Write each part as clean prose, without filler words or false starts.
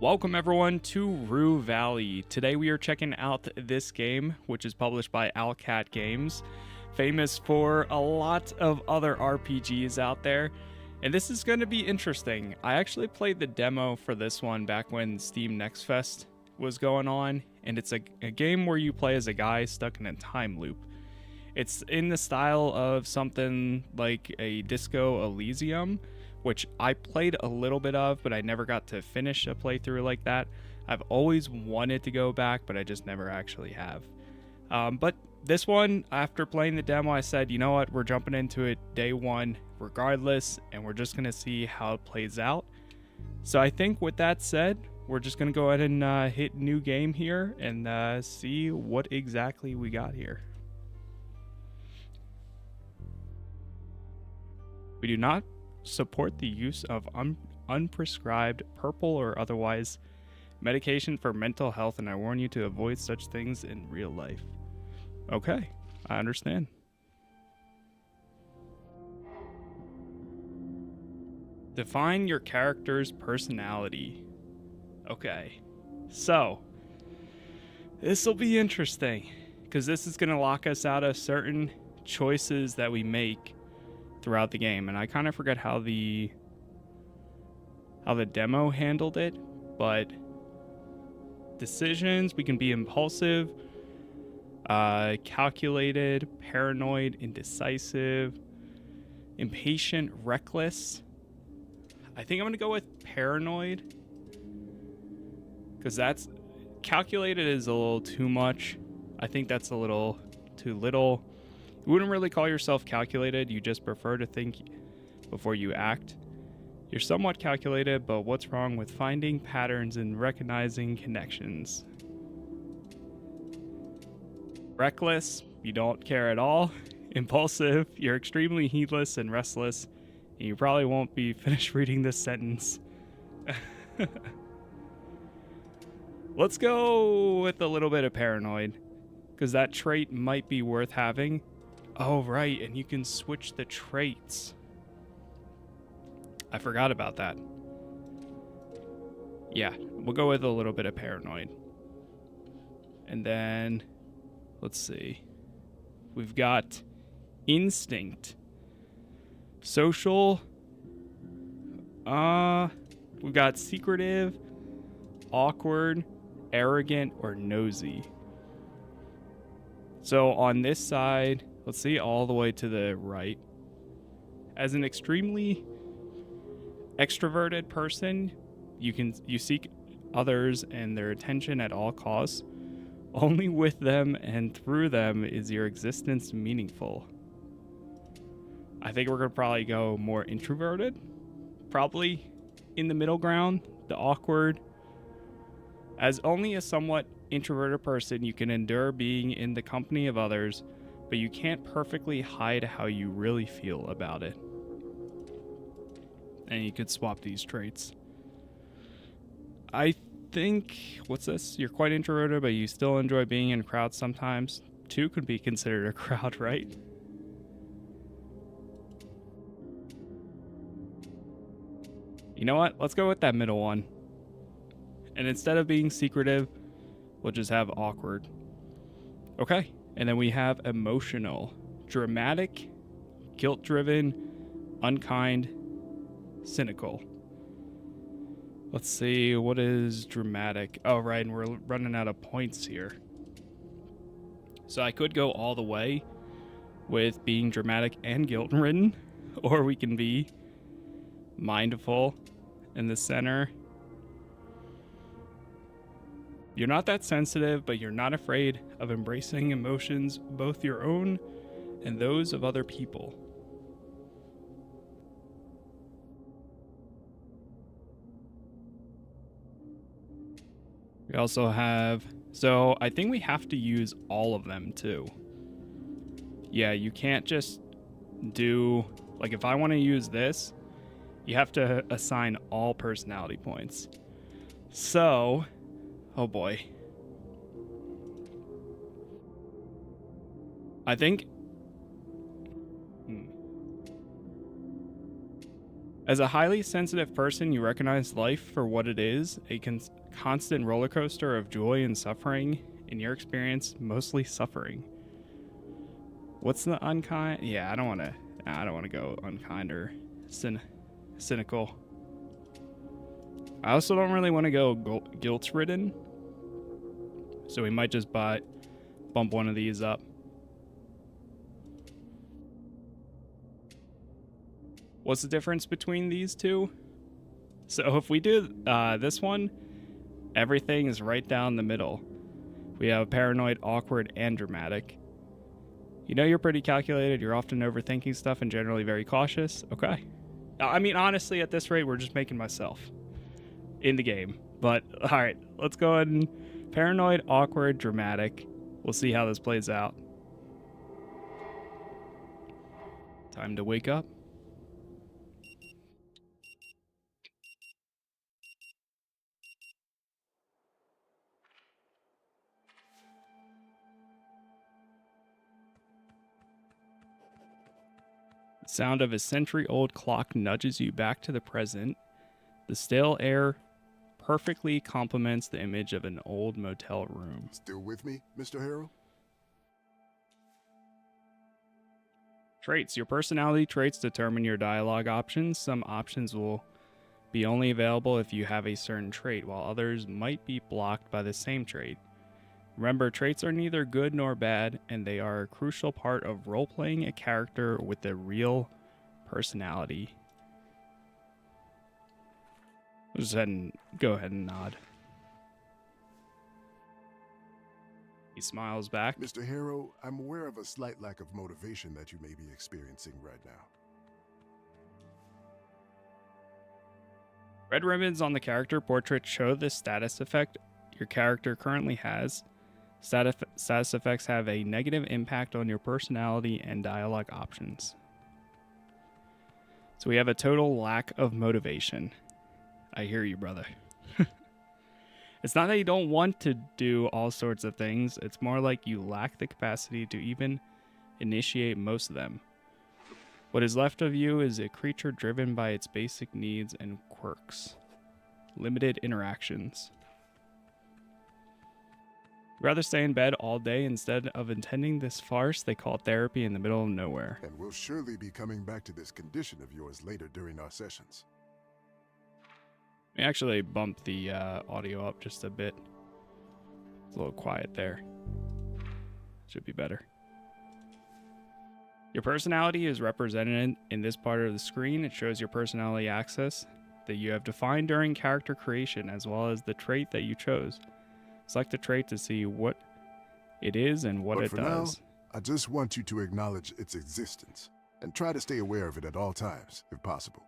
Welcome everyone to Rue Valley. Today we are checking out this game, which is published by Owlcat Games, famous for a lot of other RPGs out there. And this is going to be interesting. I actually played the demo for this one back when Steam Next Fest was going on, and it's a game where you play as a guy stuck in a time loop. It's in the style of something like a Disco Elysium, which I played a little bit of, but I never got to finish a playthrough like that. I've always wanted to go back, but I just never actually have. But this one, after playing the demo, I said, you know what, we're jumping into it day one regardless, and we're just going to see how it plays out. So I think with that said, we're just going to go ahead and hit new game here and see what exactly we got here. We do not support the use of unprescribed, purple or otherwise medication for mental health, and I warn you to avoid such things in real life. Okay, I understand. Define your character's personality. Okay, so this will be interesting because this is going to lock us out of certain choices that we make throughout the game, and I kind of forget how the demo handled it, but decisions, we can be impulsive, calculated, paranoid, indecisive, impatient, reckless. I think I'm gonna go with paranoid because that's calculated is a little too much. I think that's a little too little. You wouldn't really call yourself calculated, you just prefer to think before you act. You're somewhat calculated, but what's wrong with finding patterns and recognizing connections? Reckless, you don't care at all. Impulsive, you're extremely heedless and restless, and you probably won't be finished reading this sentence. Let's go with a little bit of paranoid, because that trait might be worth having. Oh, right, and you can switch the traits. I forgot about that. Yeah, we'll go with a little bit of paranoid. And then, let's see. We've got instinct. Social. We've got secretive, awkward, arrogant, or nosy. So on this side, let's see, all the way to the right. As an extremely extroverted person, you seek others and their attention at all costs. Only with them and through them is your existence meaningful. I think we're gonna probably go more introverted. Probably in the middle ground, the awkward. As only a somewhat introverted person, you can endure being in the company of others, but you can't perfectly hide how you really feel about it. And you could swap these traits. I think, what's this? You're quite introverted, but you still enjoy being in crowds sometimes. 2 could be considered a crowd, right? You know what? Let's go with that middle one. And instead of being secretive, we'll just have awkward. Okay. And then we have emotional, dramatic, guilt-driven, unkind, cynical. Let's see, what is dramatic? Oh, right, and we're running out of points here. So I could go all the way with being dramatic and guilt-ridden, or we can be mindful in the center. You're not that sensitive, but you're not afraid of embracing emotions, both your own and those of other people. We also have, so I think we have to use all of them too. Yeah, you can't just do, like if I want to use this, you have to assign all personality points. So, oh boy. I think As a highly sensitive person, you recognize life for what it is, a constant roller coaster of joy and suffering. In your experience, mostly suffering. What's the unkind? Yeah, I don't want to go unkind or cynical. I also don't really want to go guilt-ridden. So we might just bump one of these up. What's the difference between these two? So if we do this one, everything is right down the middle. We have paranoid, awkward, and dramatic. You know you're pretty calculated, you're often overthinking stuff and generally very cautious. Okay. I mean, honestly, at this rate, we're just making myself in the game. But, alright, let's go ahead and paranoid, awkward, dramatic. We'll see how this plays out. Time to wake up. The sound of a century-old clock nudges you back to the present. The stale air perfectly complements the image of an old motel room. Still with me, Mr. Harrell? Traits. Your personality traits determine your dialogue options. Some options will be only available if you have a certain trait, while others might be blocked by the same trait. Remember, traits are neither good nor bad, and they are a crucial part of role-playing a character with a real personality. Just go ahead and nod. He smiles back. Mr. Harrow, I'm aware of a slight lack of motivation that you may be experiencing right now. Red ribbons on the character portrait show the status effect your character currently has. Status effects have a negative impact on your personality and dialogue options. So we have a total lack of motivation. I hear you, brother. It's not that you don't want to do all sorts of things. It's more like you lack the capacity to even initiate most of them. What is left of you is a creature driven by its basic needs and quirks. Limited interactions. Rather stay in bed all day instead of attending this farce they call therapy in the middle of nowhere. And we'll surely be coming back to this condition of yours later during our sessions. Let me actually bump the audio up just a bit. It's a little quiet there. Should be better. Your personality is represented in this part of the screen. It shows your personality axis that you have defined during character creation, as well as the trait that you chose. Select a trait to see what it is and what it does. Now, I just want you to acknowledge its existence and try to stay aware of it at all times, if possible.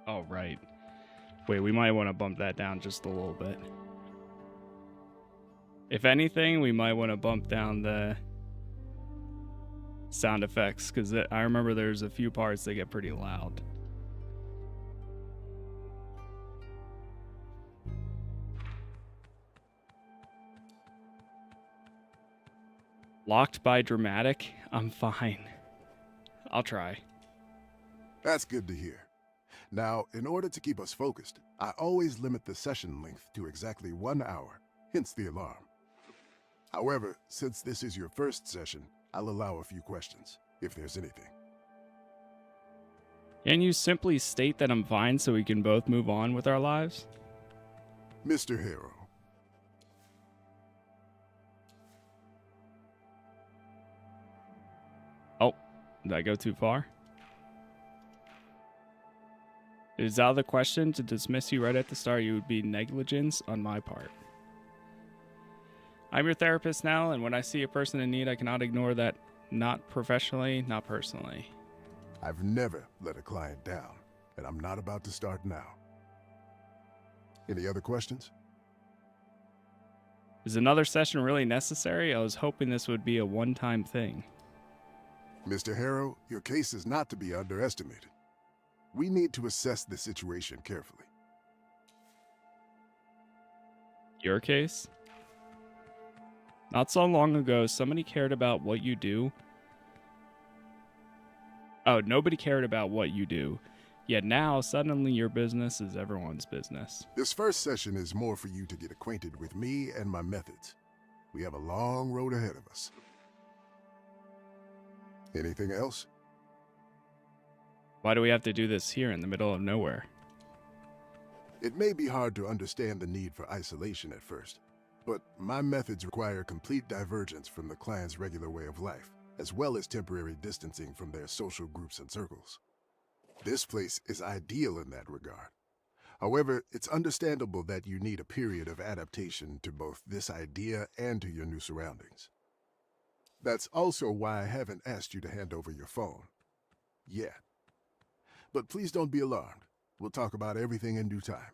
Oh, right. Wait, we might want to bump that down just a little bit. If anything, we might want to bump down the sound effects, because I remember there's a few parts that get pretty loud. Locked by dramatic? I'm fine. I'll try. That's good to hear. Now, in order to keep us focused, I always limit the session length to exactly 1 hour, hence the alarm. However, since this is your first session, I'll allow a few questions, if there's anything. Can you simply state that I'm fine so we can both move on with our lives? Mr. Harrow. Oh, did I go too far? It is out of the question to dismiss you right at the start. You would be negligence on my part. I'm your therapist now, and when I see a person in need, I cannot ignore that. Not professionally, not personally. I've never let a client down, and I'm not about to start now. Any other questions? Is another session really necessary? I was hoping this would be a one-time thing. Mr. Harrow, your case is not to be underestimated. We need to assess the situation carefully. Your case? Not so long ago, somebody cared about what you do Oh, nobody cared about what you do. Yet now, suddenly your business is everyone's business. This first session is more for you to get acquainted with me and my methods. We have a long road ahead of us. Anything else? Why do we have to do this here in the middle of nowhere? It may be hard to understand the need for isolation at first, but my methods require complete divergence from the client's regular way of life, as well as temporary distancing from their social groups and circles. This place is ideal in that regard. However, it's understandable that you need a period of adaptation to both this idea and to your new surroundings. That's also why I haven't asked you to hand over your phone yet. But please don't be alarmed. We'll talk about everything in due time.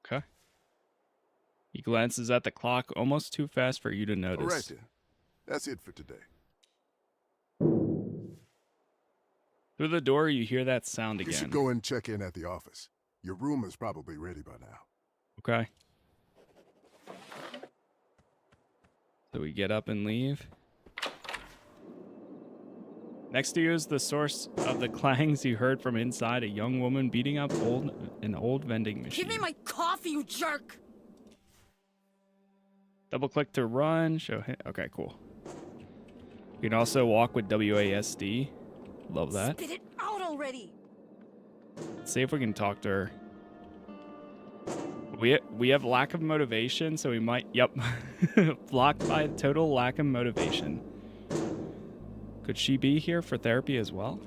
Okay. He glances at the clock almost too fast for you to notice. All right then. That's it for today. Through the door, you hear that sound again. You should go and check in at the office. Your room is probably ready by now. Okay. So we get up and leave. Next to you is the source of the clangs you heard from inside, a young woman beating up an old vending machine. Give me my coffee, you jerk! Double click to run, show him. Okay, cool. You can also walk with WASD. Love that. Spit it out already! Let's see if we can talk to her. We have lack of motivation, so we might, yep. Blocked by total lack of motivation. Could she be here for therapy as well?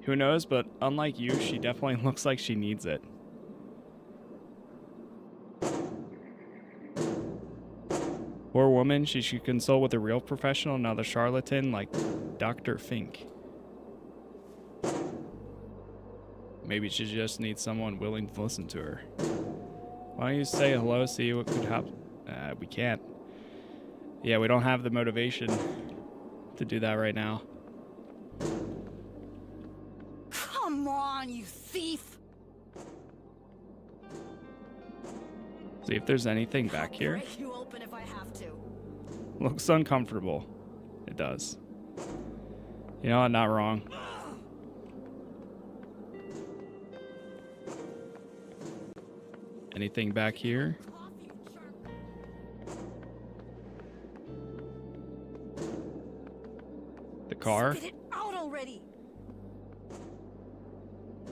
Who knows, but unlike you, she definitely looks like she needs it. Poor woman, she should consult with a real professional, not a charlatan like Dr. Fink. Maybe she just needs someone willing to listen to her. Why don't you say hello, see what could happen? We can't. Yeah, we don't have the motivation to do that right now. Come on, you thief! See if there's anything back here. Break you open if I have to. Looks uncomfortable. It does. You know what? Not wrong. Anything back here? The car? Spit it out already!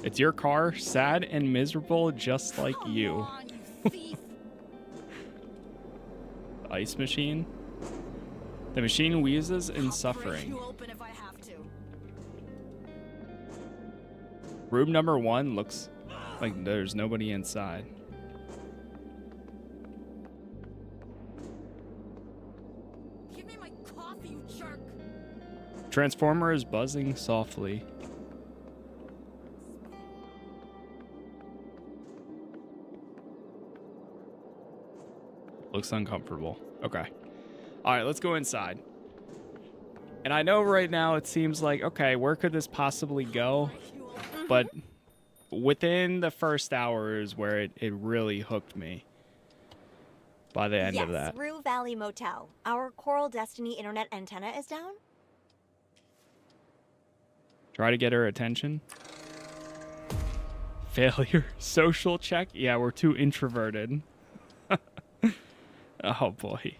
It's your car, sad and miserable just like you. Come on, you thief! Ice machine? The machine wheezes in Break suffering. you open if I have to. Room number 1 looks like there's nobody inside. Give me my coffee, you jerk! Transformer is buzzing softly. Looks uncomfortable. Okay. All right, let's go inside. And I know right now it seems like, okay, where could this possibly go? But within the first hour is where it really hooked me. By the end of that. Yes, Rue Valley Motel. Our Coral Destiny internet antenna is down. Try to get her attention. Failure. Social check. Yeah, we're too introverted. Oh boy.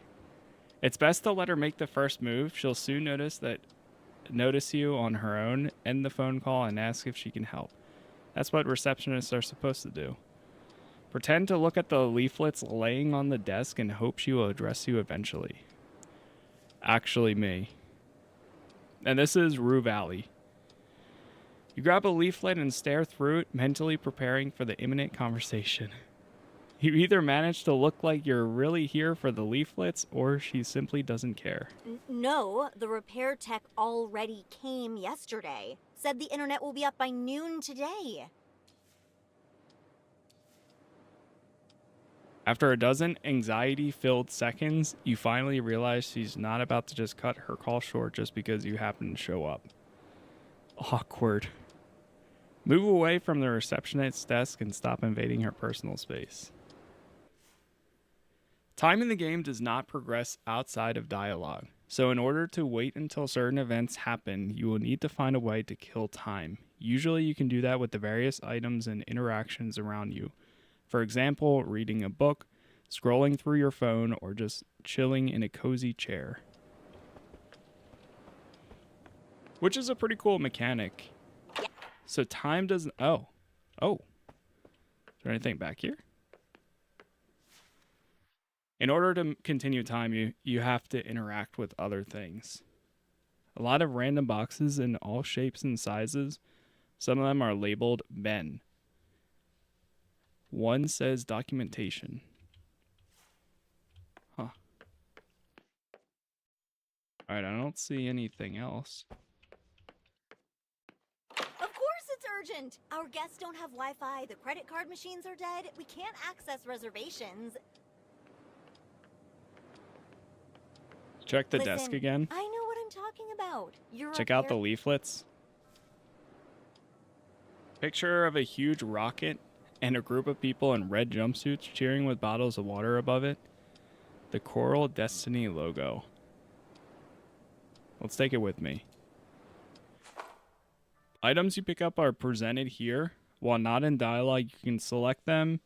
It's best to let her make the first move. She'll soon notice you on her own, end the phone call, and ask if she can help. That's what receptionists are supposed to do. Pretend to look at the leaflets laying on the desk and hope she will address you eventually. Actually me. And this is Rue Valley. You grab a leaflet and stare through it, mentally preparing for the imminent conversation. You either manage to look like you're really here for the leaflets, or she simply doesn't care. No, the repair tech already came yesterday. Said the internet will be up by noon today. After a dozen anxiety-filled seconds, you finally realize she's not about to just cut her call short just because you happen to show up. Awkward. Move away from the receptionist's desk and stop invading her personal space. Time in the game does not progress outside of dialogue. So in order to wait until certain events happen, you will need to find a way to kill time. Usually you can do that with the various items and interactions around you. For example, reading a book, scrolling through your phone, or just chilling in a cozy chair. Which is a pretty cool mechanic. So time doesn't... Oh. Is there anything back here? In order to continue time, you have to interact with other things. A lot of random boxes in all shapes and sizes. Some of them are labeled Ben. One says documentation. Huh. Alright, I don't see anything else. Of course it's urgent! Our guests don't have Wi-Fi, the credit card machines are dead, we can't access reservations. Check the Listen, desk again. I know what I'm talking about. Check out the leaflets. Picture of a huge rocket and a group of people in red jumpsuits cheering with bottles of water above it. The Coral Destiny logo. Let's take it with me. Items you pick up are presented here. While not in dialogue, you can select them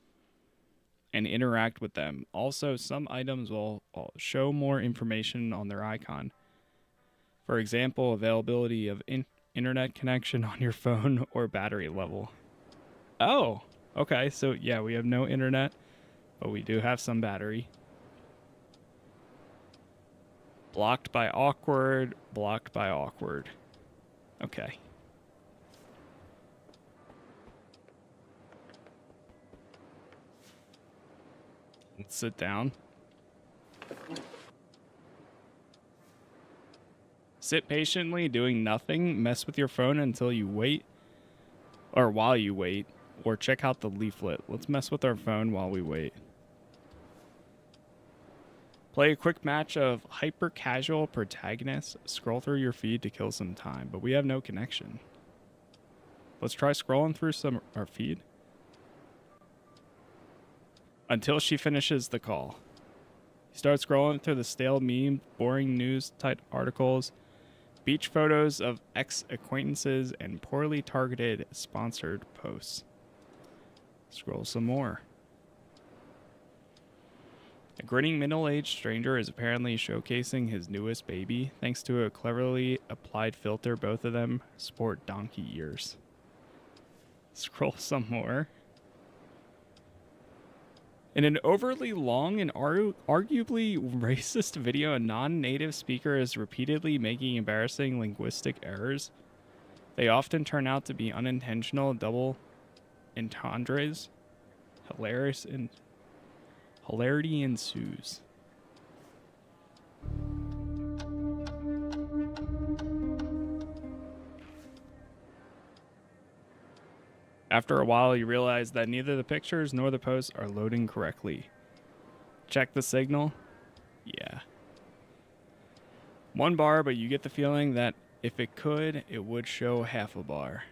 and interact with them. Also, some items will show more information on their icon. For example, availability of internet connection on your phone or battery level. Oh, okay. So yeah, we have no internet, but we do have some battery. Blocked by awkward, blocked by awkward. Okay. Let's sit down. Sit patiently doing nothing. Mess with your phone until you wait. Or while you wait. Or check out the leaflet. Let's mess with our phone while we wait. Play a quick match of hyper-casual protagonists. Scroll through your feed to kill some time. But we have no connection. Let's try scrolling through our feed. Until she finishes the call. You start scrolling through the stale meme, boring news type articles, beach photos of ex-acquaintances, and poorly targeted sponsored posts. Scroll some more. A grinning middle-aged stranger is apparently showcasing his newest baby. Thanks to a cleverly applied filter, both of them sport donkey ears. Scroll some more. In an overly long and arguably racist video, a non-native speaker is repeatedly making embarrassing linguistic errors. They often turn out to be unintentional double entendres. Hilarity ensues. After a while, you realize that neither the pictures nor the posts are loading correctly. Check the signal? Yeah. 1 bar, but you get the feeling that if it could, it would show half a bar.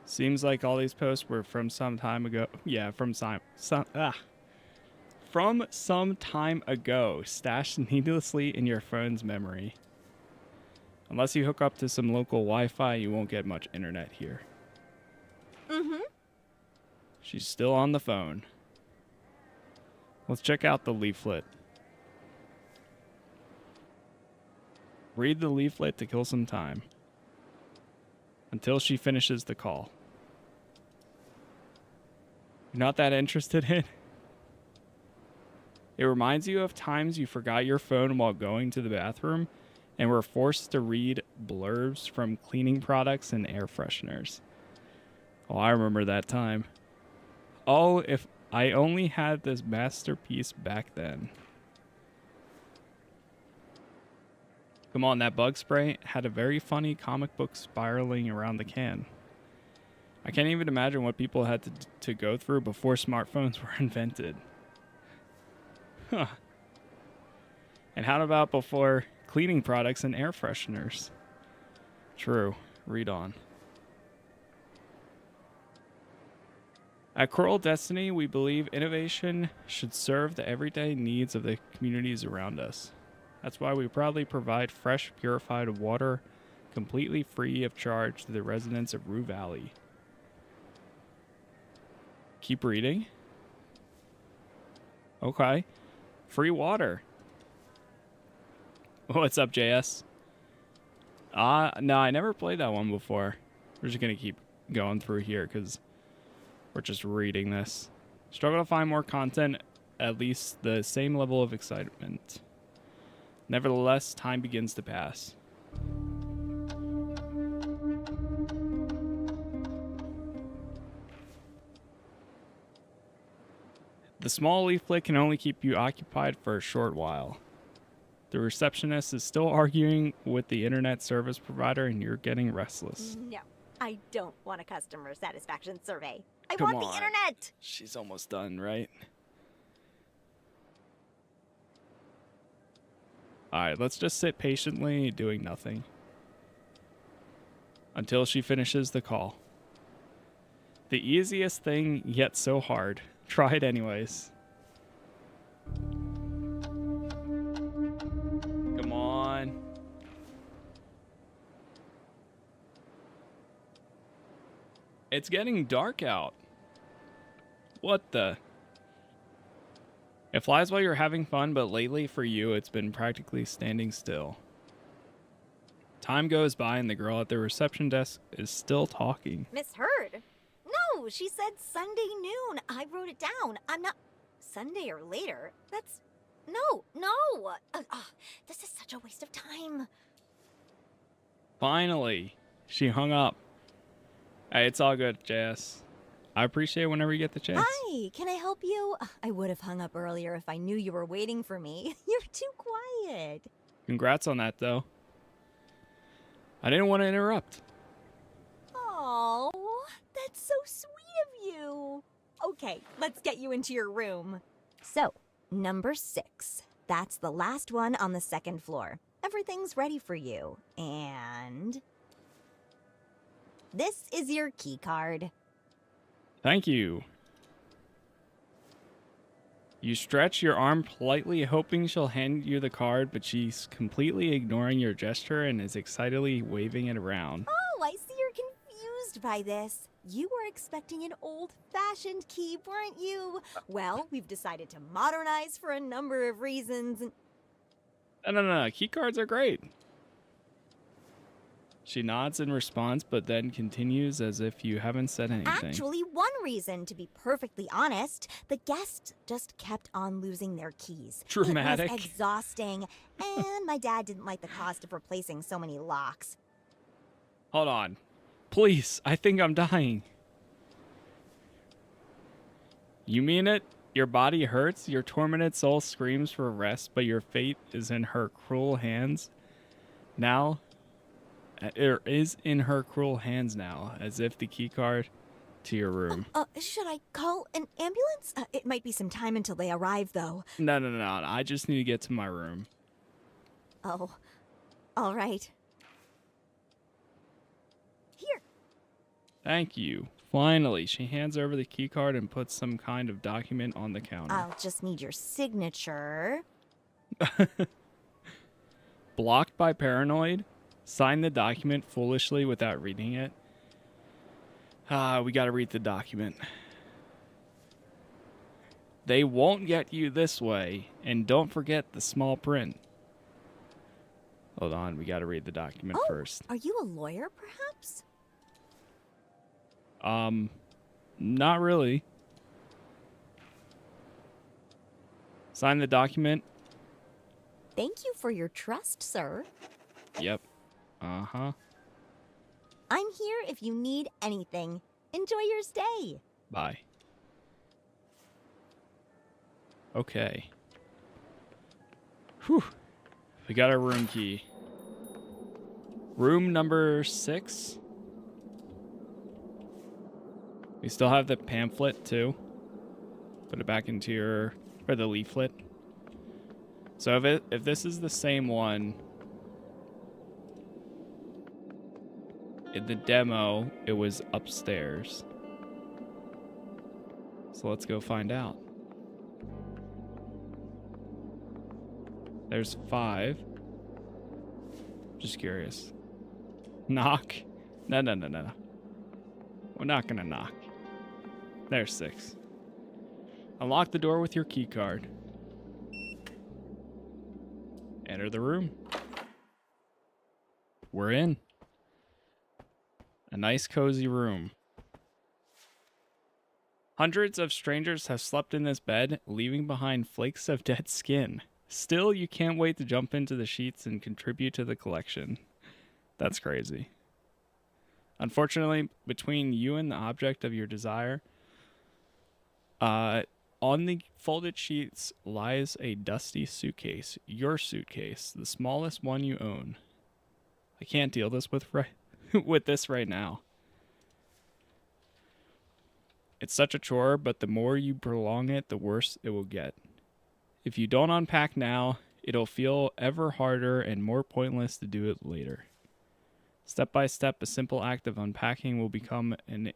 Seems like all these posts were from some time ago. Yeah, from some time ago, stashed needlessly in your phone's memory. Unless you hook up to some local Wi-Fi, you won't get much internet here. Mm-hmm. She's still on the phone. Let's check out the leaflet. Read the leaflet to kill some time. Until she finishes the call. You're not that interested in? It reminds you of times you forgot your phone while going to the bathroom and were forced to read blurbs from cleaning products and air fresheners. Oh, I remember that time. Oh, if I only had this masterpiece back then. Come on, that bug spray had a very funny comic book spiraling around the can. I can't even imagine what people had to go through before smartphones were invented. Huh. And how about before cleaning products and air fresheners? True. Read on. At Coral Destiny, we believe innovation should serve the everyday needs of the communities around us. That's why we proudly provide fresh, purified water completely free of charge to the residents of Rue Valley. Keep reading. Okay. Free water. What's up, JS? No, I never played that one before. We're just going to keep going through here because we're just reading this. Struggle to find more content, at least the same level of excitement. Nevertheless, time begins to pass. The small leaflet can only keep you occupied for a short while. The receptionist is still arguing with the internet service provider and you're getting restless. No, I don't want a customer satisfaction survey. I Come want on. the internet. She's almost done, right? Alright, let's just sit patiently doing nothing. Until she finishes the call. The easiest thing, yet so hard. Try it anyways. Come on. It's getting dark out. What the? It flies while you're having fun, but lately for you, it's been practically standing still. Time goes by and the girl at the reception desk is still talking. Misheard? No, she said Sunday noon. I wrote it down. I'm not... Sunday or later? That's... No. This is such a waste of time. Finally, she hung up. Hey, it's all good, Jess. I appreciate whenever you get the chance. Hi, can I help you? I would have hung up earlier if I knew you were waiting for me. You're too quiet. Congrats on that, though. I didn't want to interrupt. Oh, that's so sweet of you. Okay, let's get you into your room. So, number 6. That's the last one on the 2nd floor. Everything's ready for you. And... this is your key card. Thank you. You stretch your arm politely, hoping she'll hand you the card, but she's completely ignoring your gesture and is excitedly waving it around. Oh, I see you're confused by this. You were expecting an old-fashioned key, weren't you? Well, we've decided to modernize for a number of reasons. No. Key cards are great. She nods in response, but then continues as if you haven't said anything. Actually, one reason, to be perfectly honest, the guests just kept on losing their keys. Dramatic. It was exhausting, and my dad didn't like the cost of replacing so many locks. Hold on. Please, I think I'm dying. You mean it? Your body hurts, your tormented soul screams for rest, but your fate is in her cruel hands. Now... it is in her cruel hands now, as if the keycard to your room. Should I call an ambulance? It might be some time until they arrive, though. No. I just need to get to my room. Oh, all right. Here. Thank you. Finally, she hands over the keycard and puts some kind of document on the counter. I'll just need your signature. Blocked by paranoid? Sign the document foolishly without reading it. We gotta read the document. They won't get you this way, and don't forget the small print. Hold on, we gotta read the document first. Are you a lawyer, perhaps? Not really. Sign the document. Thank you for your trust, sir. Yep. Uh-huh. I'm here if you need anything. Enjoy your stay. Bye. Okay. Whew. We got our room key. Room number 6. We still have the pamphlet too. Put it back into your... or the leaflet. So if this is the same one... in the demo, it was upstairs. So let's go find out. There's 5. Just curious. Knock. No. We're not gonna knock. There's 6. Unlock the door with your key card. Enter the room. We're in. A nice cozy room. Hundreds of strangers have slept in this bed, leaving behind flakes of dead skin. Still, you can't wait to jump into the sheets and contribute to the collection. That's crazy. Unfortunately, between you and the object of your desire, on the folded sheets lies a dusty suitcase. Your suitcase, the smallest one you own. I can't deal with this right now. It's such a chore, but the more you prolong it, the worse it will get. If you don't unpack now, it'll feel ever harder and more pointless to do it later. Step by step, a simple act of unpacking will become an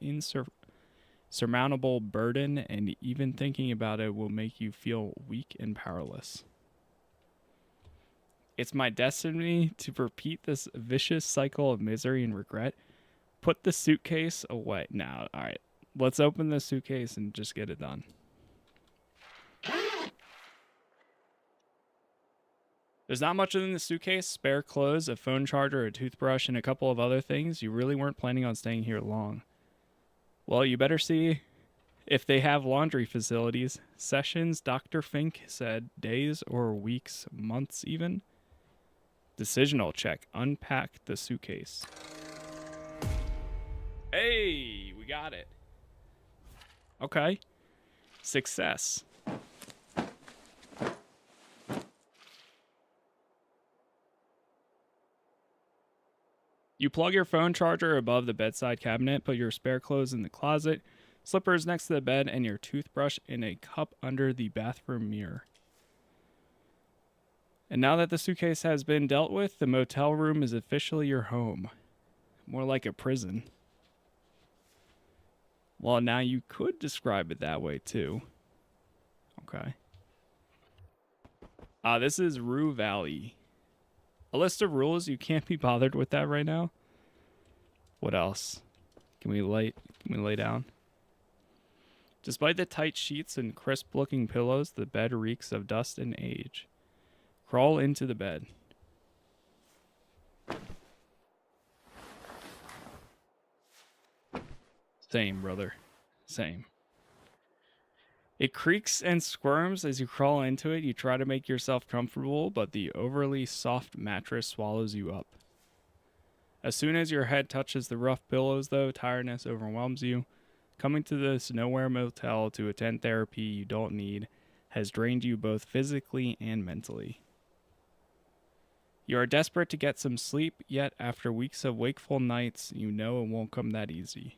insurmountable burden, and even thinking about it will make you feel weak and powerless. It's my destiny to repeat this vicious cycle of misery and regret. Put the suitcase away. Now, all right. Let's open the suitcase and just get it done. There's not much in the suitcase. Spare clothes, a phone charger, a toothbrush, and a couple of other things. You really weren't planning on staying here long. Well, you better see if they have laundry facilities. Sessions, Dr. Fink said, days or weeks, months even. Decisional check. Unpack the suitcase. Hey, we got it. Okay. Success. You plug your phone charger above the bedside cabinet, put your spare clothes in the closet, slippers next to the bed, and your toothbrush in a cup under the bathroom mirror. And now that the suitcase has been dealt with, the motel room is officially your home. More like a prison. Well, now you could describe it that way too. Okay. This is Rue Valley. A list of rules. You can't be bothered with that right now. What else? Can we lay down? Despite the tight sheets and crisp-looking pillows, the bed reeks of dust and age. Crawl into the bed. Same, brother. Same. It creaks and squirms as you crawl into it. You try to make yourself comfortable, but the overly soft mattress swallows you up. As soon as your head touches the rough pillows, though, tiredness overwhelms you. Coming to this nowhere motel to attend therapy you don't need has drained you both physically and mentally. You are desperate to get some sleep, yet after weeks of wakeful nights, you know it won't come that easy.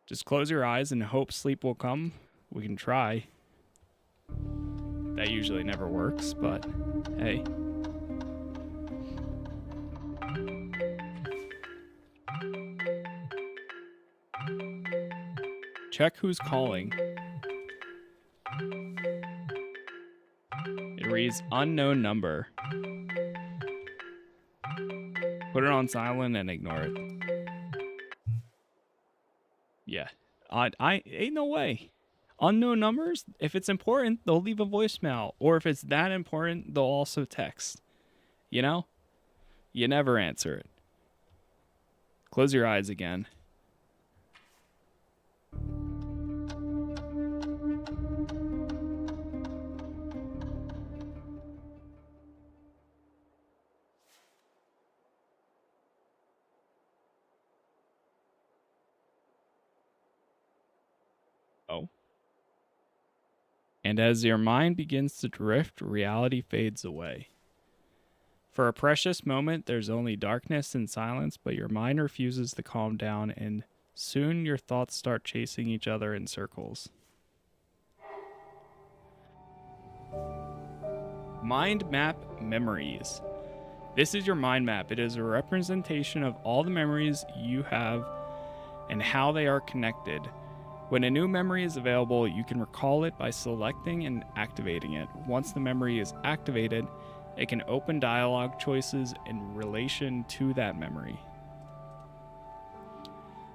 Just close your eyes and hope sleep will come. We can try. That usually never works, but hey. Check who's calling. It reads unknown number. Put it on silent and ignore it. Yeah. I ain't no way. Unknown numbers, if it's important, they'll leave a voicemail. Or if it's that important, they'll also text. You know? You never answer it. Close your eyes again. Oh. And as your mind begins to drift, reality fades away. For a precious moment, there's only darkness and silence, but your mind refuses to calm down, and soon your thoughts start chasing each other in circles. Mind map memories. This is your mind map. It is a representation of all the memories you have and how they are connected. When a new memory is available, you can recall it by selecting and activating it. Once the memory is activated, it can open dialogue choices in relation to that memory.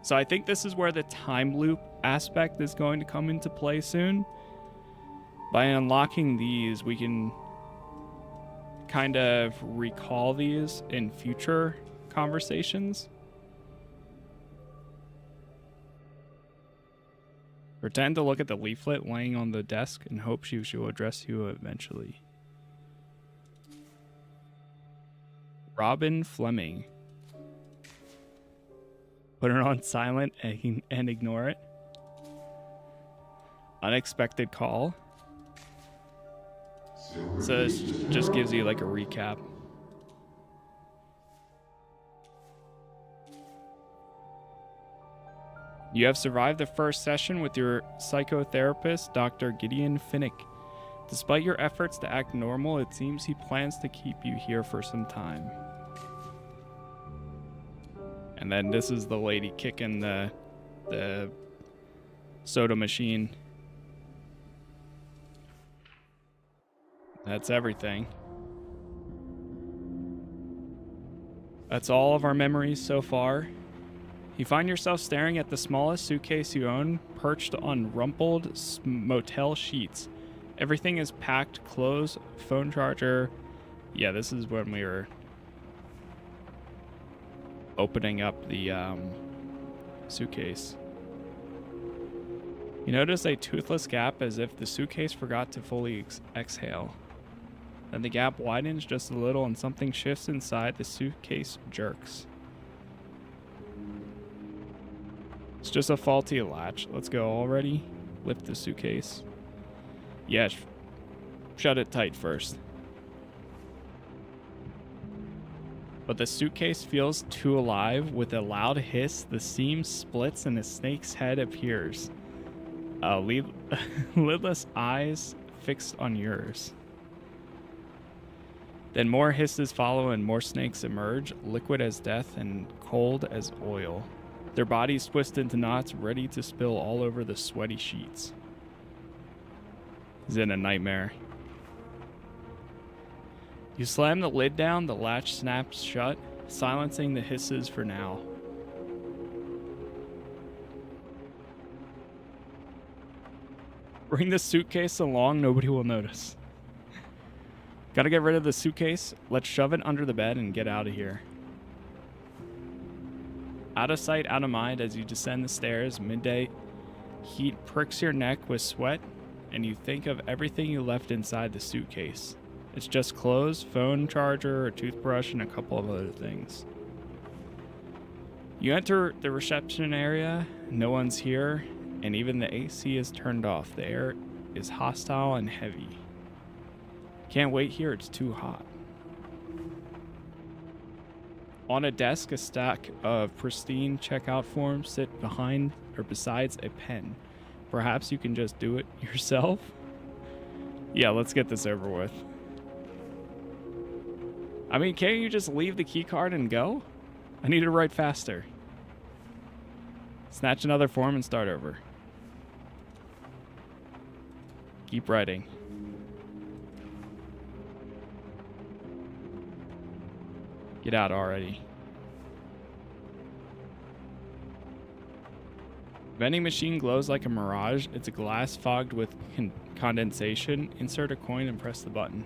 So I think this is where the time loop aspect is going to come into play soon. By unlocking these, we can kind of recall these in future conversations. Pretend to look at the leaflet laying on the desk and hope she will address you eventually. Robin Fleming. Put it on silent and ignore it. Unexpected call. So this just gives you like a recap. You have survived the first session with your psychotherapist, Dr. Gideon Finnick. Despite your efforts to act normal, it seems he plans to keep you here for some time. And then this is the lady kicking the soda machine. That's everything. That's all of our memories so far. You find yourself staring at the smallest suitcase you own, perched on rumpled motel sheets. Everything is packed, clothes, phone charger. Yeah, this is when we were opening up the suitcase. You notice a toothless gap as if the suitcase forgot to fully exhale. Then the gap widens just a little and something shifts inside. The suitcase jerks. It's just a faulty latch. Let's go already. Lift the suitcase. Yeah, shut it tight first. But the suitcase feels too alive. With a loud hiss, the seam splits and a snake's head appears. Lidless eyes fixed on yours. Then more hisses follow and more snakes emerge, liquid as death and cold as oil. Their bodies twist into knots, ready to spill all over the sweaty sheets. He's in a nightmare. You slam the lid down, the latch snaps shut, silencing the hisses for now. Bring the suitcase along, nobody will notice. Gotta get rid of the suitcase. Let's shove it under the bed and get out of here. Out of sight, out of mind as you descend the stairs. Midday heat pricks your neck with sweat, and you think of everything you left inside the suitcase. It's just clothes, phone charger, a toothbrush, and a couple of other things. You enter the reception area. No one's here, and even the AC is turned off. The air is hostile and heavy. Can't wait here, it's too hot. On a desk, a stack of pristine checkout forms sit behind or besides a pen. Perhaps you can just do it yourself? Yeah, let's get this over with. I mean, can't you just leave the key card and go? I need to write faster. Snatch another form and start over. Keep writing. Get out already. Vending machine glows like a mirage. It's a glass fogged with condensation. Insert a coin and press the button.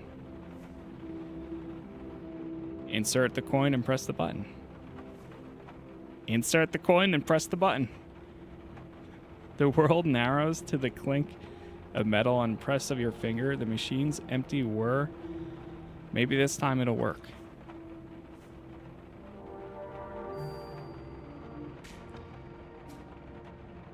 Insert the coin and press the button. Insert the coin and press the button. The world narrows to the clink of metal on press of your finger. The machine's empty whir. Maybe this time it'll work.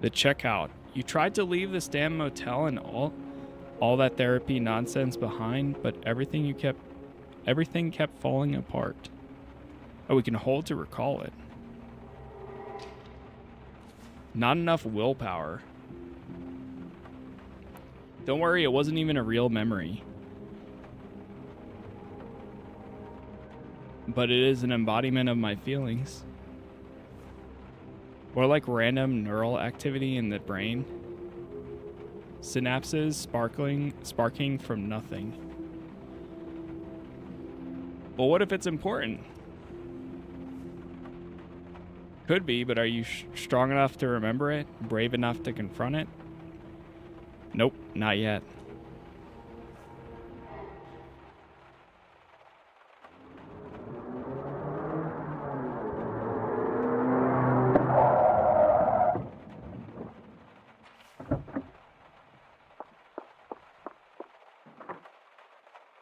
The checkout. You tried to leave this damn motel and all that therapy nonsense behind, but everything kept falling apart. Oh, we can hold to recall it. Not enough willpower. Don't worry, it wasn't even a real memory. But it is an embodiment of my feelings. Or like random neural activity in the brain. Synapses sparking from nothing. Well, what if it's important? Could be, but are you strong enough to remember it? Brave enough to confront it? Nope, not yet.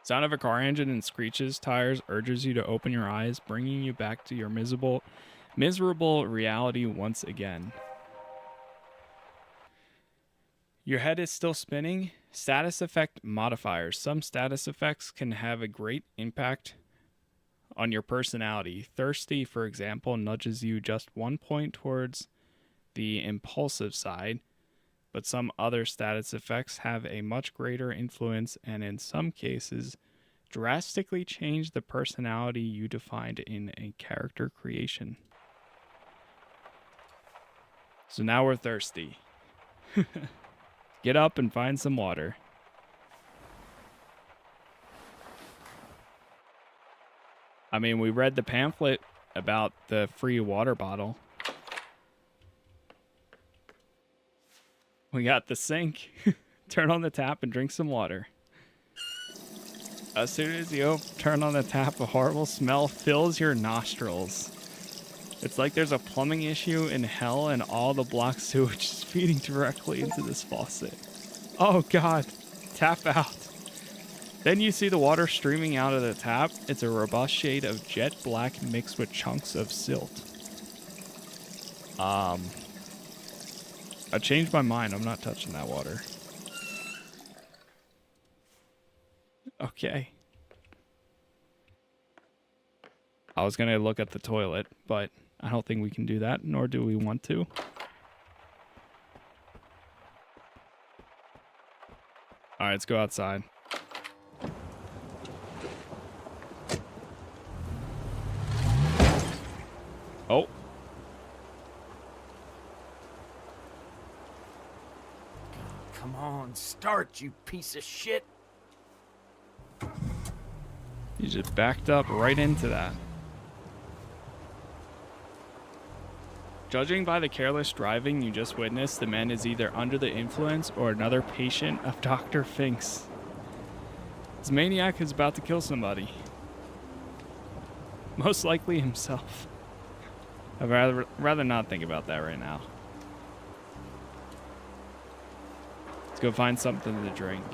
Sound of a car engine and screeches tires urges you to open your eyes, bringing you back to your miserable reality once again. Your head is still spinning. Status effect modifiers. Some status effects can have a great impact on your personality. Thirsty, for example, nudges you just 1 point towards the impulsive side, but some other status effects have a much greater influence and in some cases drastically change the personality you defined in a character creation. So now we're thirsty. Get up and find some water. I mean, we read the pamphlet about the free water bottle. We got the sink. Turn on the tap and drink some water. As soon as you turn on the tap, a horrible smell fills your nostrils. It's like there's a plumbing issue in hell and all the block sewage is feeding directly into this faucet. Oh God, tap out. Then you see the water streaming out of the tap. It's a robust shade of jet black mixed with chunks of silt. I changed my mind. I'm not touching that water. Okay. I was going to look at the toilet, but I don't think we can do that, nor do we want to. All right, let's go outside. Oh. Come on, start, you piece of shit. You just backed up right into that. Judging by the careless driving you just witnessed, the man is either under the influence or another patient of Dr. Fink's. This maniac is about to kill somebody. Most likely himself. I'd rather not think about that right now. Let's go find something to drink.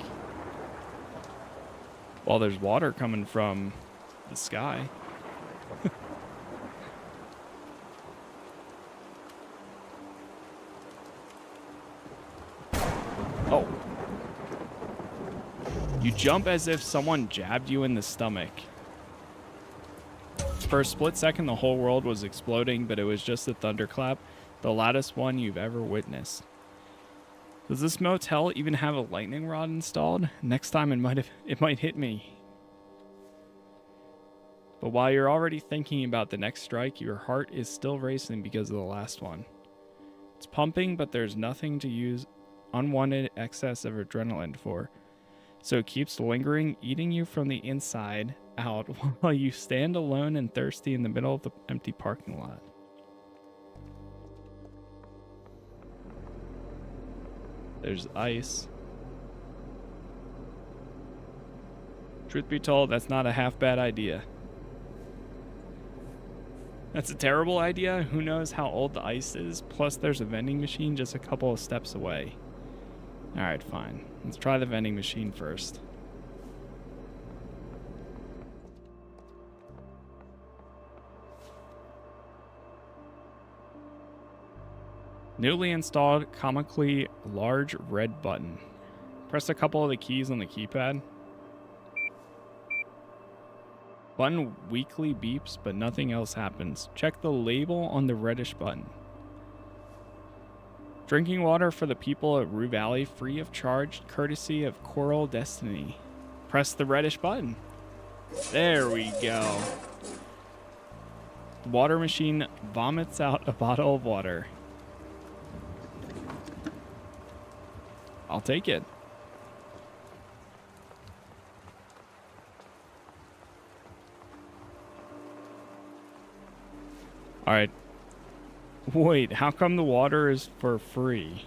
Well, there's water coming from the sky. Oh. You jump as if someone jabbed you in the stomach. For a split second, the whole world was exploding, but it was just a thunderclap, the loudest one you've ever witnessed. Does this motel even have a lightning rod installed? Next time it might hit me. But while you're already thinking about the next strike, your heart is still racing because of the last one. It's pumping, but there's nothing to use unwanted excess of adrenaline for. So it keeps lingering, eating you from the inside out while you stand alone and thirsty in the middle of the empty parking lot. There's ice. Truth be told, that's not a half bad idea. That's a terrible idea. Who knows how old the ice is? Plus, there's a vending machine just a couple of steps away. Alright, fine. Let's try the vending machine first. Newly installed, comically large red button. Press a couple of the keys on the keypad. Button weakly beeps, but nothing else happens. Check the label on the reddish button. Drinking water for the people of Rue Valley, free of charge, courtesy of Coral Destiny. Press the reddish button. There we go. The water machine vomits out a bottle of water. I'll take it. All right. Wait, how come the water is for free?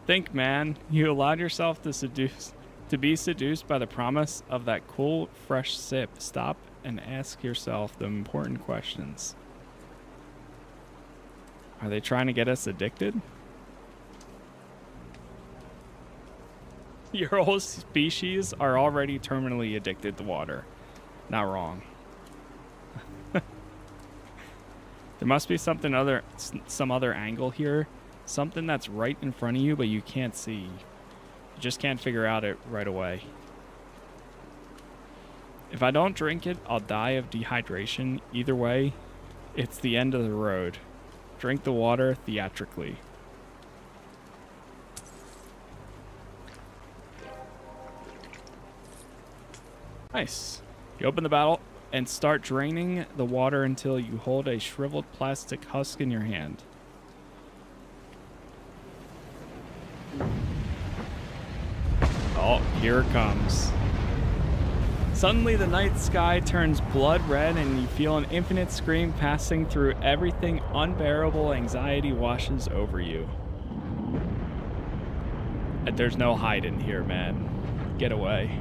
Think, man. You allowed yourself to be seduced by the promise of that cool, fresh sip. Stop and ask yourself the important questions. Are they trying to get us addicted? Your whole species are already terminally addicted to water. Not wrong. There must be some other angle here. Something that's right in front of you, but you can't see. You just can't figure out it right away. If I don't drink it, I'll die of dehydration. Either way, it's the end of the road. Drink the water theatrically. Nice. You open the bottle and start draining the water until you hold a shriveled plastic husk in your hand. Oh, here it comes. Suddenly the night sky turns blood red and you feel an infinite scream passing through everything. Unbearable anxiety washes over you. And there's no hiding here, man. Get away.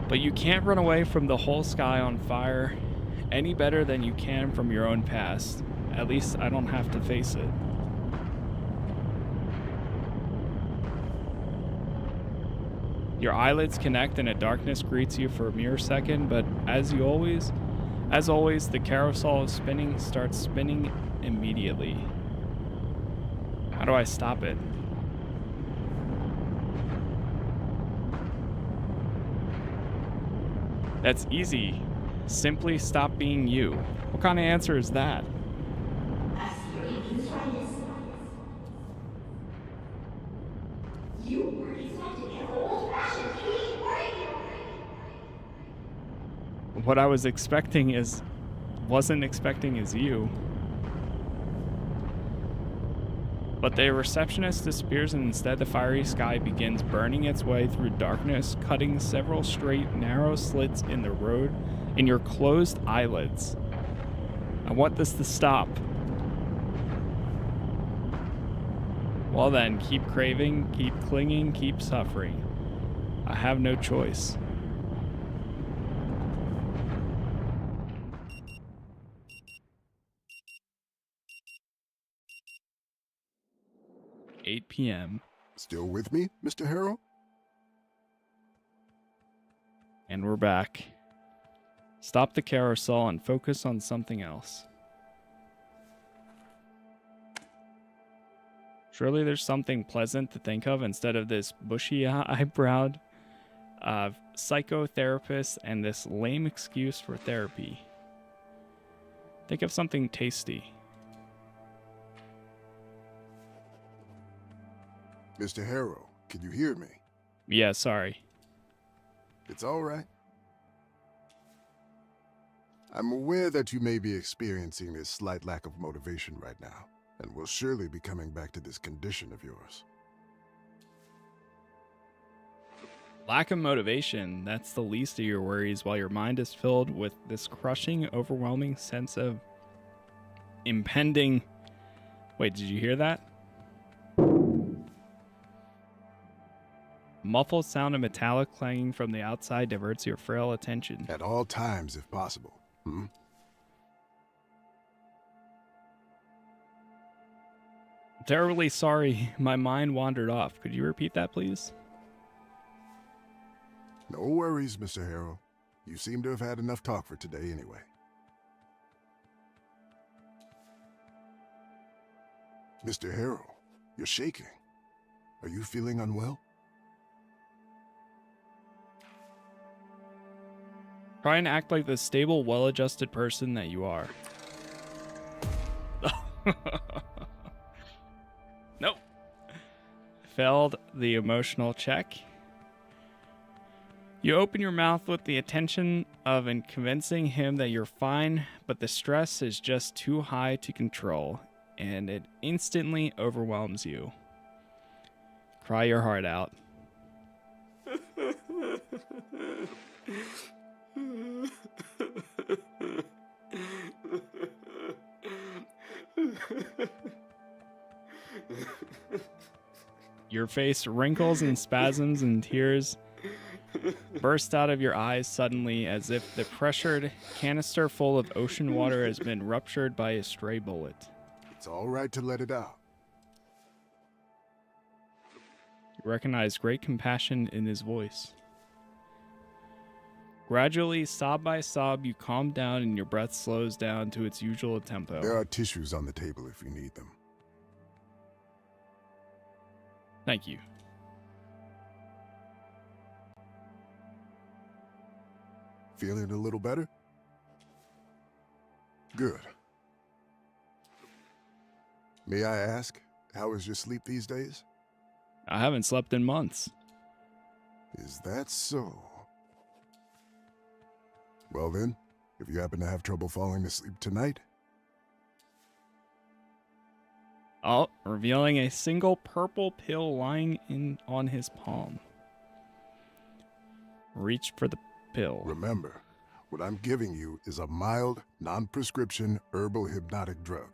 But you can't run away from the whole sky on fire any better than you can from your own past. At least I don't have to face it. Your eyelids connect and a darkness greets you for a mere second, but as always, the carousel of spinning starts spinning immediately. How do I stop it? That's easy. Simply stop being you. What kind of answer is that? What I was expecting wasn't expecting is you. But the receptionist disappears and instead the fiery sky begins burning its way through darkness, cutting several straight, narrow slits in the road in your closed eyelids. I want this to stop. Well then, keep craving, keep clinging, keep suffering. I have no choice. $8 p.m. Still with me, Mr. Harrow? And we're back. Stop the carousel and focus on something else. Surely there's something pleasant to think of instead of this bushy eyebrowed psychotherapist and this lame excuse for therapy. Think of something tasty. Mr. Harrow, can you hear me? Yeah, sorry. It's all right. I'm aware that you may be experiencing a slight lack of motivation right now, and will surely be coming back to this condition of yours. Lack of motivation, that's the least of your worries while your mind is filled with this crushing, overwhelming sense of impending... Wait, did you hear that? Muffled sound of metallic clanging from the outside diverts your frail attention. At all times, if possible. Terribly sorry, my mind wandered off. Could you repeat that, please? No worries, Mr. Harrow. You seem to have had enough talk for today anyway. Mr. Harrow, you're shaking. Are you feeling unwell? Try and act like the stable, well-adjusted person that you are. Nope. Failed the emotional check. You open your mouth with the intention of convincing him that you're fine, but the stress is just too high to control. and it instantly overwhelms you. Cry your heart out. Your face wrinkles in spasms and tears burst out of your eyes suddenly as if the pressured canister full of ocean water has been ruptured by a stray bullet. It's all right to let it out. You recognize great compassion in his voice. Gradually, sob by sob, you calm down and your breath slows down to its usual tempo. There are tissues on the table if you need them. Thank you. Feeling a little better? Good. May I ask, how is your sleep these days? I haven't slept in months. Is that so? Well then, if you happen to have trouble falling asleep tonight, Oh, revealing a single purple pill lying on his palm. Reach for the pill. remember, what I'm giving you is a mild, non-prescription herbal hypnotic drug.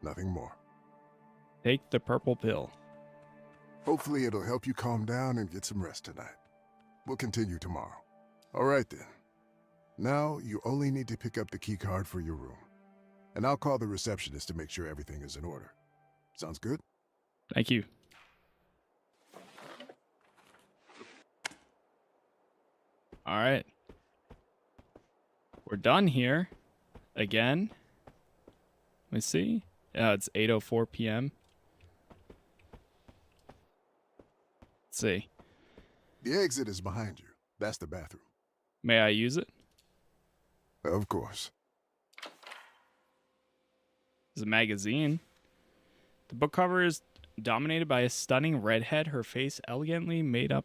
Nothing more. Take the purple pill. Hopefully it'll help you calm down and get some rest tonight. We'll continue tomorrow. All right then. Now you only need to pick up the key card for your room. And I'll call the receptionist to make sure everything is in order. Sounds good? Thank you. All right. We're done here. Again. Let me see. It's 8:04 p.m. Let's see. The exit is behind you. That's the bathroom. May I use it? Of course. It's a magazine. The book cover is dominated by a stunning redhead, her face elegantly made up.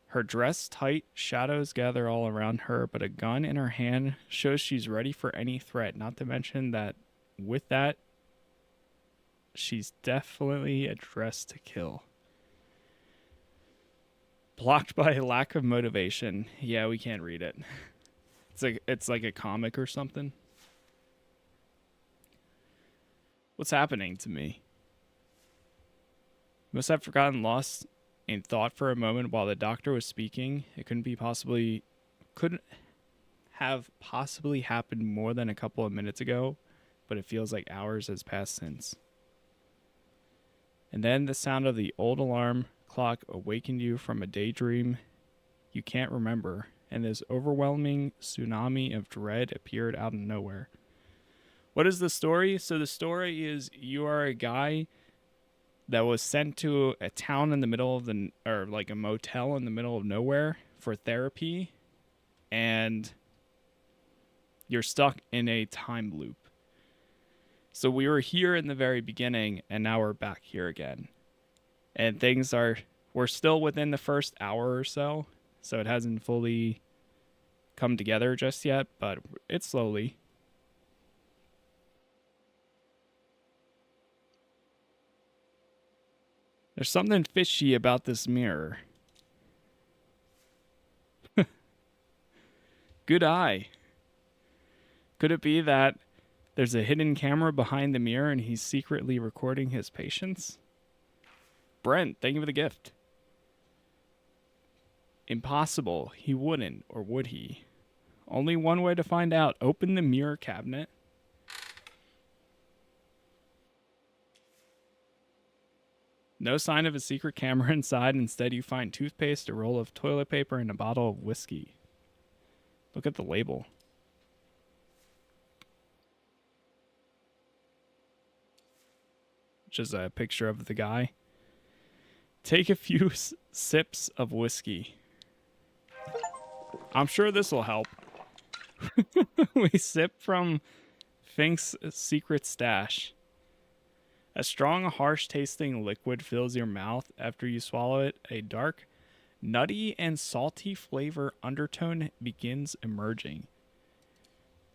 Her dress tight, shadows gather all around her, but a gun in her hand shows she's ready for any threat. Not to mention that with that, she's definitely a dress to kill. Blocked by a lack of motivation. Yeah, we can't read it. It's like a comic or something. What's happening to me? Must have forgotten, lost in thought for a moment while the doctor was speaking. It couldn't have possibly happened more than a couple of minutes ago, but it feels like hours has passed since. And then the sound of the old alarm clock awakened you from a daydream you can't remember, and this overwhelming tsunami of dread appeared out of nowhere. What is the story? So the story is you are a guy that was sent to a town in the middle of or like a motel in the middle of nowhere for therapy, and you're stuck in a time loop. So we were here in the very beginning, and now we're back here again. And we're still within the first hour or so it hasn't fully come together just yet, but it's slowly. There's something fishy about this mirror. Good eye. Could it be that there's a hidden camera behind the mirror and he's secretly recording his patients? Brent, thank you for the gift. Impossible. He wouldn't, or would he? Only one way to find out. Open the mirror cabinet. No sign of a secret camera inside. Instead, you find toothpaste, a roll of toilet paper, and a bottle of whiskey. Look at the label. Which is a picture of the guy. Take a few sips of whiskey. I'm sure this will help. We sip from Fink's secret stash. A strong, harsh-tasting liquid fills your mouth. After you swallow it, a dark, nutty, and salty flavor undertone begins emerging.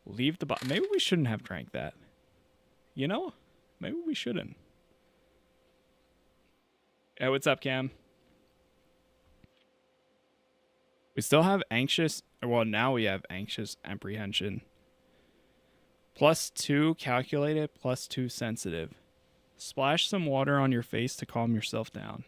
Leave the bottle. Maybe we shouldn't have drank that. You know? maybe we shouldn't. Hey, what's up, Cam? We still have anxious, well, now we have anxious apprehension. +2 calculated, +2 sensitive. Splash some water on your face to calm yourself down.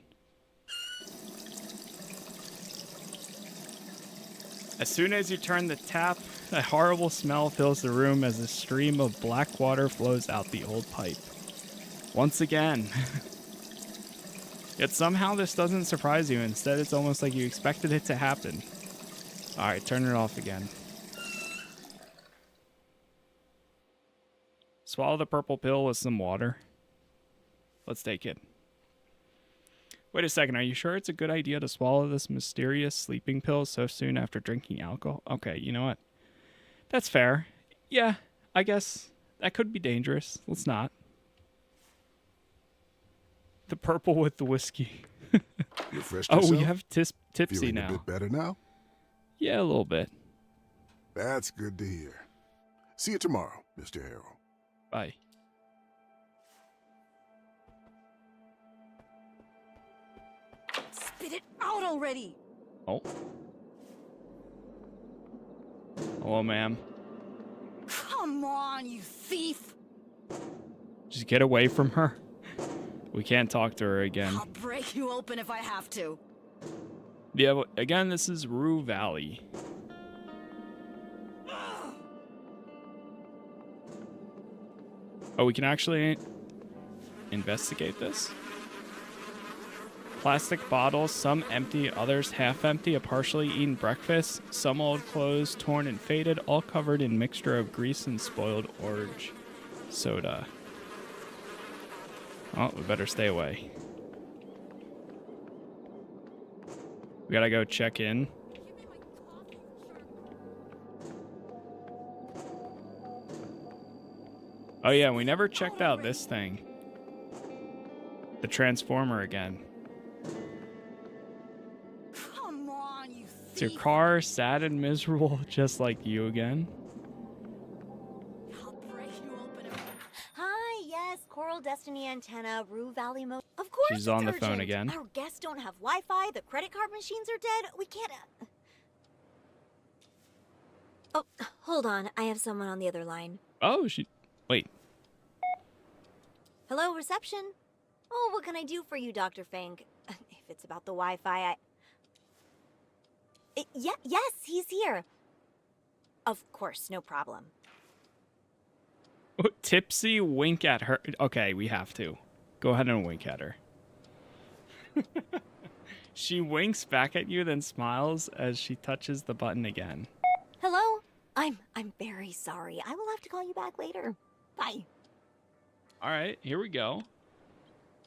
As soon as you turn the tap, a horrible smell fills the room as a stream of black water flows out the old pipe. Once again. Yet somehow this doesn't surprise you. Instead, it's almost like you expected it to happen. Alright, turn it off again. Swallow the purple pill with some water. Let's take it. Wait a second, are you sure it's a good idea to swallow this mysterious sleeping pill so soon after drinking alcohol? Okay, you know what? That's fair. Yeah, I guess that could be dangerous. Let's not. The purple with the whiskey. You refreshed Oh, yourself? we have tipsy Feeling now. a bit better now? Yeah, a little bit. That's good to hear. See you tomorrow, Mr. Harrell. Bye. Spit it out already! Oh. Hello, ma'am. Come on, you thief! Just get away from her. We can't talk to her again. I'll break you open if I have to. Yeah, but again, this is Rue Valley. Oh, we can actually investigate this. Plastic bottles, some empty, others half empty, a partially eaten breakfast, some old clothes, torn and faded, all covered in mixture of grease and spoiled orange soda. Oh, we better stay away. We gotta go check in. Oh yeah, we never checked out this thing. The transformer again. Come on, you Is your thief! car sad and miserable just like you again? I'll break you open if Hi, yes, Coral Destiny Antenna, Rue Valley Mo. Of course, She's it's on the phone urgent. again. Our guests don't have Wi-Fi. The credit card machines are dead. We can't. Oh, hold on. I have someone on the other line. Oh, wait. Hello, reception. Oh, what can I do for you, Dr. Fink? If it's about the Wi-Fi, yes, he's here. Of course, no problem. Tipsy, wink at her. Okay, we have to. Go ahead and wink at her. She winks back at you, then smiles as she touches the button again. Hello? I'm very sorry. I will have to call you back later. Bye. All right, here we go.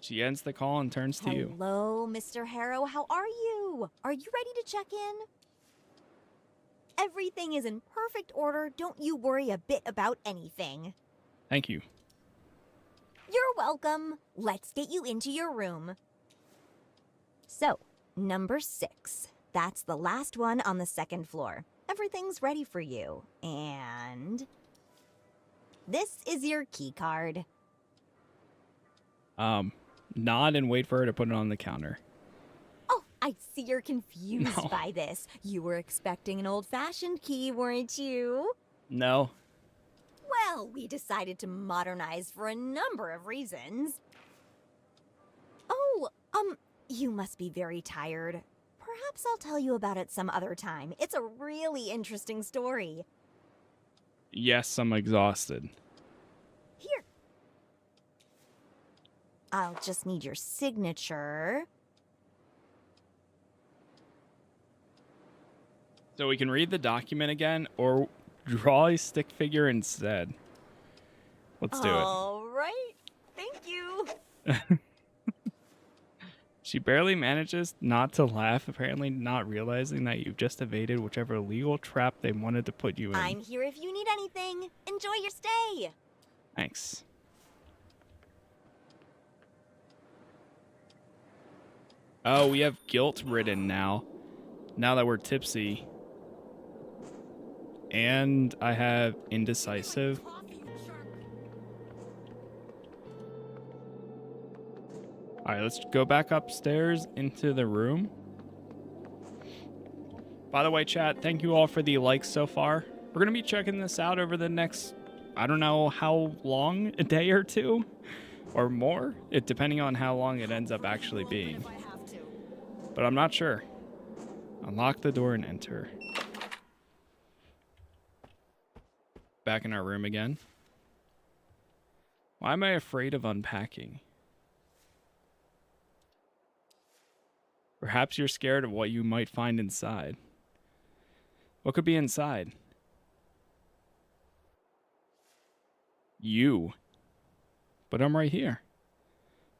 She ends the call and turns to you. Hello, Mr. Harrow. How are you? Are you ready to check in? Everything is in perfect order. Don't you worry a bit about anything. Thank you. You're welcome. Let's get you into your room. So, number 6. That's the last one on the second floor. Everything's ready for you. And this is your key card. Nod and wait for her to put it on the counter. Oh, I see you're confused No. by this. You were expecting an old-fashioned key, weren't you? No. Well, we decided to modernize for a number of reasons. Oh, you must be very tired. Perhaps I'll tell you about it some other time. It's a really interesting story. Yes, I'm exhausted. Here. I'll just need your signature. So we can read the document again or draw a stick figure instead. Let's do it. All right. Thank you. She barely manages not to laugh, apparently not realizing that you've just evaded whichever legal trap they wanted to put you in. I'm here if you need anything. Enjoy your stay. Thanks. Oh, we have guilt-ridden now. Now that we're tipsy. And I have indecisive. coffee, you jerk! All right, let's go back upstairs into the room. By the way, chat, thank you all for the likes so far. We're going to be checking this out over the next, I don't know how long, a day or two or more, depending on how long it ends up actually being. But I'm not sure. Unlock the door and enter. Back in our room again. Why am I afraid of unpacking? Perhaps you're scared of what you might find inside. What could be inside? You. But I'm right here.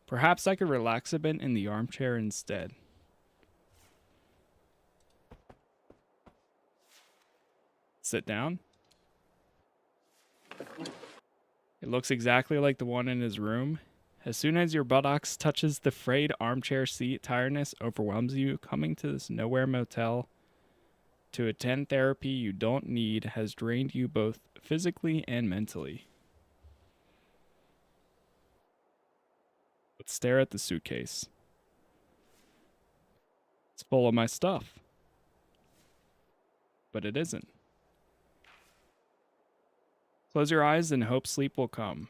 Perhaps I could relax a bit in the armchair instead. Sit down. It looks exactly like the one in his room. As soon as your buttocks touches the frayed armchair seat, tiredness overwhelms you. Coming to this nowhere motel to attend therapy you don't need has drained you both physically and mentally. Let's stare at the suitcase. It's full of my stuff. But it isn't. Close your eyes and hope sleep will come.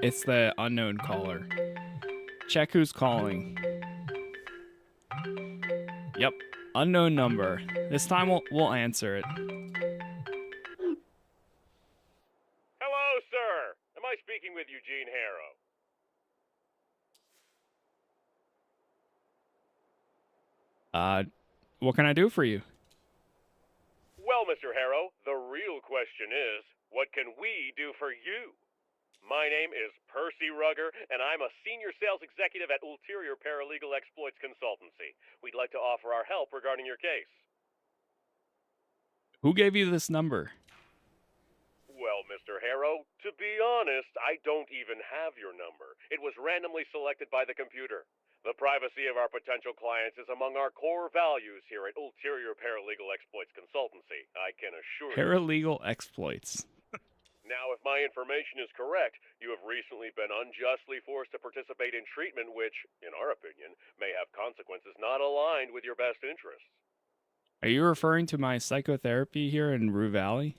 It's the unknown caller. Check who's calling. Yep, unknown number. This time we'll answer it. Hello, sir. Am I speaking with Eugene Harrow? What can I do for you? Well, Mr. Harrow, the real question is, what can we do for you? My name is Percy Rugger, and I'm a senior sales executive at Ulterior Paralegal Exploits Consultancy. We'd like to offer our help regarding your case. Who gave you this number? Well, Mr. Harrow, to be honest, I don't even have your number. It was randomly selected by the computer. The privacy of our potential clients is among our core values here at Ulterior Paralegal Exploits Consultancy, I can assure you. Paralegal exploits. Now, if my information is correct, you have recently been unjustly forced to participate in treatment which, in our opinion, may have consequences not aligned with your best interests. Are you referring to my psychotherapy here in Rue Valley?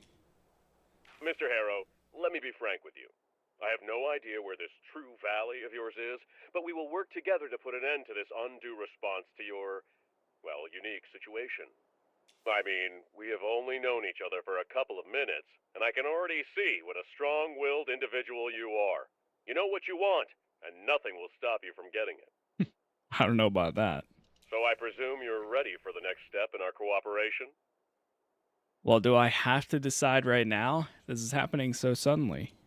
Mr. Harrow, let me be frank with you. I have no idea where this true valley of yours is, but we will work together to put an end to this undue response to your, well, unique situation. I mean, we have only known each other for a couple of minutes, and I can already see what a strong-willed individual you are. You know what you want, and nothing will stop you from getting it. I don't know about that. So I presume you're ready for the next step in our cooperation? Well, do I have to decide right now? This is happening so suddenly.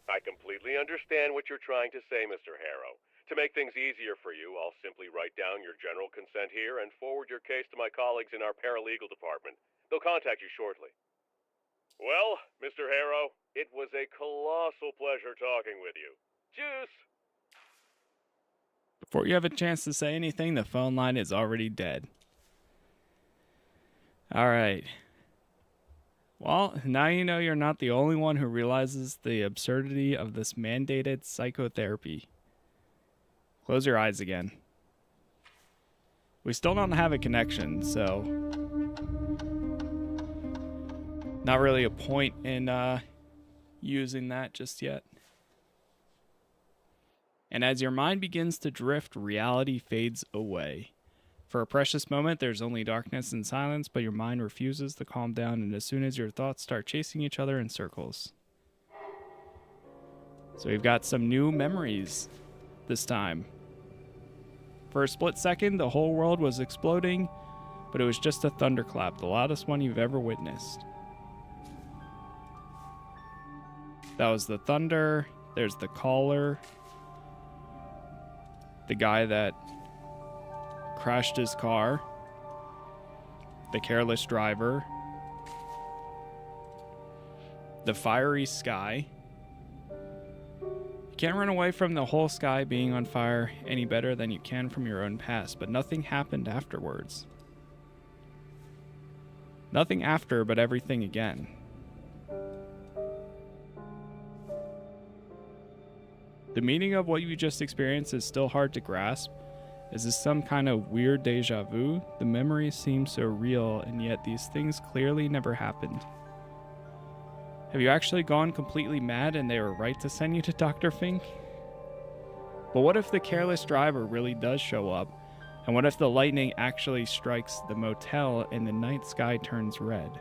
I completely understand what you're trying to say, Mr. Harrow. To make things easier for you, I'll simply write down your general consent here and forward your case to my colleagues in our paralegal department. They'll contact you shortly. Well, Mr. Harrow, it was a colossal pleasure talking with you. Juice! Before you have a chance to say anything, the phone line is already dead. All right. Well, now you know you're not the only one who realizes the absurdity of this mandated psychotherapy. Close your eyes again. We still don't have a connection, so not really a point in using that just yet. And as your mind begins to drift, reality fades away. For a precious moment, there's only darkness and silence, but your mind refuses to calm down, and as soon as your thoughts start chasing each other in circles. So we've got some new memories this time. For a split second, the whole world was exploding, but it was just a thunderclap, the loudest one you've ever witnessed. That was the thunder. There's the caller. The guy that crashed his car. The careless driver. The fiery sky. You can't run away from the whole sky being on fire any better than you can from your own past, but nothing happened afterwards. Nothing after, but everything again. The meaning of what you just experienced is still hard to grasp. Is this some kind of weird deja vu? The memories seem so real, and yet these things clearly never happened. Have you actually gone completely mad and they were right to send you to Dr. Fink? But what if the careless driver really does show up? And what if the lightning actually strikes the motel and the night sky turns red?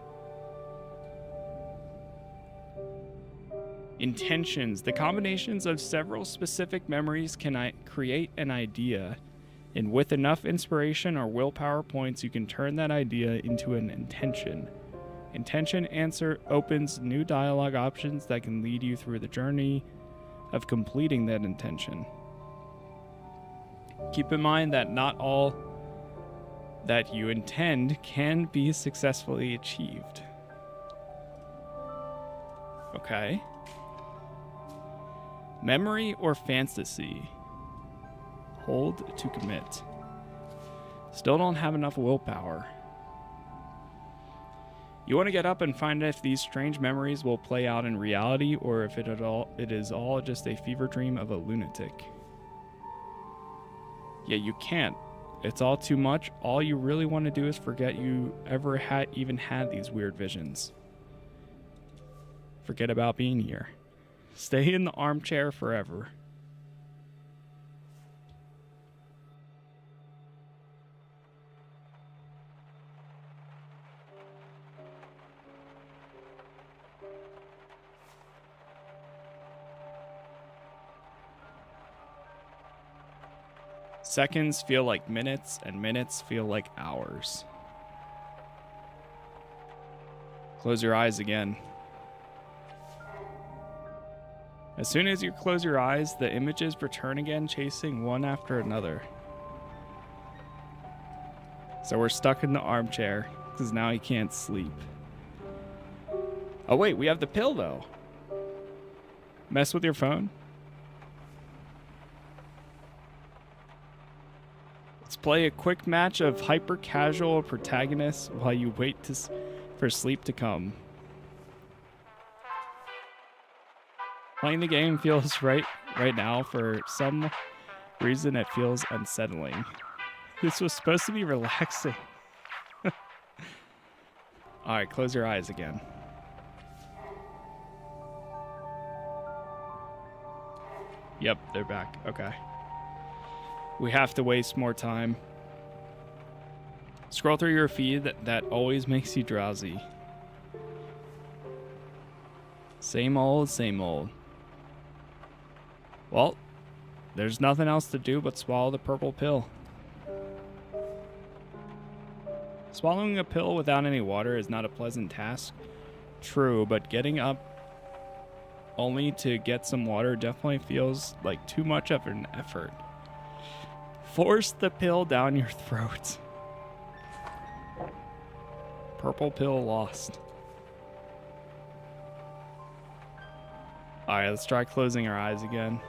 Intentions. The combinations of several specific memories can create an idea. And with enough inspiration or willpower points, you can turn that idea into an intention. Intention answer opens new dialogue options that can lead you through the journey of completing that intention. Keep in mind that not all that you intend can be successfully achieved. Okay. Memory or fantasy? Hold to commit. Still don't have enough willpower. You want to get up and find if these strange memories will play out in reality or if it is all just a fever dream of a lunatic. Yeah, you can't. It's all too much. All you really want to do is forget you ever even had these weird visions. Forget about being here. Stay in the armchair forever. Seconds feel like minutes, and minutes feel like hours. Close your eyes again. As soon as you close your eyes, the images return again, chasing one after another. So we're stuck in the armchair, because now he can't sleep. Oh wait, we have the pill though. Mess with your phone? Let's play a quick match of hyper-casual protagonists while you wait for sleep to come. Playing the game feels right now. For some reason, it feels unsettling. This was supposed to be relaxing. Alright, close your eyes again. Yep, they're back. Okay. We have to waste more time. Scroll through your feed that always makes you drowsy. Same old, same old. Well, there's nothing else to do but swallow the purple pill. Swallowing a pill without any water is not a pleasant task. True, but getting up only to get some water definitely feels like too much of an effort. Force the pill down your throat. Purple pill lost. Alright, let's try closing our eyes again.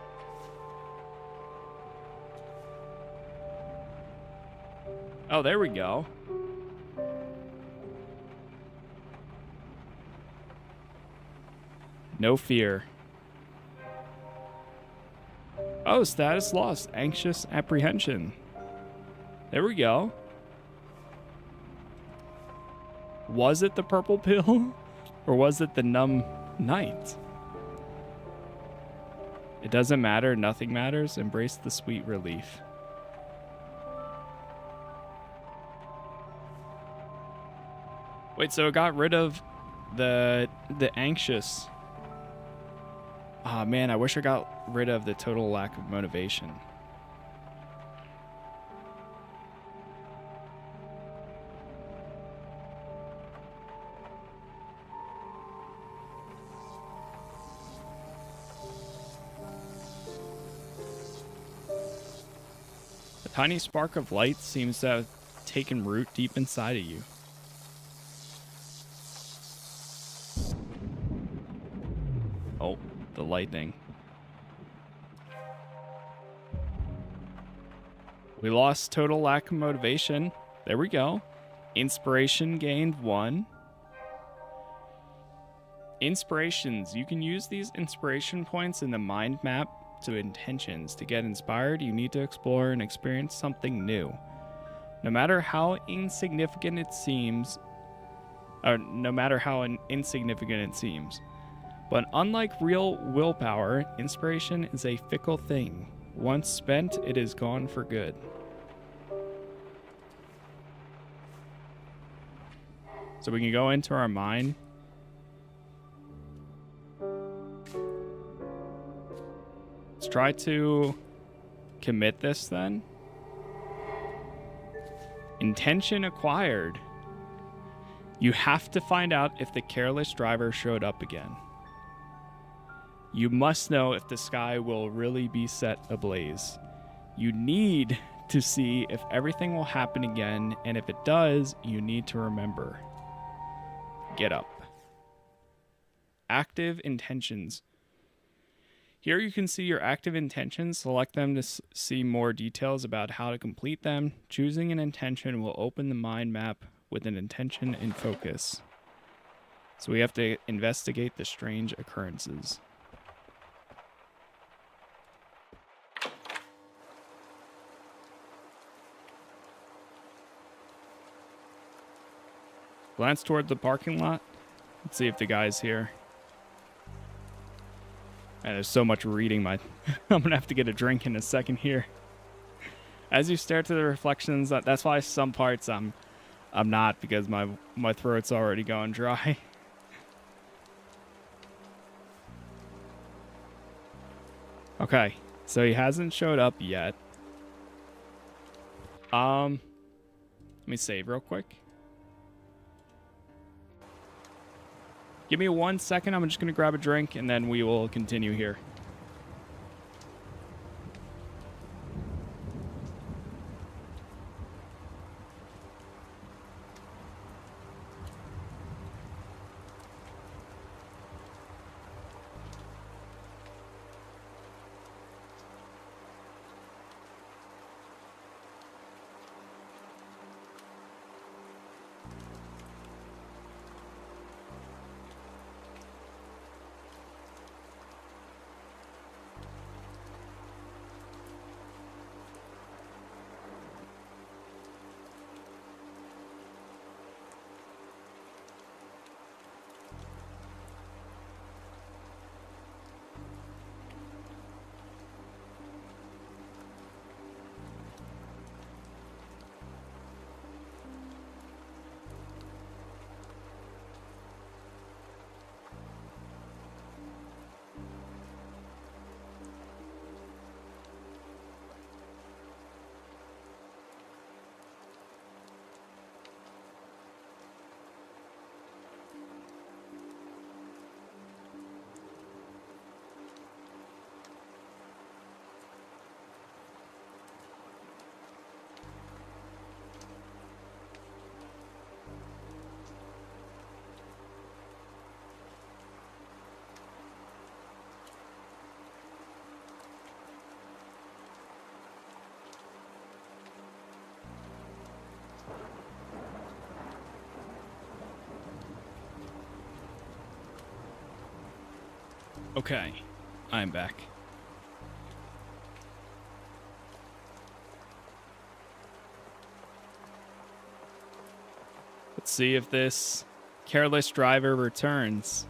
Oh, there we go. No fear. Oh, status lost. Anxious apprehension. There we go. Was it the purple pill? Or was it the numb night? It doesn't matter. Nothing matters. Embrace the sweet relief. Wait, so it got rid of the anxious. Ah, man, I wish I got rid of the total lack of motivation. A tiny spark of light seems to have taken root deep inside of you. Oh, the lightning. We lost total lack of motivation. There we go. Inspiration gained 1. Inspirations. You can use these inspiration points in the mind map to intentions. To get inspired, you need to explore and experience something new. No matter how insignificant it seems, But unlike real willpower, inspiration is a fickle thing. Once spent, it is gone for good. So we can go into our mind. Let's try to commit this then. Intention acquired. You have to find out if the careless driver showed up again. You must know if the sky will really be set ablaze. You need to see if everything will happen again, and if it does, you need to remember. Get up. Active intentions. Here you can see your active intentions. Select them to see more details about how to complete them. Choosing an intention will open the mind map with an intention in focus. So we have to investigate the strange occurrences. Glance toward the parking lot. Let's see if the guy's here. And there's so much reading. I'm gonna have to get a drink in a second here. As you stare to the reflections, that's why some parts I'm not, because my throat's already going dry. Okay, so he hasn't showed up yet. Let me save real quick. Give me 1 second. I'm just going to grab a drink and then we will continue here. Okay, I'm back. Let's see if this careless driver returns.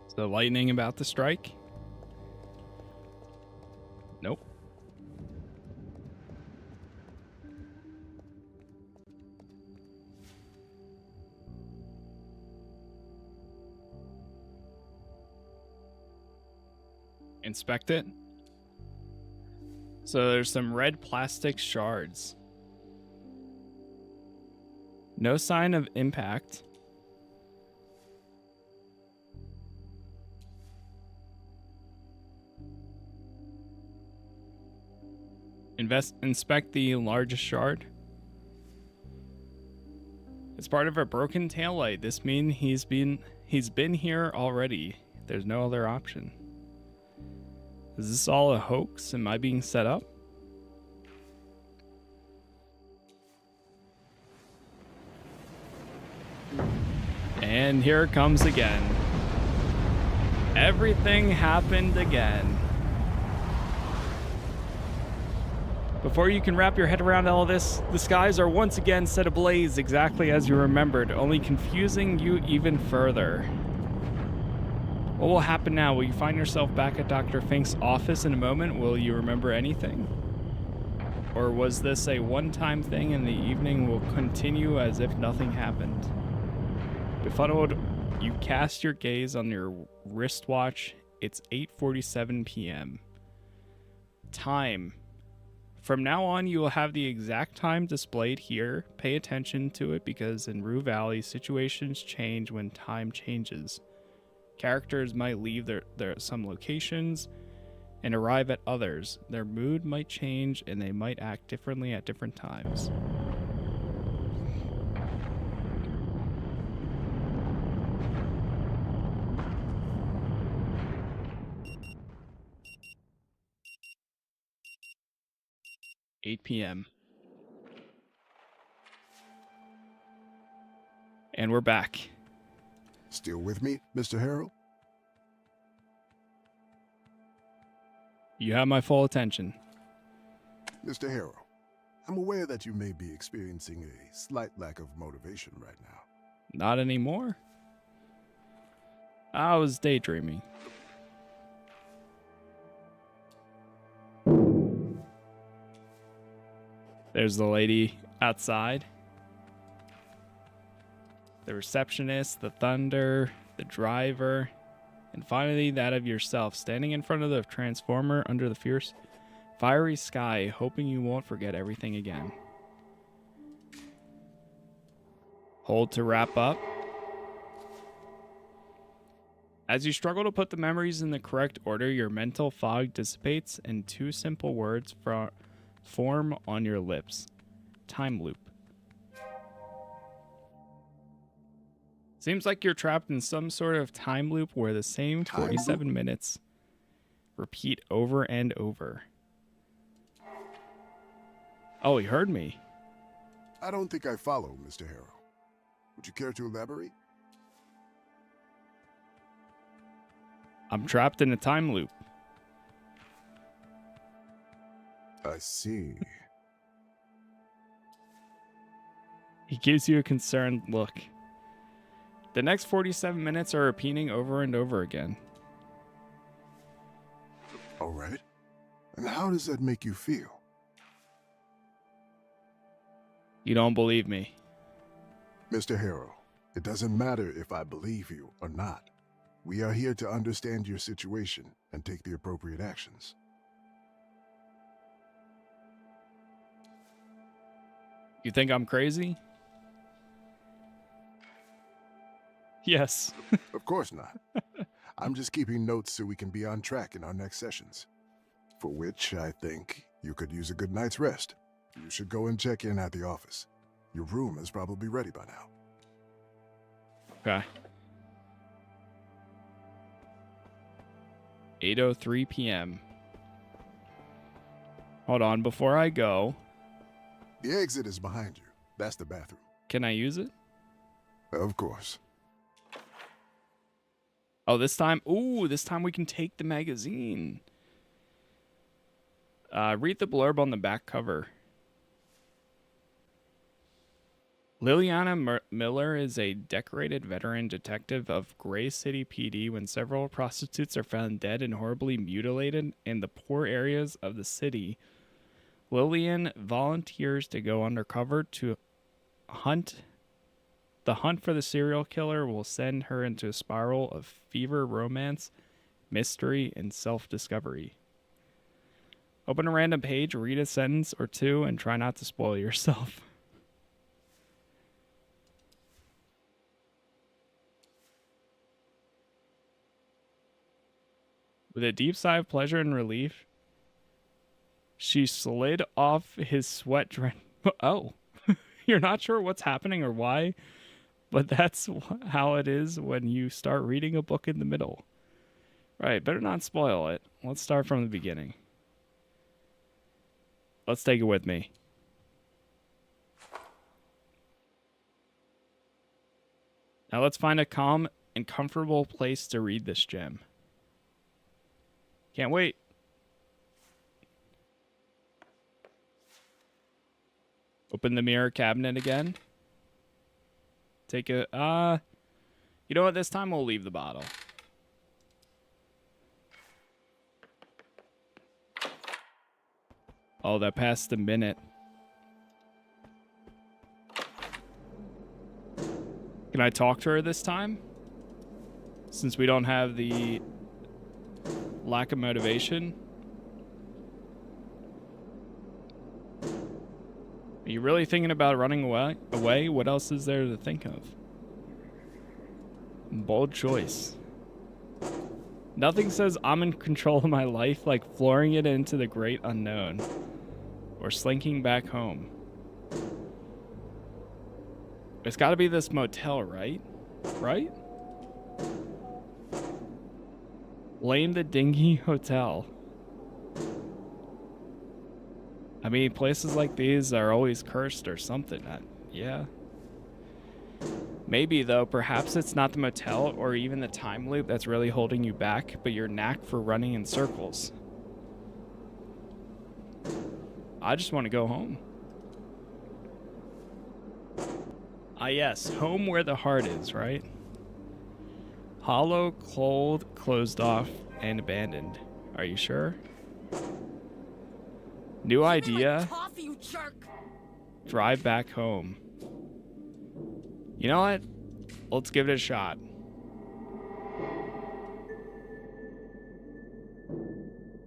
Is the lightning about to strike? Nope. Inspect it. So there's some red plastic shards. No sign of impact. Inspect the largest shard. It's part of a broken taillight. This means he's been here already. There's no other option. Is this all a hoax? Am I being set up? And here it comes again. Everything happened again. Before you can wrap your head around all this, the skies are once again set ablaze exactly as you remembered, only confusing you even further. What will happen now? Will you find yourself back at Dr. Fink's office in a moment? Will you remember anything? Or was this a one-time thing and the evening will continue as if nothing happened? Befuddled, you cast your gaze on your wristwatch. It's 8:47 p.m. Time. From now on, you will have the exact time displayed here. Pay attention to it because in Rue Valley, situations change when time changes. Characters might leave their some locations and arrive at others. Their mood might change and they might act differently at different times. (8 p.m.) And we're back. Still with me, Mr. Harrow? You have my full attention. Mr. Harrow, I'm aware that you may be experiencing a slight lack of motivation right now. Not anymore. I was daydreaming. There's the lady outside. The receptionist, the thunder, the driver, and finally that of yourself, standing in front of the transformer under the fierce, fiery sky, hoping you won't forget everything again. Hold to wrap up. As you struggle to put the memories in the correct order, your mental fog dissipates and two simple words form on your lips. Time loop. Seems like you're trapped in some sort of time loop where the same 47 minutes repeat over and over. Oh, he heard me. I don't think I follow, Mr. Harrow. Would you care to elaborate? I'm trapped in a time loop. I see. He gives you a concerned look. The next 47 minutes are repeating over and over again. All right. And how does that make you feel? You don't believe me. Mr. Harrow, it doesn't matter if I believe you or not. We are here to understand your situation and take the appropriate actions. You think I'm crazy? Yes. Of course not. I'm just keeping notes so we can be on track in our next sessions. For which I think you could use a good night's rest. You should go and check in at the office. Your room is probably ready by now. Okay. 8:03 p.m. Hold on, before I go, The exit is behind you. That's the bathroom. can I use it? Of course. Oh, this time we can take the magazine. Read the blurb on the back cover. Liliana Miller is a decorated veteran detective of Gray City PD when several prostitutes are found dead and horribly mutilated in the poor areas of the city. Lillian volunteers to go undercover to hunt. The hunt for the serial killer will send her into a spiral of fever, romance, mystery, and self-discovery. Open a random page, read a sentence or two, and try not to spoil yourself. With a deep sigh of pleasure and relief, she slid off his sweat drenched. Oh, You're not sure what's happening or why, but that's how it is when you start reading a book in the middle. Right, better not spoil it. Let's start from the beginning. Let's take it with me. Now let's find a calm and comfortable place to read this gem. Can't wait. Open the mirror cabinet again. Take a, you know what? This time we'll leave the bottle. Oh, that passed a minute. Can I talk to her this time? Since we don't have the lack of motivation. Are you really thinking about running away? What else is there to think of? Bold choice. Nothing says I'm in control of my life like flooring it into the great unknown. Or slinking back home. It's got to be this motel, right? Right? Blame the dingy hotel. I mean, places like these are always cursed or something. Yeah. Maybe, though, perhaps it's not the motel or even the time loop that's really holding you back, but your knack for running in circles. I just want to go home. Ah, yes, home where the heart is, right? Hollow, cold, closed off, and abandoned. Are you sure? New idea. Coffee, you jerk. Drive back home. You know what? Let's give it a shot.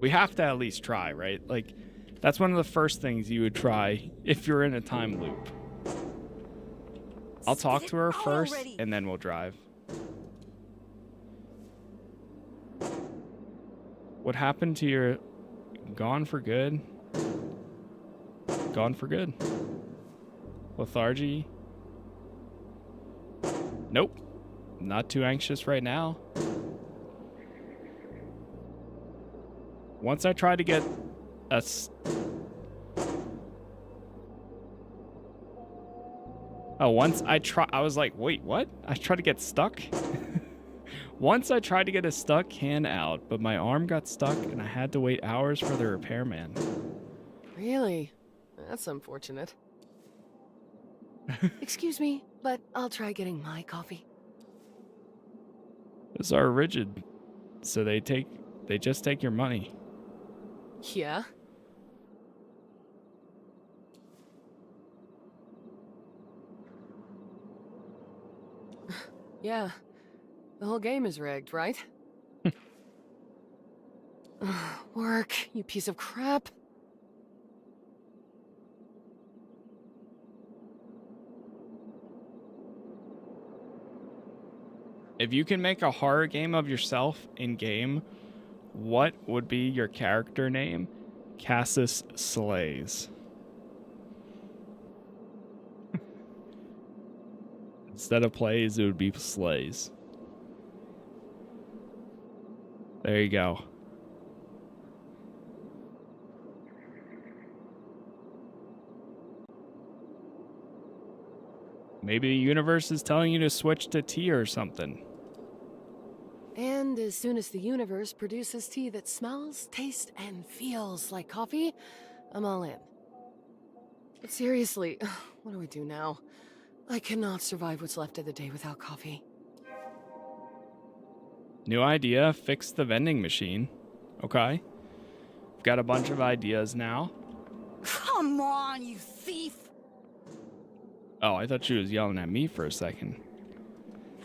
We have to at least try, right? Like, that's one of the first things you would try if you're in a time loop. I'll talk to her first, and then we'll drive. What happened to your... Gone for good? Gone for good. Lethargy? Nope. Not too anxious right now. Once I try to get a... once I was like, wait, what? I tried to get stuck? Once I tried to get a stuck can out, but my arm got stuck and I had to wait hours for the repairman. Really? That's unfortunate. Excuse me, but I'll try getting my coffee. Those are rigid, so they just take your money. Yeah? Yeah. The whole game is rigged, right? Work, you piece of crap. If you can make a horror game of yourself in game, what would be your character name? Casas Slays. Instead of plays, it would be slays. There you go. Maybe the universe is telling you to switch to tea or something. And as soon as the universe produces tea that smells, tastes, and feels like coffee, I'm all in. But seriously, what do we do now? I cannot survive what's left of the day without coffee. New idea, fix the vending machine. Okay. We've got a bunch of ideas now. Come on, you thief. Oh, I thought she was yelling at me for a second.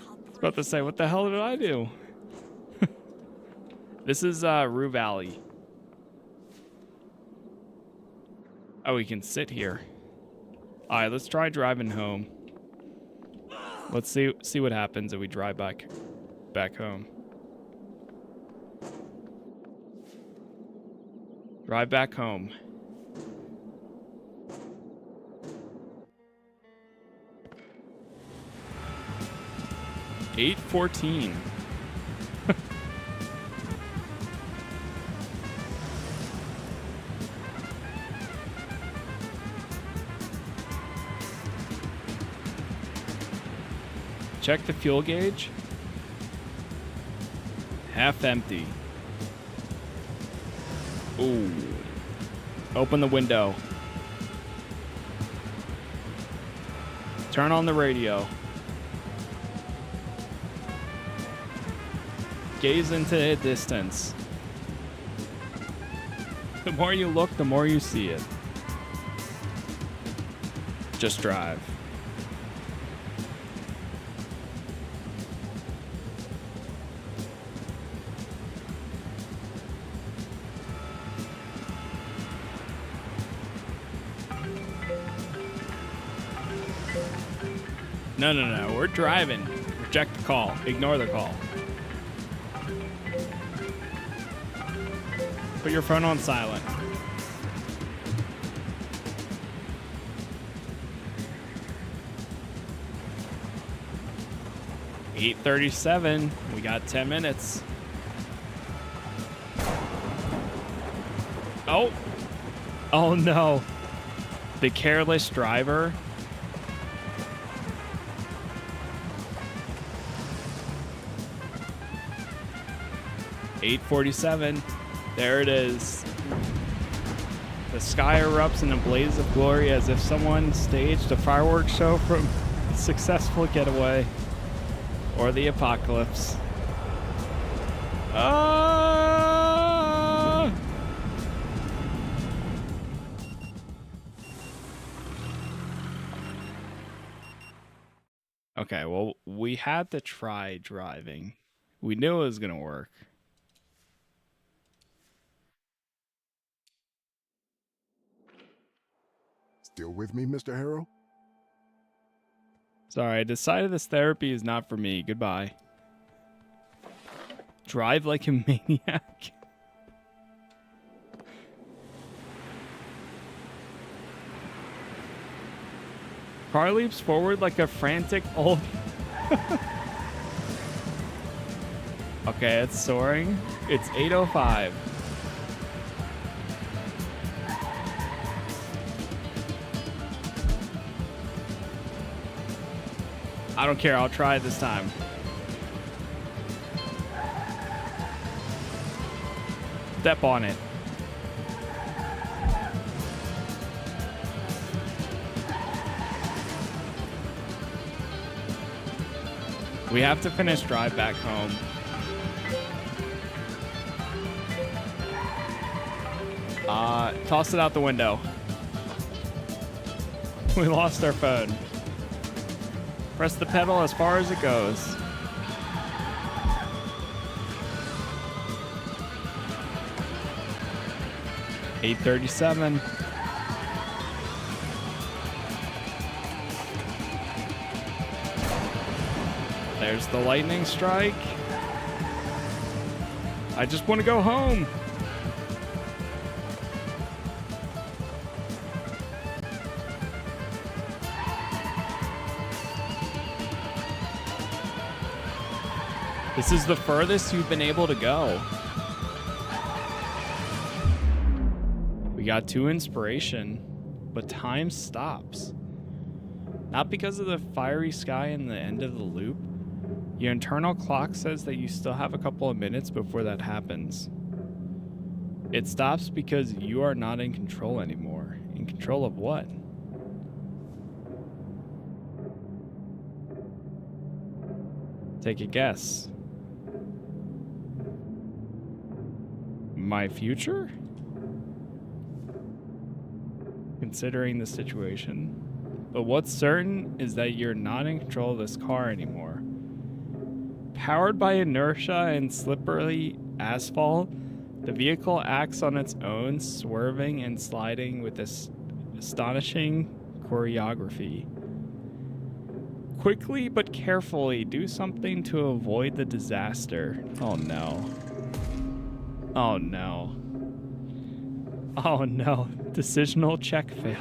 I was about to say, what the hell did I do? This is Rue Valley. Oh, we can sit here. All right, let's try driving home. Let's see what happens if we drive back home. Drive back home. 8:14. Check the fuel gauge. Half empty. Ooh. Open the window. Turn on the radio. Gaze into the distance. The more you look, the more you see it. Just drive. No. We're driving. Reject the call. Ignore the call. Put your phone on silent. $8:37. We got 10 minutes. Oh. Oh no. The careless driver. $8:47. There it is. The sky erupts in a blaze of glory as if someone staged a fireworks show from a successful getaway or the apocalypse. Ah! Okay, well, we had to try driving. We knew it was going to work. Still with me, Mr. Harrow? Sorry, I decided this therapy is not for me. Goodbye. Drive like a maniac. Car leaps forward like a frantic old... Okay, it's soaring. It's 8:05. I don't care. I'll try it this time. Step on it. We have to finish drive back home. Toss it out the window. We lost our phone. Press the pedal as far as it goes. $8:37. There's the lightning strike. I just want to go home. This is the furthest you've been able to go. We got 2 inspiration, but time stops. Not because of the fiery sky and the end of the loop. Your internal clock says that you still have a couple of minutes before that happens. It stops because you are not in control anymore. In control of what? Take a guess. My future? Considering the situation. But what's certain is that you're not in control of this car anymore. Powered by inertia and slippery asphalt, the vehicle acts on its own, swerving and sliding with this astonishing choreography. Quickly but carefully, do something to avoid the disaster. Oh no. Oh no. Oh no. Decisional check failed.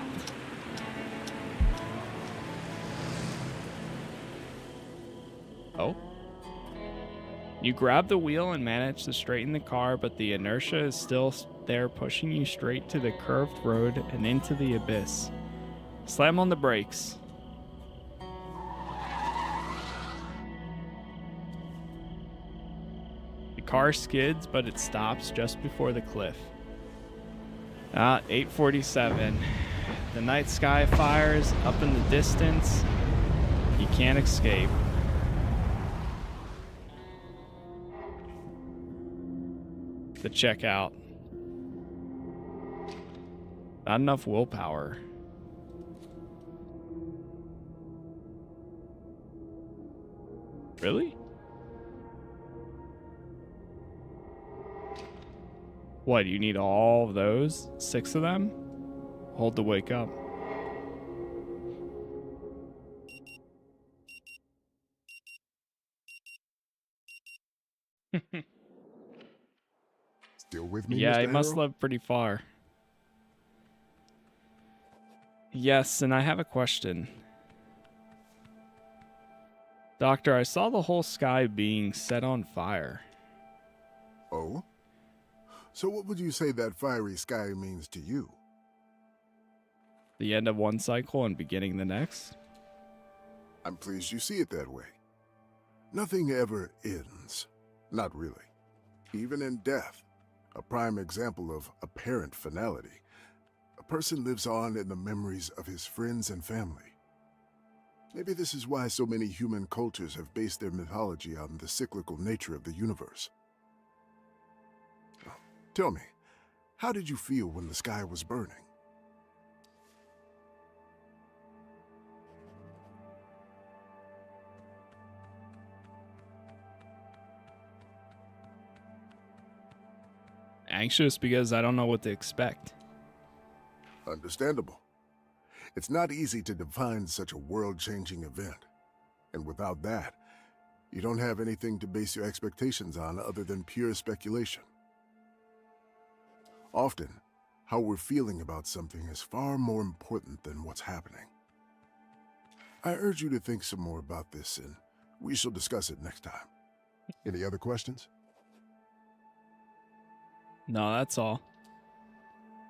Oh? You grab the wheel and manage to straighten the car, but the inertia is still there, pushing you straight to the curved road and into the abyss. Slam on the brakes. The car skids, but it stops just before the cliff. 8:47. The night sky fires up in the distance. You can't escape. The checkout. Not enough willpower. Really? What, you need all of those? 6 of them? Hold to wake up. Still with me, Yeah, Mr. he must Harrow? live pretty far. Yes, and I have a question. Doctor, I saw the whole sky being set on fire. Oh? So what would you say that fiery sky means to you? The end of one cycle and beginning the next? I'm pleased you see it that way. Nothing ever ends. Not really. Even in death, a prime example of apparent finality, a person lives on in the memories of his friends and family. Maybe this is why so many human cultures have based their mythology on the cyclical nature of the universe. Tell me, how did you feel when the sky was burning? Anxious because I don't know what to expect. Understandable. It's not easy to define such a world-changing event. And without that, you don't have anything to base your expectations on other than pure speculation. Often, how we're feeling about something is far more important than what's happening. I urge you to think some more about this, and we shall discuss it next time. Any other questions? No, that's all.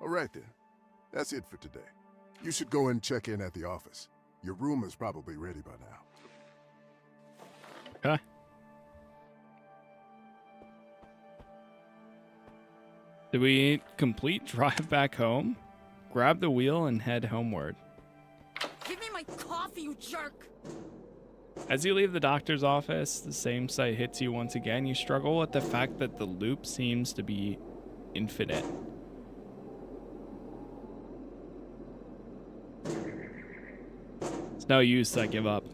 All right then. That's it for today. You should go and check in at the office. Your room is probably ready by now. Okay. Did we complete drive back home? Grab the wheel and head homeward. Give me my coffee, you jerk! As you leave the doctor's office, the same sight hits you once again. You struggle with the fact that the loop seems to be infinite. It's no use, I give up.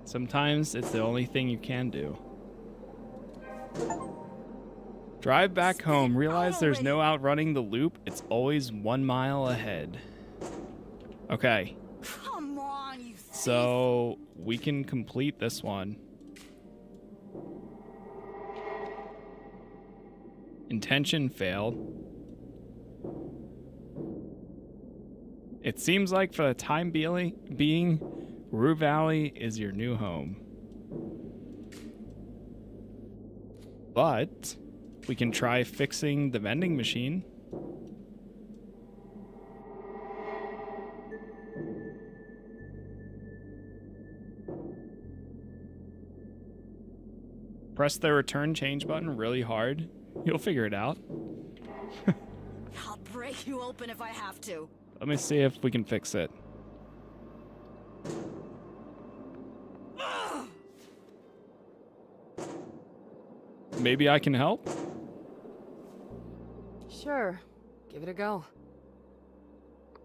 Sometimes it's the only thing you can do. Drive back home. Realize there's no outrunning the loop. It's always 1 mile ahead. Okay. Come on, you thief. So we can complete this one. Intention failed. It seems like for the time being, Rue Valley is your new home. But we can try fixing the vending machine. Press the return change button really hard. You'll figure it out. I'll break you open if I have to. Let me see if we can fix it. Maybe I can help? Sure. Give it a go.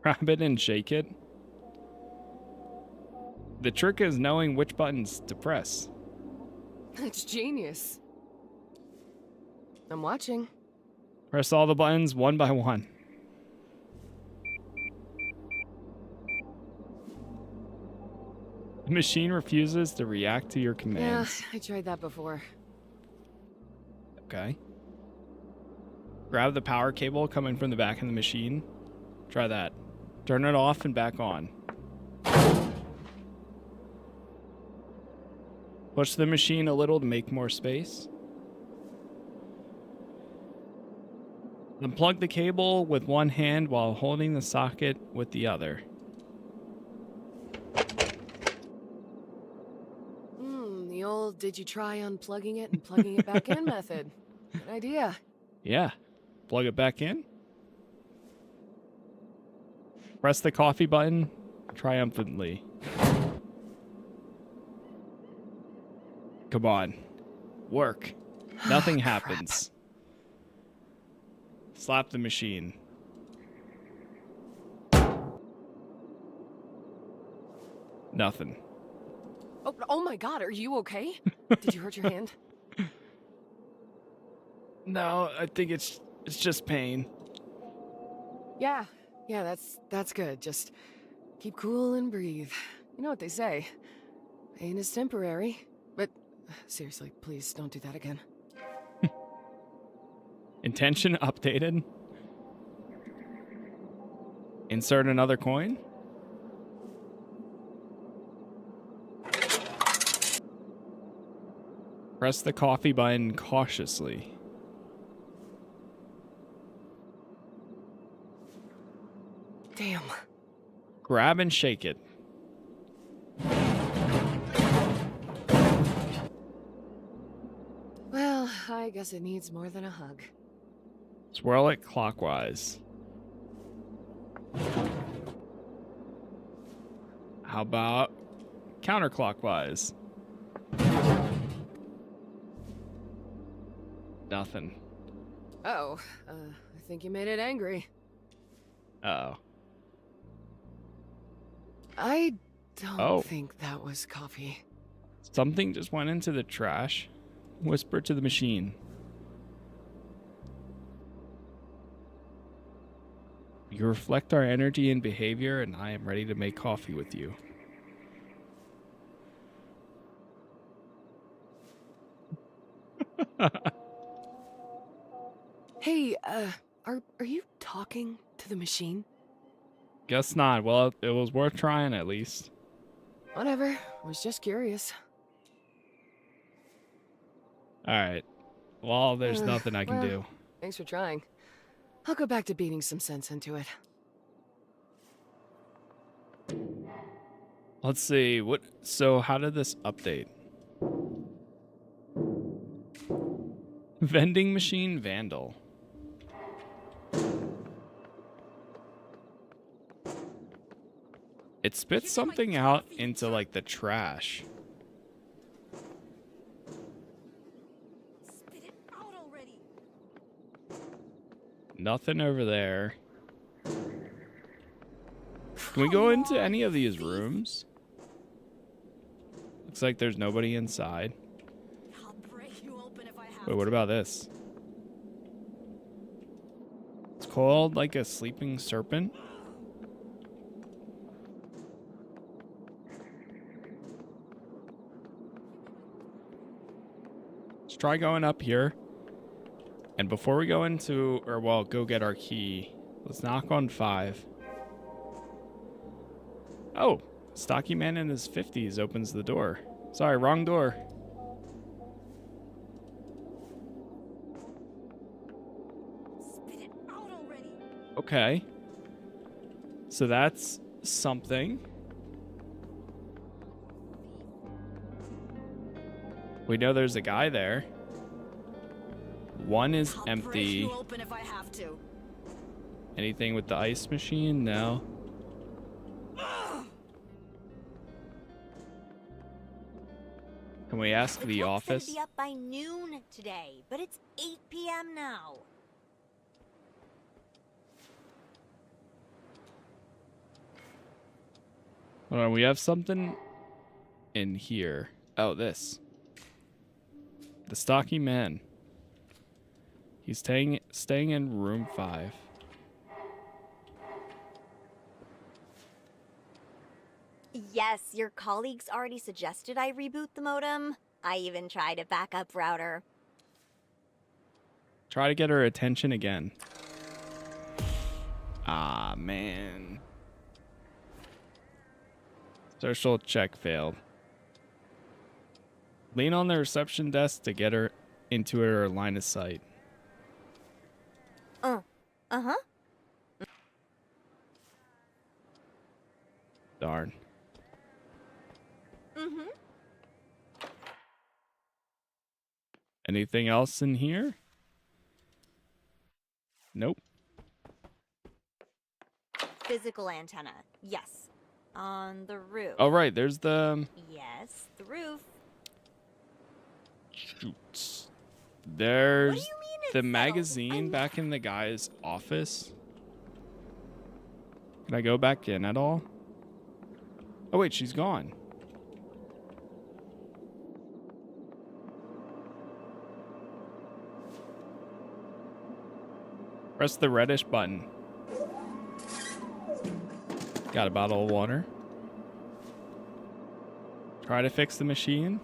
Grab it and shake it. The trick is knowing which buttons to press. That's genius. I'm watching. Press all the buttons one by one. The machine refuses to react to your Yeah, commands. I tried that before. Okay. Grab the power cable coming from the back of the machine. Try that. Turn it off and back on. Push the machine a little to make more space. Unplug the cable with one hand while holding the socket with the other. The old did you try unplugging it and plugging it back in method. Good idea. Yeah. Plug it back in. Press the coffee button triumphantly. Come on. Work. Nothing happens. Slap the machine. Nothing. Oh my god, are you okay? Did you hurt your hand? No, I think it's just pain. Yeah, that's good. Just keep cool and breathe. You know what they say. Pain is temporary. But seriously, please don't do that again. Intention updated. Insert another coin. Press the coffee button cautiously. Damn. Grab and shake it. Well, I guess it needs more than a hug. Swirl it clockwise. How about counterclockwise? Nothing. Oh, I think you made it angry. Uh-oh. I don't Oh. think that was coffee. Something just went into the trash. Whisper to the machine. You reflect our energy and behavior, and I am ready to make coffee with you. Hey, are you talking to the machine? Guess not. Well, it was worth trying at least. Whatever. Was just curious. Alright. Well, there's nothing I can well, do. Thanks for trying. I'll go back to beating some sense into it. Let's see. So how did this update? Vending machine vandal. It spits something out into like the trash. Spit it out already. Nothing over there. Can we go into any of these rooms? Looks like there's nobody inside. I'll break you open if I have Wait, what about this? It's called like a sleeping serpent. Let's try going up here. And before we go into, or well, go get our key, let's knock on 5. Oh, stocky man in his 50s opens the door. Sorry, wrong door. Spit it out already. Okay. So that's something. We know there's a guy there. One is I'll break empty. you open if I have to. Anything with the ice machine? No. Can we ask the clock's office? Gonna be up by noon today, but it's 8 p.m. now. Hold on, we have something in here. Oh, this. The stocky man. He's staying in room 5. Yes, your colleagues already suggested I reboot the modem. I even tried a backup router. Try to get her attention again. Ah, man. Social check failed. Lean on the reception desk to get her into her line of sight. Uh-huh. Darn. Mm-hmm. Anything else in here? Nope. Physical antenna. Yes. On the roof. Oh, right. There's the... Yes, the roof. Shoots. There's What do you mean it's the settled? magazine back in the guy's office. Can I go back in at all? Oh, wait. She's gone. Press the reddish button. Got a bottle of water. Try to fix the machine.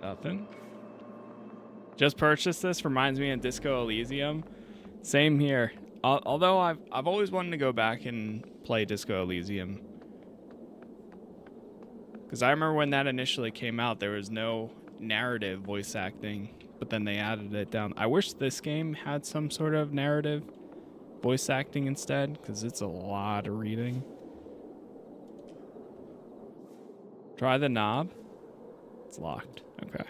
Nothing. Just purchased this. Reminds me of Disco Elysium. Same here. Although I've always wanted to go back and play Disco Elysium. Because I remember when that initially came out, there was no narrative voice acting. But then they added it down. I wish this game had some sort of narrative voice acting instead, because it's a lot of reading. Try the knob. It's locked. Okay.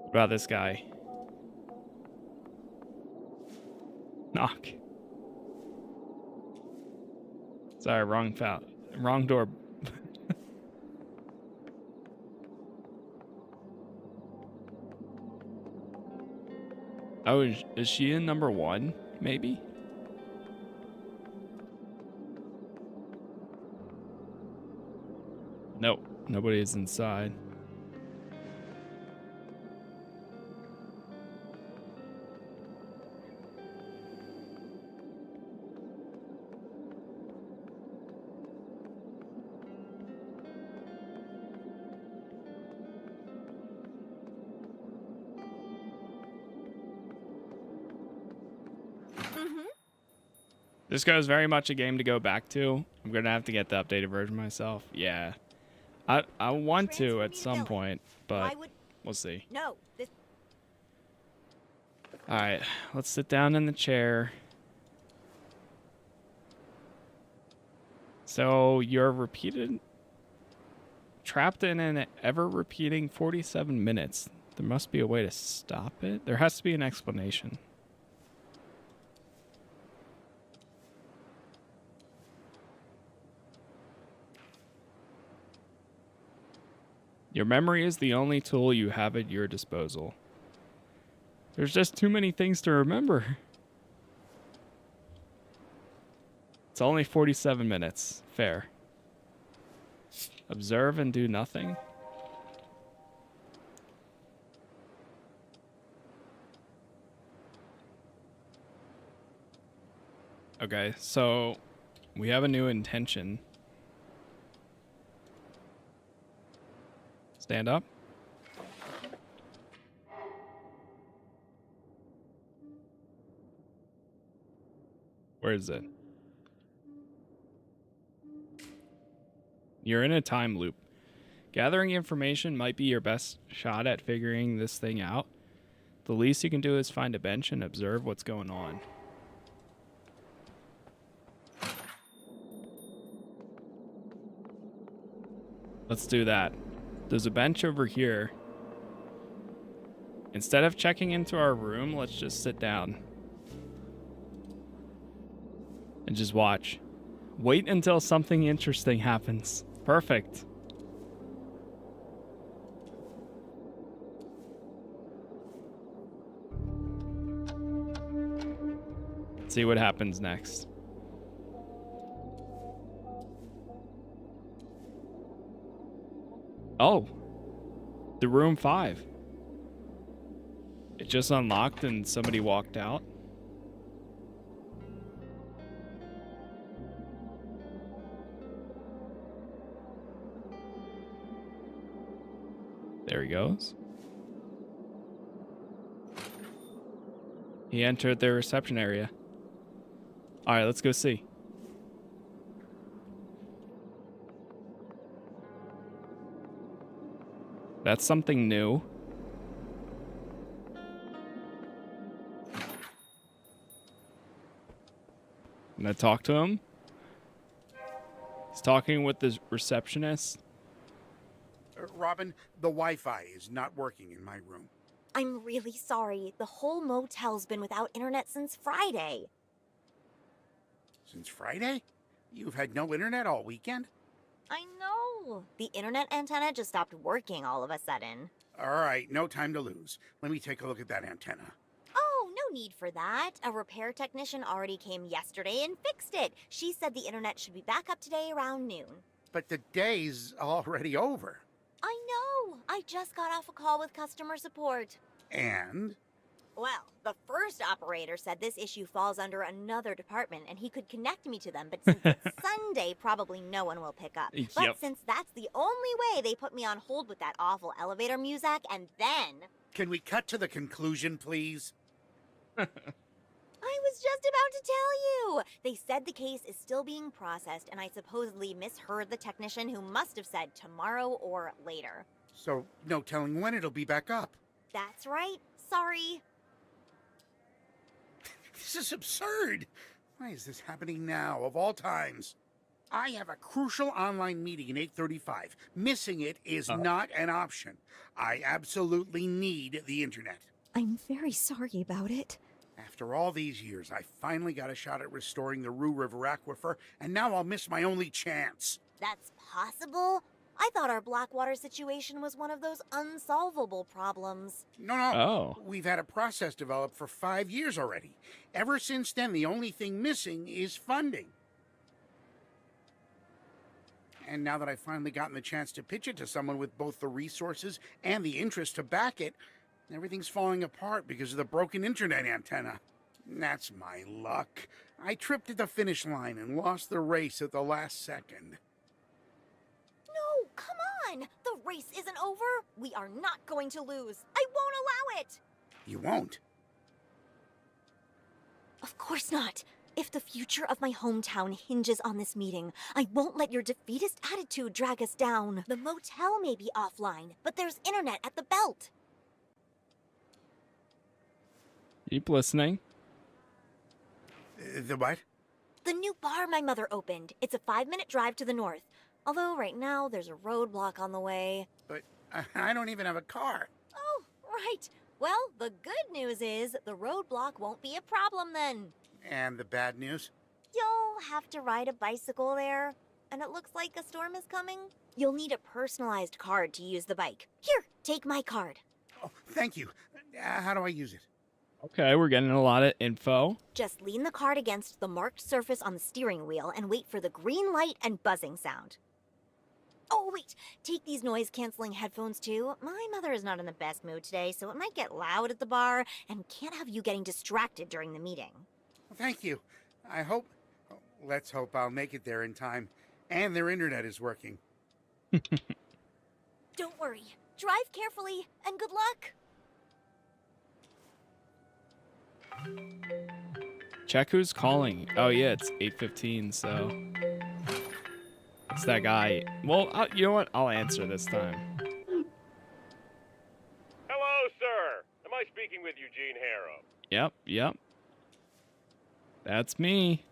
What about this guy? Knock. Sorry, wrong door. Oh, is she in number 1, maybe? Nope, nobody is inside. Disco is very much a game to go back to. I'm gonna have to get the updated version myself. Yeah, I want to at some point, but we'll see. No. All right, let's sit down in the chair. So you're trapped in an ever-repeating 47 minutes. There must be a way to stop it. There has to be an explanation. Your memory is the only tool you have at your disposal. There's just too many things to remember. It's only 47 minutes. Fair. Observe and do nothing. Okay, so we have a new intention. Stand up. Where is it? You're in a time loop. Gathering information might be your best shot at figuring this thing out. The least you can do is find a bench and observe what's going on. Let's do that. There's a bench over here. Instead of checking into our room, let's just sit down. And just watch. Wait until something interesting happens. Perfect. Let's see what happens next. Oh, the room 5. It just unlocked and somebody walked out. There he goes. He entered the reception area. All right, let's go see. That's something new. I'm gonna talk to him. He's talking with the receptionist. Robin, the Wi-Fi is not working in my room. I'm really sorry. The whole motel's been without internet since Friday. Since Friday? You've had no internet all weekend? I know. The internet antenna just stopped working all of a sudden. All right, no time to lose. Let me take a look at that antenna. Oh, no need for that. A repair technician already came yesterday and fixed it. She said the internet should be back up today around noon. But the day's already over. I know. I just got off a call with customer support. And? Well, the first operator said this issue falls under another department and he could connect me to them, but since it's Sunday, probably no one will pick up. But Yep. since that's the only way, they put me on hold with that awful elevator music, and then... Can we cut to the conclusion, please? I was just about to tell you! They said the case is still being processed, and I supposedly misheard the technician who must have said tomorrow or later. So, no telling when it'll be back up. That's right. Sorry. This is absurd. Why is this happening now, of all times? I have a crucial online meeting at 8:35. Missing it is not an option. I absolutely need the internet. I'm very sorry about it. After all these years, I finally got a shot at restoring the Rue River Aquifer, and now I'll miss my only chance. That's possible? I thought our Blackwater situation was one of those unsolvable problems. No. Oh. We've had a process developed for 5 years already. Ever since then, the only thing missing is funding. And now that I've finally gotten the chance to pitch it to someone with both the resources and the interest to back it, everything's falling apart because of the broken internet antenna. That's my luck. I tripped at the finish line and lost the race at the last second. No, come on! The race isn't over! We are not going to lose! I won't allow it! You won't? Of course not! If the future of my hometown hinges on this meeting, I won't let your defeatist attitude drag us down. The motel may be offline, but there's internet at the Belt. Keep listening. The what? The new bar my mother opened. It's a 5-minute drive to the north. Although right now there's a roadblock on the way. But I don't even have a car. Oh, right. Well, the good news is the roadblock won't be a problem then. And the bad news? You'll have to ride a bicycle there. And it looks like a storm is coming. You'll need a personalized card to use the bike. Here, take my card. Oh, thank you. How do I use it? Okay, we're getting a lot of info. Just lean the card against the marked surface on the steering wheel and wait for the green light and buzzing sound. Oh, wait, take these noise-canceling headphones too. My mother is not in the best mood today, so it might get loud at the bar and can't have you getting distracted during the meeting. Thank you. Let's hope I'll make it there in time. And their internet is working. Don't worry. Drive carefully, and good luck. Check who's calling. Oh yeah, it's 8:15, so it's that guy. Well, you know what? I'll answer this time. Hello, sir. Am I speaking with Eugene Harrow? Yep. That's me.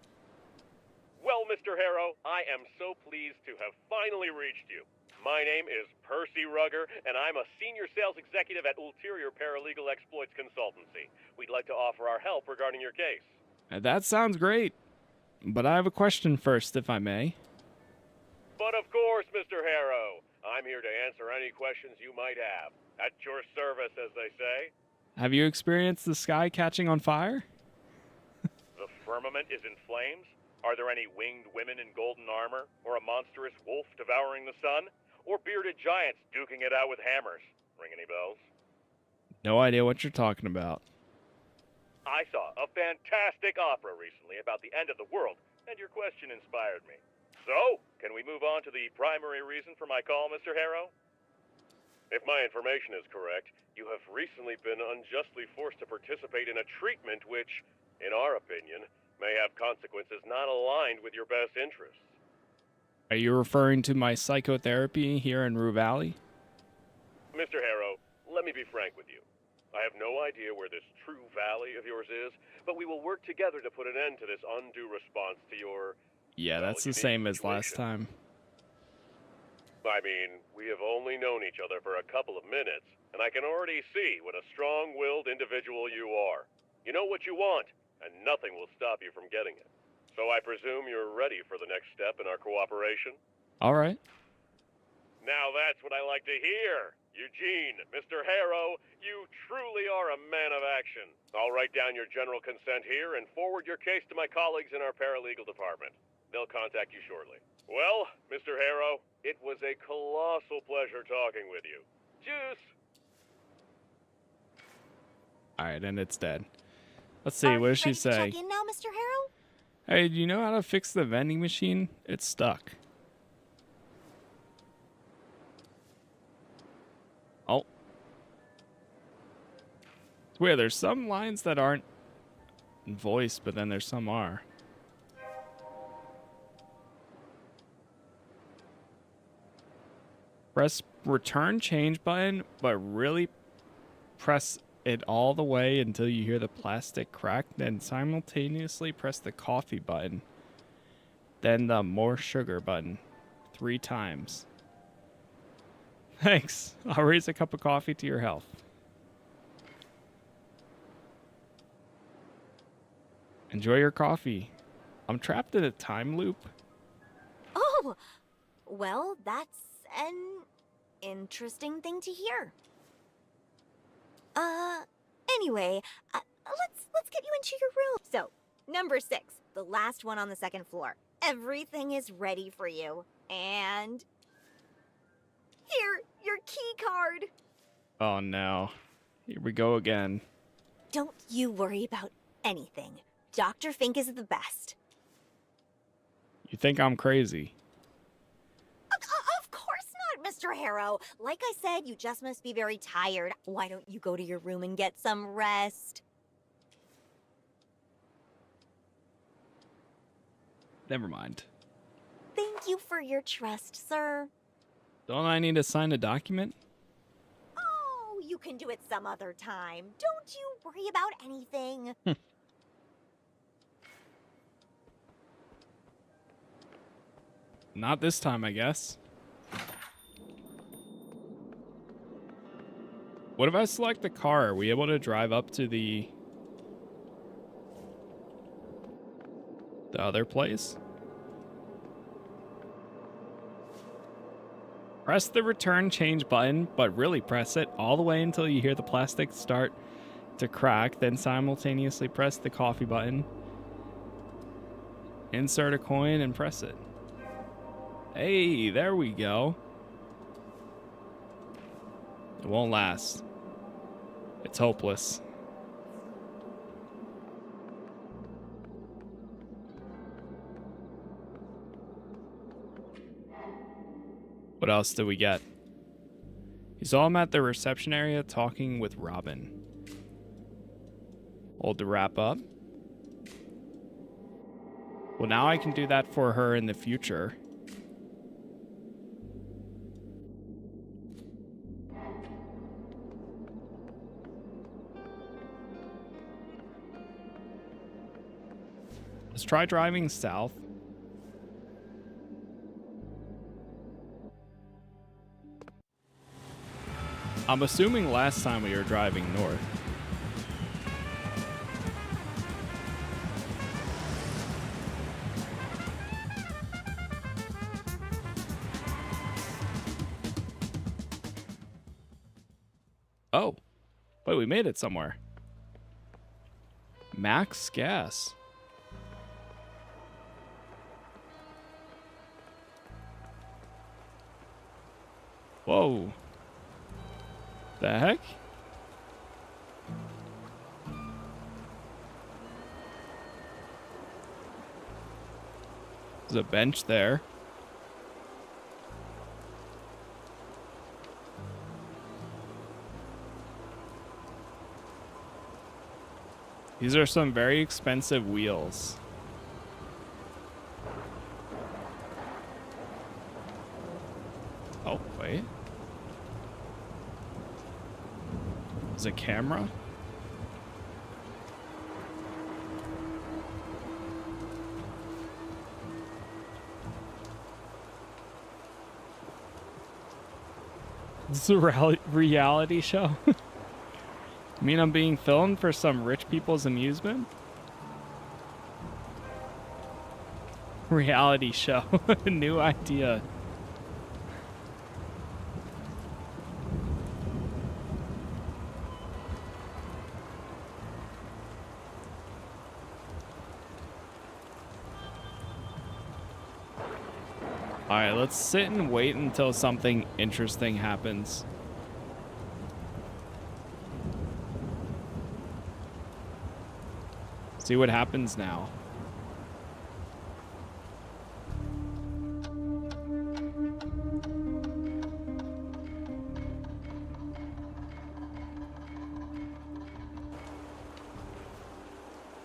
Well, Mr. Harrow, I am so pleased to have finally reached you. My name is Percy Rugger, and I'm a senior sales executive at Ulterior Paralegal Exploits Consultancy. We'd like to offer our help regarding your case. That sounds great. But I have a question first, if I may. But of course, Mr. Harrow, I'm here to answer any questions you might have. At your service, as they say. Have you experienced the sky catching on fire? The firmament is in flames? Are there any winged women in golden armor? Or a monstrous wolf devouring the sun? Or bearded giants duking it out with hammers? Ring any bells? No idea what you're talking about. I saw a fantastic opera recently about the end of the world, and your question inspired me. So, can we move on to the primary reason for my call, Mr. Harrow? If my information is correct, you have recently been unjustly forced to participate in a treatment which, in our opinion, may have consequences not aligned with your best interests. Are you referring to my psychotherapy here in Rue Valley? Mr. me be frank with you. I have no idea where this true valley of yours is, but we will work together to put an end to this undue response to your... Yeah, well, that's the unique same as last situation. time. I mean, we have only known each other for a couple of minutes, and I can already see what a strong-willed individual you are. You know what you want, and nothing will stop you from getting it. So I presume you're ready for the next step in our cooperation? All right. Now that's what I like to hear. Eugene, Mr. Harrow, you truly are a man of action. I'll write down your general consent here and forward your case to my colleagues in our paralegal department. They'll contact you shortly. Well, Mr. Harrow, it was a colossal pleasure talking with you. Juice! All right, and it's dead. Let's see, what does she say? Check in now, Mr. Harrow? Hey, do you know how to fix the vending machine? It's stuck. Oh. It's weird, there's some lines that aren't voiced, but then there's some are. Press return change button, but really press it all the way until you hear the plastic crack, then simultaneously press the coffee button, then the more sugar button 3 times. Thanks. I'll raise a cup of coffee to your health. Enjoy your coffee. I'm trapped in a time loop. Oh, well, that's an interesting thing to hear. Anyway, let's get you into your room. So, number 6, the last one on the 2nd floor. Everything is ready for you. And here, your key card. Oh no. Here we go again. Don't you worry about anything. Dr. Fink is the best. You think I'm crazy? Of course not, Mr. Harrow. Like I said, you just must be very tired. Why don't you go to your room and get some rest? Never mind. Thank you for your trust, sir. Don't I need to sign a document? Oh, you can do it some other time. Don't you worry about anything. Not this time, I guess. What if I select the car? Are we able to drive up to the other place? Press the return change button, but really press it all the way until you hear the plastic start to crack, then simultaneously press the coffee button. Insert a coin and press it. Hey, there we go. It won't last. It's hopeless. What else did we get? You saw him at the reception area talking with Robin. Hold to wrap up. Well, now I can do that for her in the future. Let's try driving south. I'm assuming last time we were driving north. Oh, wait, we made it somewhere. Max gas. Whoa. The heck? There's a bench there. These are some very expensive wheels. Oh, wait. Is it a camera? It's a reality show. You mean I'm being filmed for some rich people's amusement? Reality show. New idea. Alright, let's sit and wait until something interesting happens. See what happens now.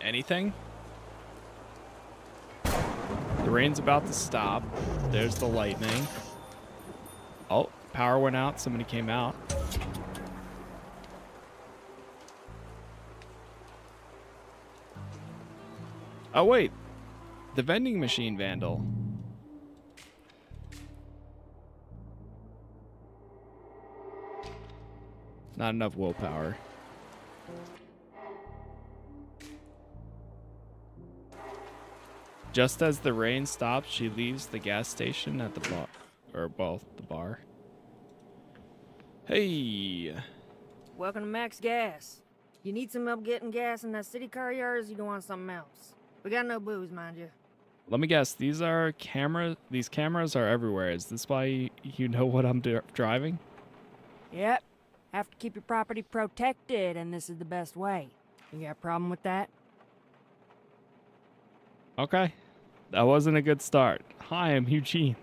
Anything? The rain's about to stop. There's the lightning. Oh, power went out. Somebody came out. Oh, wait. The vending machine vandal. Not enough willpower. Just as the rain stops, she leaves the gas station at the bar, or both the bar. Hey. Welcome to Max Gas. You need some help getting gas in that city car yard, or you want something else? We got no booze, mind you. Let me guess. These are cameras. These cameras are everywhere. Is this why you know what I'm driving? Yep. Have to keep your property protected, and this is the best way. You got a problem with that? Okay. That wasn't a good start. Hi, I'm Eugene.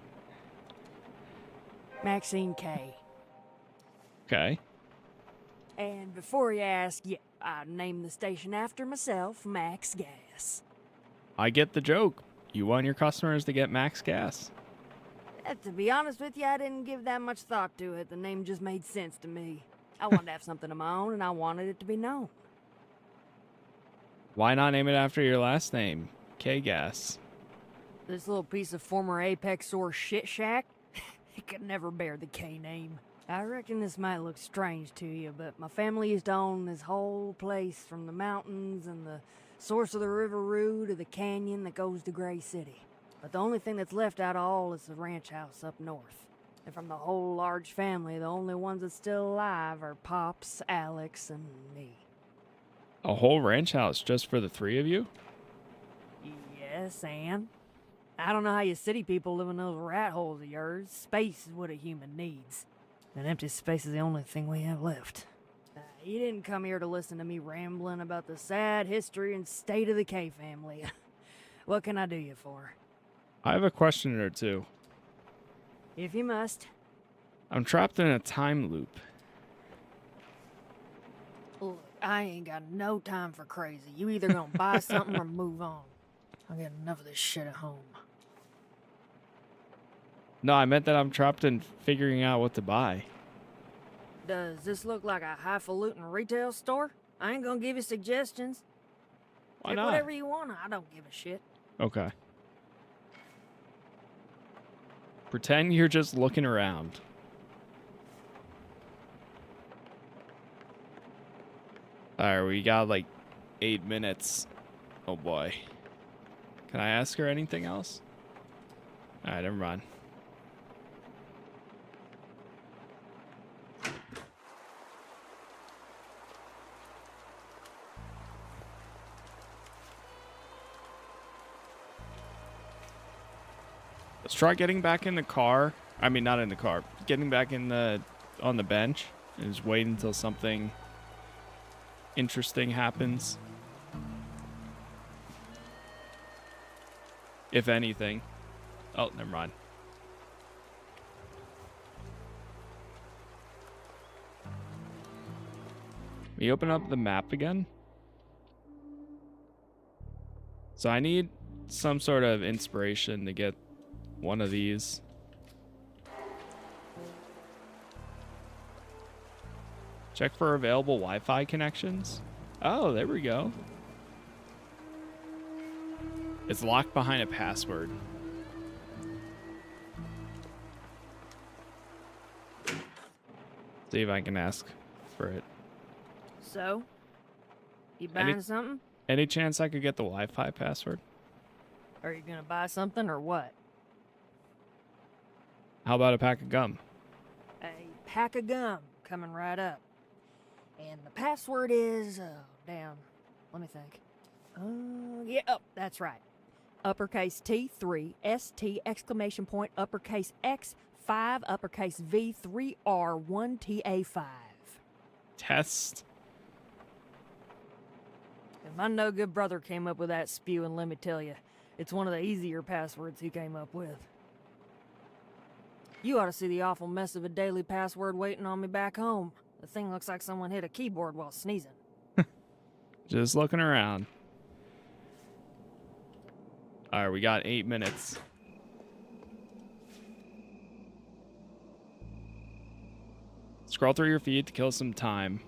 Maxine K. Okay. And before you ask, yeah, I named the station after myself, Max Gas. I get the joke. You want your customers to get max gas. To be honest with you, I didn't give that much thought to it. The name just made sense to me. I wanted to have something of my own, and I wanted it to be known. Why not name it after your last name? K-Gas. This little piece of former Apex Source shit shack, it could never bear the K name. I reckon this might look strange to you, but my family used to own this whole place from the mountains and the source of the River Roo to the canyon that goes to Gray City. But the only thing that's left out of all is the ranch house up north. And from the whole large family, the only ones that's still alive are Pops, Alex, and me. A whole ranch house just for the three of you? Yes, and I don't know how you city people live in those rat holes of yours. Space is what a human needs. An empty space is the only thing we have left. You didn't come here to listen to me rambling about the sad history and state of the K family. What can I do you for? I have a question or two. If you must. I'm trapped in a time loop. Look, I ain't got no time for crazy. You either gonna buy something or move on. I got enough of this shit at home. No, I meant that I'm trapped in figuring out what to buy. Does this look like a highfalutin retail store? I ain't gonna give you suggestions. Why Pick not? whatever you want. I don't give a shit. Okay. Pretend you're just looking around. Alright, we got like 8 minutes. Oh boy. Can I ask her anything else? Alright, never mind. Let's try getting back in the car. I mean, not in the car. Getting back in the on the bench and just wait until something interesting happens. If anything. Oh, never mind. We open up the map again. So I need some sort of inspiration to get one of these. Check for available Wi-Fi connections. Oh, there we go. It's locked behind a password. See if I can ask for it. So? You buying something? Any chance I could get the Wi-Fi password? Are you gonna buy something or what? How about a pack of gum? A pack of gum coming right up. And the password is, damn, let me think. Yeah, oh, that's right. Uppercase T3, ST, exclamation point, uppercase X, 5, uppercase V, 3R, 1 TA5. Test. And my no-good brother came up with that spew, and let me tell you, it's one of the easier passwords he came up with. You ought to see the awful mess of a daily password waiting on me back home. The thing looks like someone hit a keyboard while sneezing. Just looking around. All right, we got 8 minutes. Scroll through your feed to kill some time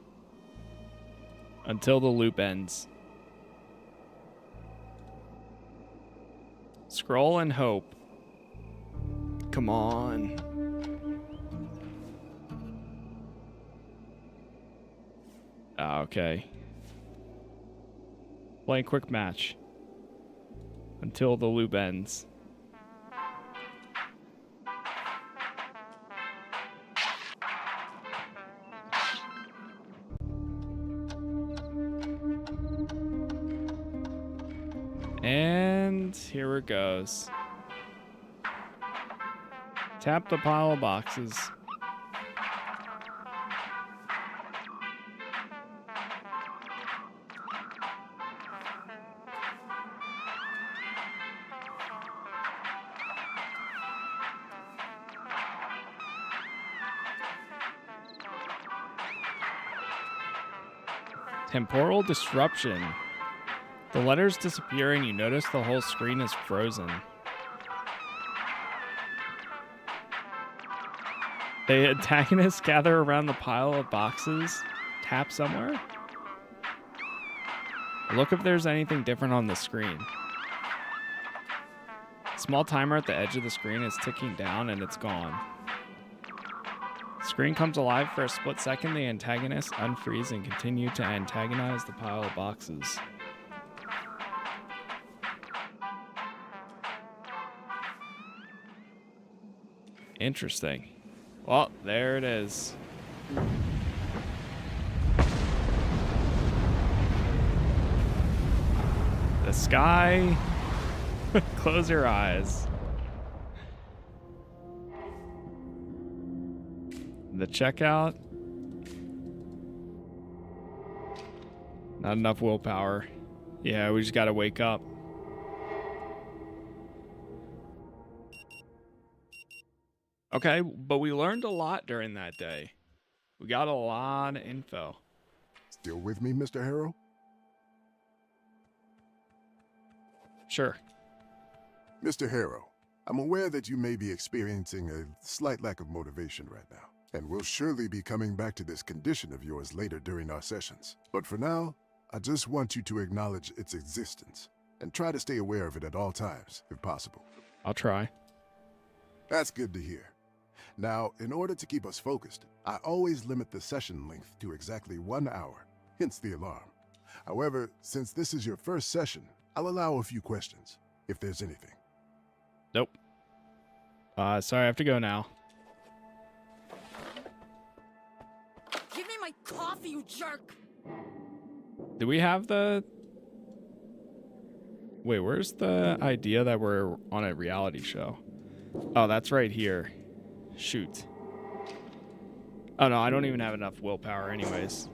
until the loop ends. Scroll and hope. Come on. Okay. Play a quick match until the loop ends. And here it goes. Tap the pile of boxes. Temporal disruption. The letters disappear and you notice the whole screen is frozen. The antagonists gather around the pile of boxes. Tap somewhere. Look if there's anything different on the screen. A small timer at the edge of the screen is ticking down and it's gone. The screen comes alive for a split second. The antagonists unfreeze and continue to antagonize the pile of boxes. Interesting. Well, there it is. The sky. Close your eyes. The checkout. Not enough willpower. Yeah, we just gotta wake up. Okay, but we learned a lot during that day. We got a lot of info. Still with me, Mr. Harrow? Sure. Mr. Harrow, I'm aware that you may be experiencing a slight lack of motivation right now, and we'll surely be coming back to this condition of yours later during our sessions. But for now, I just want you to acknowledge its existence and try to stay aware of it at all times, if possible. I'll try. That's good to hear. Now, in order to keep us focused, I always limit the session length to exactly 1 hour, hence the alarm. However, since this is your first session, I'll allow a few questions, if there's anything. Nope. Sorry, I have to go now. Give me my coffee, you jerk! Do we have the... Wait, where's the idea that we're on a reality show? Oh, that's right here. Shoot. Oh, no, I don't even have enough willpower anyways.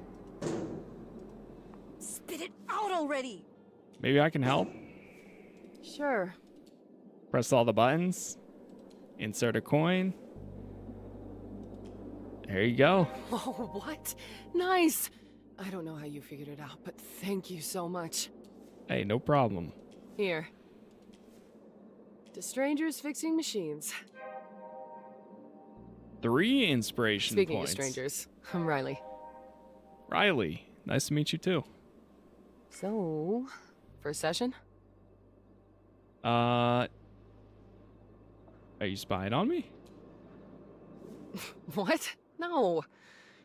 Spit it out already! Maybe I can help? Sure. Press all the buttons. Insert a coin. There you go. Oh, what? Nice! I don't know how you figured it out, but thank you so much. Hey, no problem. Here. To strangers fixing machines. 3 inspiration Speaking points. of strangers, I'm Riley. Riley, nice to meet you too. So, first session? Are you spying on me? What? No.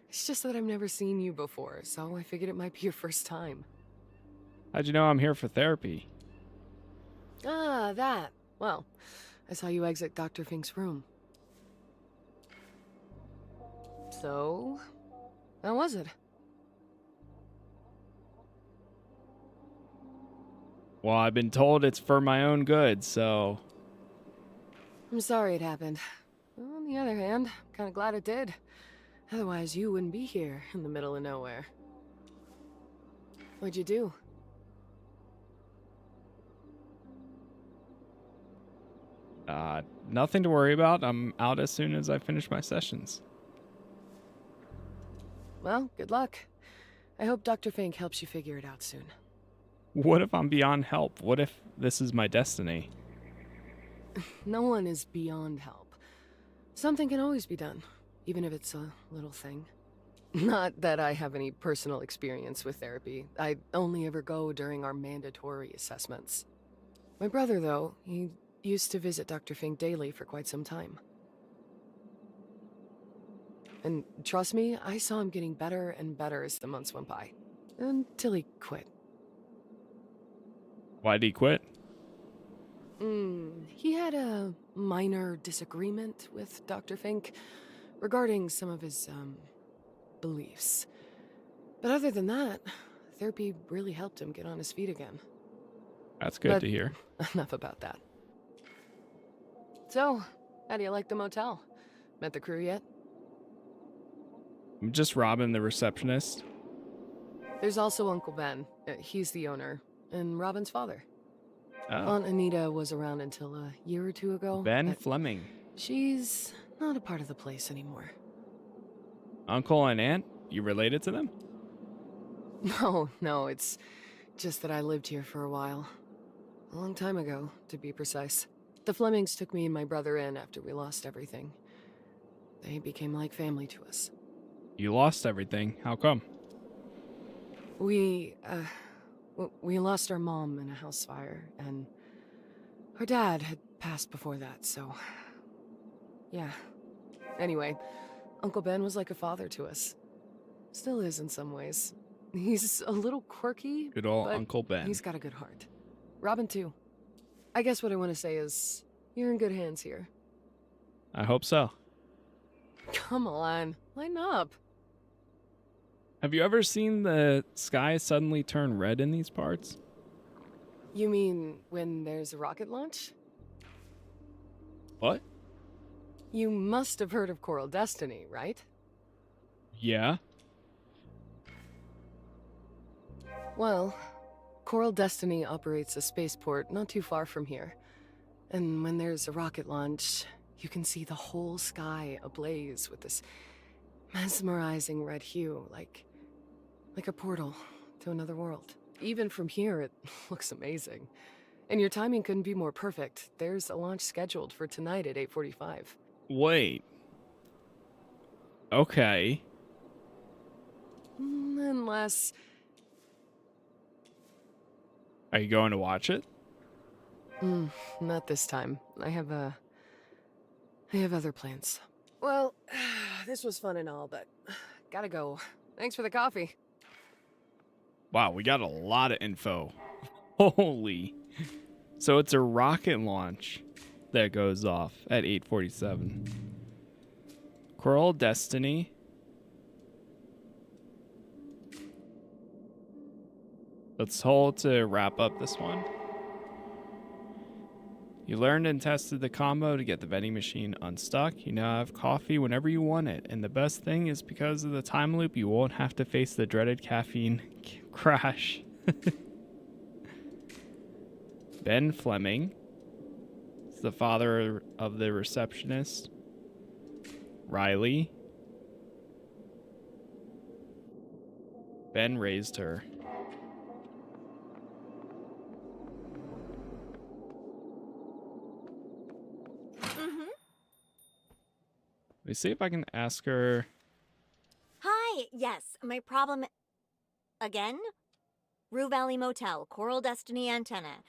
It's just that I've never seen you before, so I figured it might be your first time. How'd you know I'm here for therapy? Ah, that. Well, I saw you exit Dr. Fink's room. So, how was it? Well, I've been told it's for my own good, so... I'm sorry it happened. On the other hand, I'm kind of glad it did. Otherwise, you wouldn't be here in the middle of nowhere. What'd you do? Nothing to worry about. I'm out as soon as I finish my sessions. Well, good luck. I hope Dr. Fink helps you figure it out soon. What if I'm beyond help? What if this is my destiny? No one is beyond help. Something can always be done, even if it's a little thing. Not that I have any personal experience with therapy. I only ever go during our mandatory assessments. My brother, though, he used to visit Dr. Fink daily for quite some time. And trust me, I saw him getting better and better as the months went by. Until he quit. Why'd he quit? He had a minor disagreement with Dr. Fink regarding some of his, beliefs. But other than that, therapy really helped him get on his feet again. That's good to hear. Enough about that. So, how do you like the motel? Met the crew yet? I'm just robbing the receptionist. There's also Uncle Ben. He's the owner. And Robin's father. Oh. Aunt Anita was around until a year or two ago. Ben Fleming. She's not a part of the place anymore. Uncle and aunt? You related to them? No, it's just that I lived here for a while. A long time ago, to be precise. The Flemings took me and my brother in after we lost everything. They became like family to us. You lost everything. How come? We lost our mom in a house fire, and our dad had passed before that, so... yeah. Anyway, Uncle Ben was like a father to us. Still is in some ways. He's a little quirky, Good old but Uncle Ben. he's got a good heart. Robin, too. I guess what I want to say is, you're in good hands here. I hope so. Come on, line up. Have you ever seen the sky suddenly turn red in these parts? You mean when there's a rocket launch? What? You must have heard of Coral Destiny, right? Yeah. Well, Coral Destiny operates a spaceport not too far from here. And when there's a rocket launch, you can see the whole sky ablaze with this mesmerizing red hue, like a portal to another world. Even from here, it looks amazing. And your timing couldn't be more perfect. There's a launch scheduled for tonight at 8:45. Wait. Okay. Unless... Are you going to watch it? Not this time. I have other plans. Well, this was fun and all, but gotta go. Thanks for the coffee. Wow, we got a lot of info. Holy. So it's a rocket launch that goes off at 8:47. Coral Destiny. Let's hold to wrap up this one. You learned and tested the combo to get the vending machine unstuck. You now have coffee whenever you want it. And the best thing is because of the time loop, you won't have to face the dreaded caffeine crash. Ben Fleming is the father of the receptionist. Riley. Ben raised her. Let me see if I can ask her. Hi, Hi, yes, my problem... Again? Rue Valley Motel, Coral Destiny Antenna.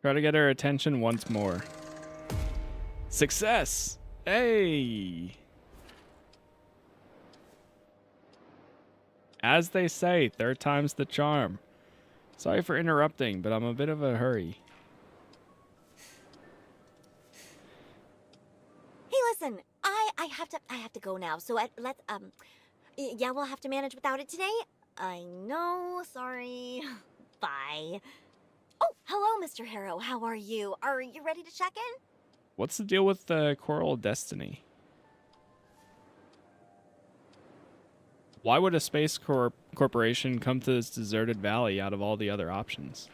Try to get her attention once more. Success! Hey! As they say, third time's the charm. Sorry for interrupting, but I'm a bit of a hurry. Hey, listen, I have to go now. So let's yeah, we'll have to manage without it today. I know, sorry. Bye. Oh, hello, Mr. Harrow. How are you? Are you ready to check in? What's the deal with the Coral Destiny? Why would a space corporation come to this deserted valley out of all the other options?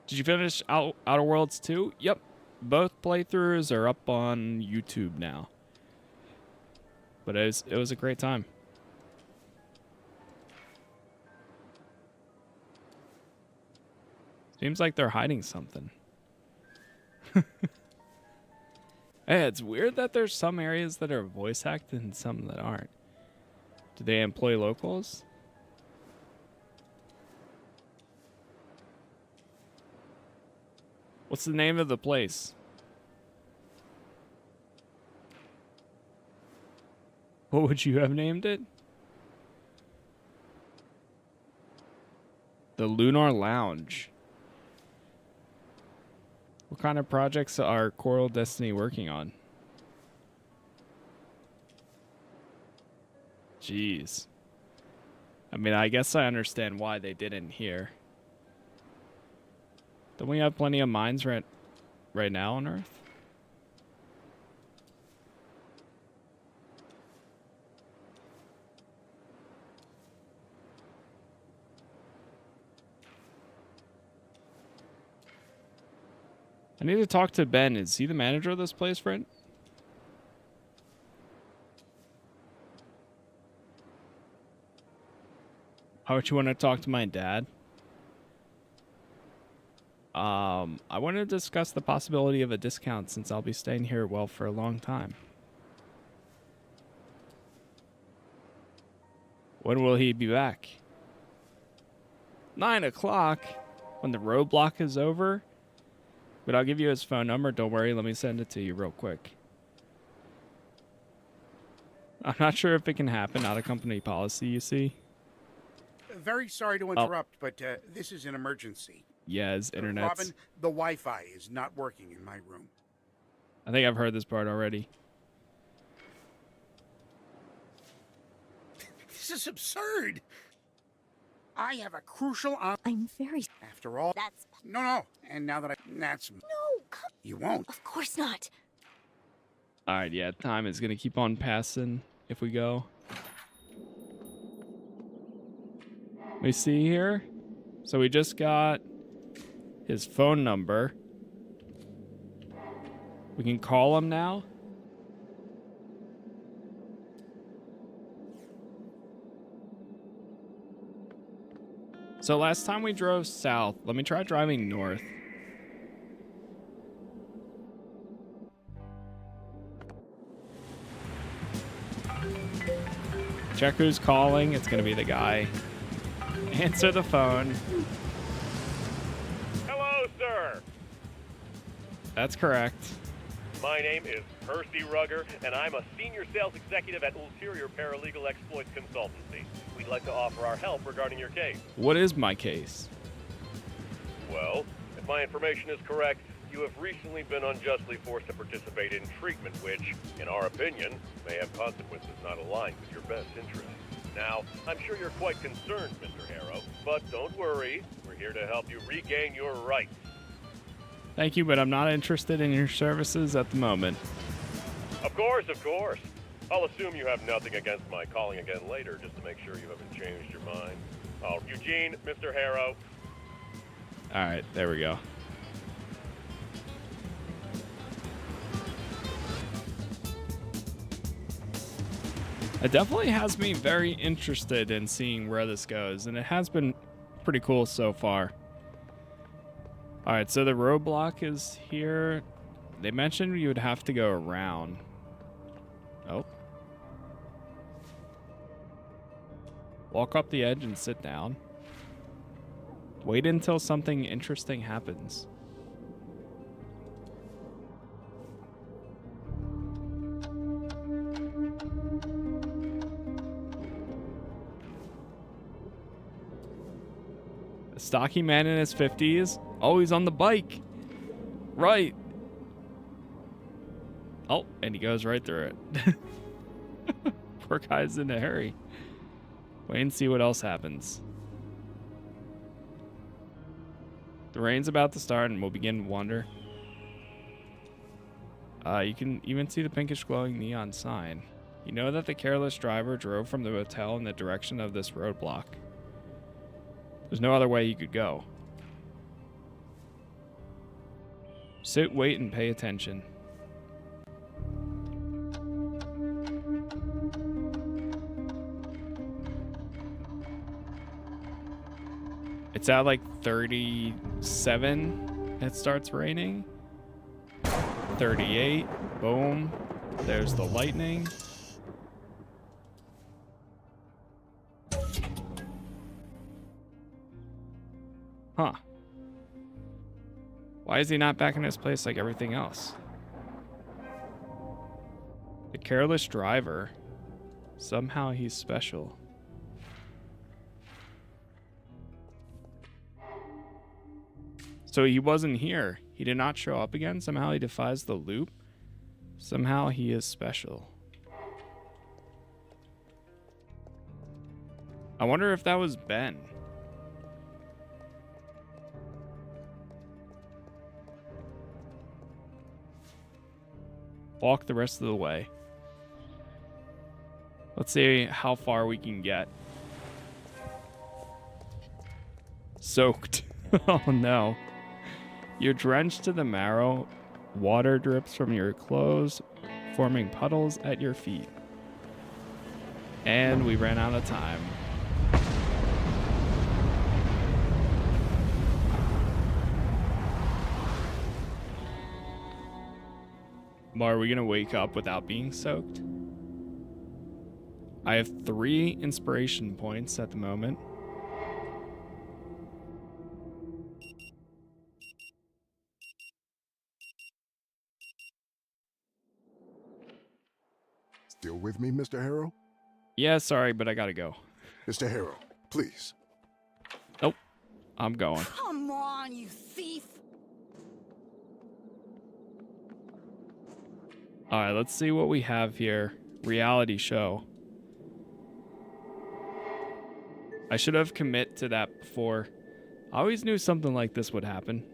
Did you finish Outer Worlds 2? Yep. Both playthroughs are up on YouTube now. But it was a great time. Seems like they're hiding something. Hey, it's weird that there's some areas that are voice hacked and some that aren't. Do they employ locals? What's the name of the place? What would you have named it? The Lunar Lounge. What kind of projects are Coral Destiny working on? Jeez. I mean, I guess I understand why they didn't here. Don't we have plenty of mines right now on Earth? I need to talk to Ben. Is he the manager of this place, friend? How would you want to talk to my dad? I want to discuss the possibility of a discount since I'll be staying here, well, for a long time. When will he be back? 9 o'clock? When the roadblock is over? But I'll give you his phone number. Don't worry. Let me send it to you real quick. I'm not sure if it can happen. Out of company policy, you see. Very sorry to interrupt, but this is an emergency. Yeah, his internet's... Robin, the Wi-Fi is not working in my room. I think I've heard this part already. This is absurd. I have a crucial... I'm very... After all... That's... No. And now that that's... No, come... You won't. Of course not. Alright, yeah, time is going to keep on passing if we go. We see here. So we just got his phone number. We can call him now. So last time we drove south, let me try driving north. Check who's calling. It's gonna be the guy. Answer the phone. Hello, sir. That's correct. My name is Percy Rugger, and I'm a senior sales executive at Ulterior Paralegal Exploits Consultancy. We'd like to offer our help regarding your case. What is my case? Well, if my information is correct, you have recently been unjustly forced to participate in treatment which, in our opinion, may have consequences not aligned with your best interests. Now, I'm sure you're quite concerned, Mr. Harrow, but don't worry. We're here to help you regain your rights. Thank you, but I'm not interested in your services at the moment. Of course, of course. I'll assume you have nothing against my calling again later, just to make sure you haven't changed your mind. Oh, Eugene, Mr. Harrow. All right, there we go. It definitely has me very interested in seeing where this goes, and it has been pretty cool so far. All right, so the roadblock is here. They mentioned you would have to go around. Oh. Walk up the edge and sit down. Wait until something interesting happens. A stocky man in his 50s, always on the bike. Right. Oh, and he goes right through it. Poor guy's in a hurry. Wait and see what else happens. The rain's about to start and we'll begin to wander. You can even see the pinkish glowing neon sign. You know that the careless driver drove from the motel in the direction of this roadblock. There's no other way he could go. Sit, wait, and pay attention. It's at like 37. It starts raining. 38. Boom. There's the lightning. Huh. Why is he not back in his place like everything else? The careless driver. Somehow he's special. So he wasn't here. He did not show up again. Somehow he defies the loop. Somehow he is special. I wonder if that was Ben. Walk the rest of the way. Let's see how far we can get. Soaked. Oh no. You're drenched to the marrow. Water drips from your clothes, forming puddles at your feet. And we ran out of time. Are we gonna wake up without being soaked? I have 3 inspiration points at the moment. Still with me, Mr. Harrow? Yeah, sorry, but I gotta go. Mr. Harrow, please. Nope. I'm going. Come on, you thief! Alright, let's see what we have here. Reality show. I should have commit to that before. I always knew something like this would happen.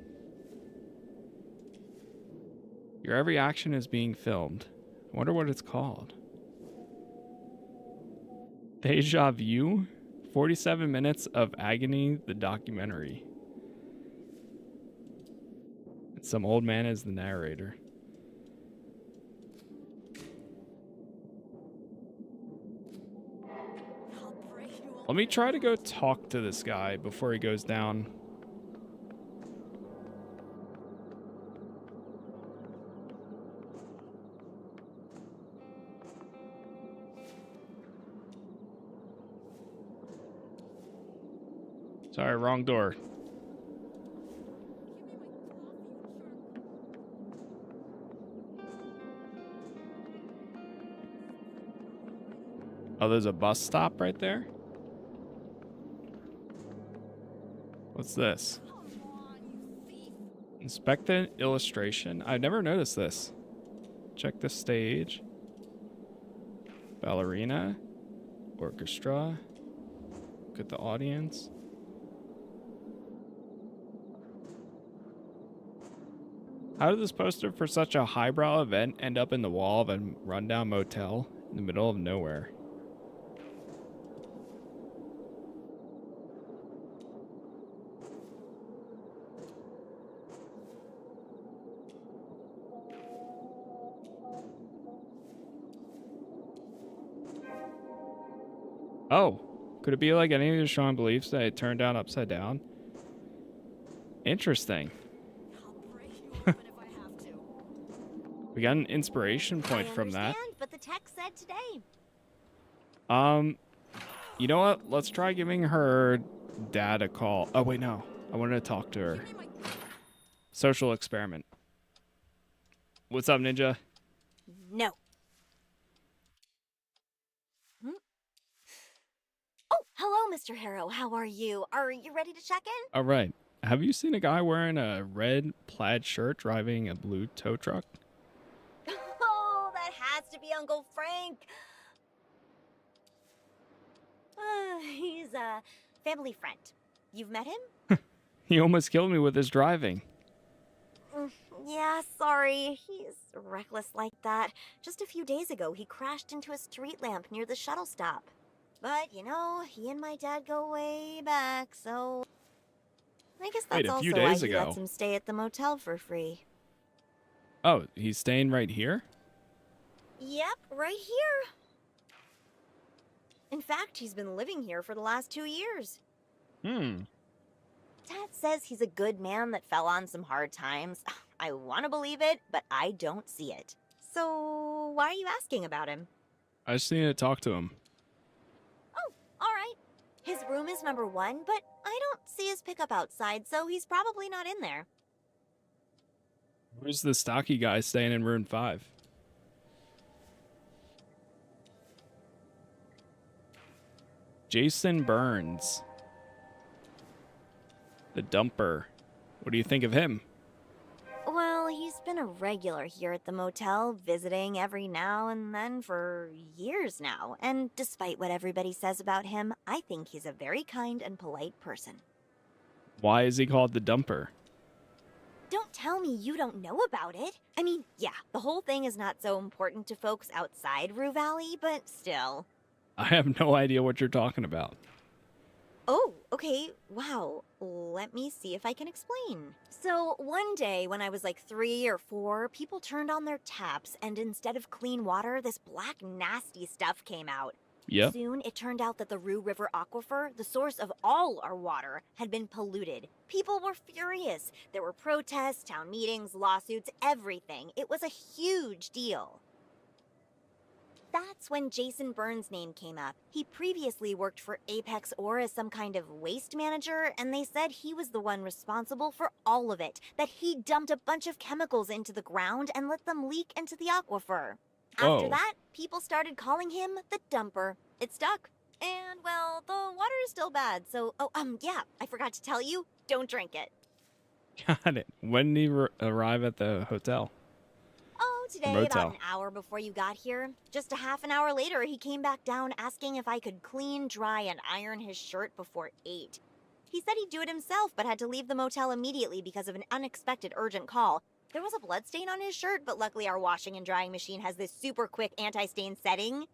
Your every action is being filmed. I wonder what it's called. Deja Vu? 47 minutes of agony, the documentary. And some old man is the narrator. Let me try to go talk to this guy before he goes down. Sorry, wrong door. Oh, there's a bus stop right there? What's this? Inspect the illustration. I've never noticed this. Check the stage. Ballerina. Orchestra. Look at the audience. How did this poster for such a highbrow event end up in the wall of a rundown motel in the middle of nowhere? Oh, could it be like any of your strong beliefs that it turned down upside down? Interesting. I'll break you open if I have to. We got an inspiration I point from that. understand, but the text said today. You know what? Let's try giving her dad a call. Oh, wait, no. I wanted to talk to her. Social experiment. What's up, Ninja? No. Oh, hello, Mr. Harrow. How are you? Are you ready to check in? All right. Have you seen a guy wearing a red plaid shirt driving a blue tow truck? Oh, that has to be Uncle Frank. He's a family friend. You've met him? He almost killed me with his driving. Yeah, sorry. He's reckless like that. Just a few days ago, he crashed into a street lamp near the shuttle stop. But, you know, he and my dad go way back, so... I guess that's Wait, a few also why days he ago. lets him stay at the motel for free. Oh, he's staying right here? Yep, right here. In fact, he's been living here for the last 2 years. Hmm. Dad says he's a good man that fell on some hard times. I want to believe it, but I don't see it. So, why are you asking about him? I just need to talk to him. Oh, all right. His room is number 1, but I don't see his pickup outside, so he's probably not in there. Who's the stocky guy staying in room 5? Jason Burns. The dumper. What do you think of him? Well, he's been a regular here at the motel, visiting every now and then for years now. And despite what everybody says about him, I think he's a very kind and polite person. Why is he called the dumper? Don't tell me you don't know about it. I mean, yeah, the whole thing is not so important to folks outside Rue Valley, but still. I have no idea what you're talking about. Oh, okay, wow. Let me see if I can explain. So, one day when I was like 3 or 4, people turned on their taps, and instead of clean water, this black, nasty stuff came out. Yep. Soon, it turned out that the Rue River Aquifer, the source of all our water, had been polluted. People were furious. There were protests, town meetings, lawsuits, everything. It was a huge deal. That's when Jason Burns' name came up. He previously worked for Apex Ore as some kind of waste manager, and they said he was the one responsible for all of it, that he dumped a bunch of chemicals into the ground and let them leak into the aquifer. After Whoa. that, people started calling him the dumper. It stuck. And, well, the water is still bad, so, yeah, I forgot to tell you, don't drink it. Got it. When did he arrive at the hotel? Oh, today, Motel. about an hour before you got here. Just a half an hour later, he came back down asking if I could clean, dry, and iron his shirt before 8. He said he'd do it himself, but had to leave the motel immediately because of an unexpected urgent call. There was a bloodstain on his shirt, but luckily our washing and drying machine has this super quick anti-stain setting.